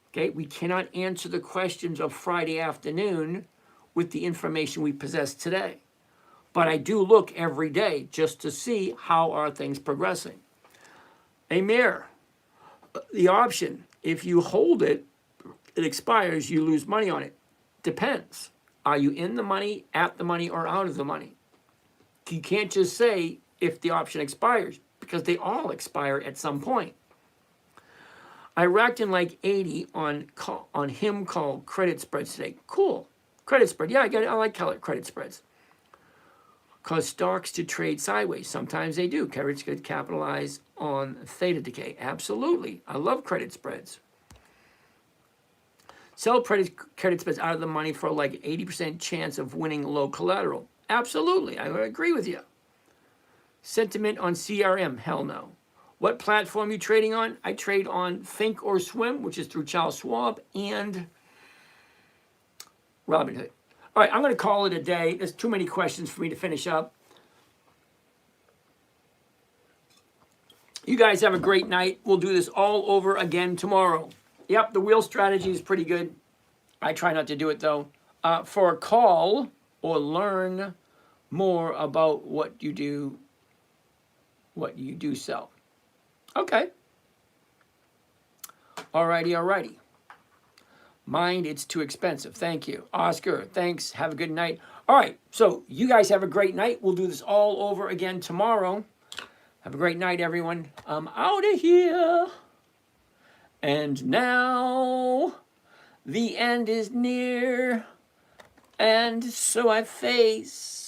Okay, we cannot answer the questions of Friday afternoon with the information we possess today. But I do look every day just to see how are things progressing. Amir, the option, if you hold it, it expires, you lose money on it. Depends. Are you in the money, at the money, or out of the money? You can't just say if the option expires, because they all expire at some point. I racked in like 80 on him called credit spreads today. Cool. Credit spread. Yeah, I like credit spreads. Cause stocks to trade sideways. Sometimes they do. Credits could capitalize on theta decay. Absolutely. I love credit spreads. Sell credit spreads out of the money for like 80% chance of winning low collateral. Absolutely. I agree with you. Sentiment on CRM. Hell no. What platform are you trading on? I trade on Think or Swim, which is through Charles Schwab, and Robinhood. All right, I'm going to call it a day. There's too many questions for me to finish up. You guys have a great night. We'll do this all over again tomorrow. Yep, the wheel strategy is pretty good. I try not to do it, though. For a call or learn more about what you do sell. Okay. Alrighty. Mind, it's too expensive. Thank you. Oscar, thanks. Have a good night. All right, so you guys have a great night. We'll do this all over again tomorrow. Have a great night, everyone. I'm out of here. And now, The end is near, and so I face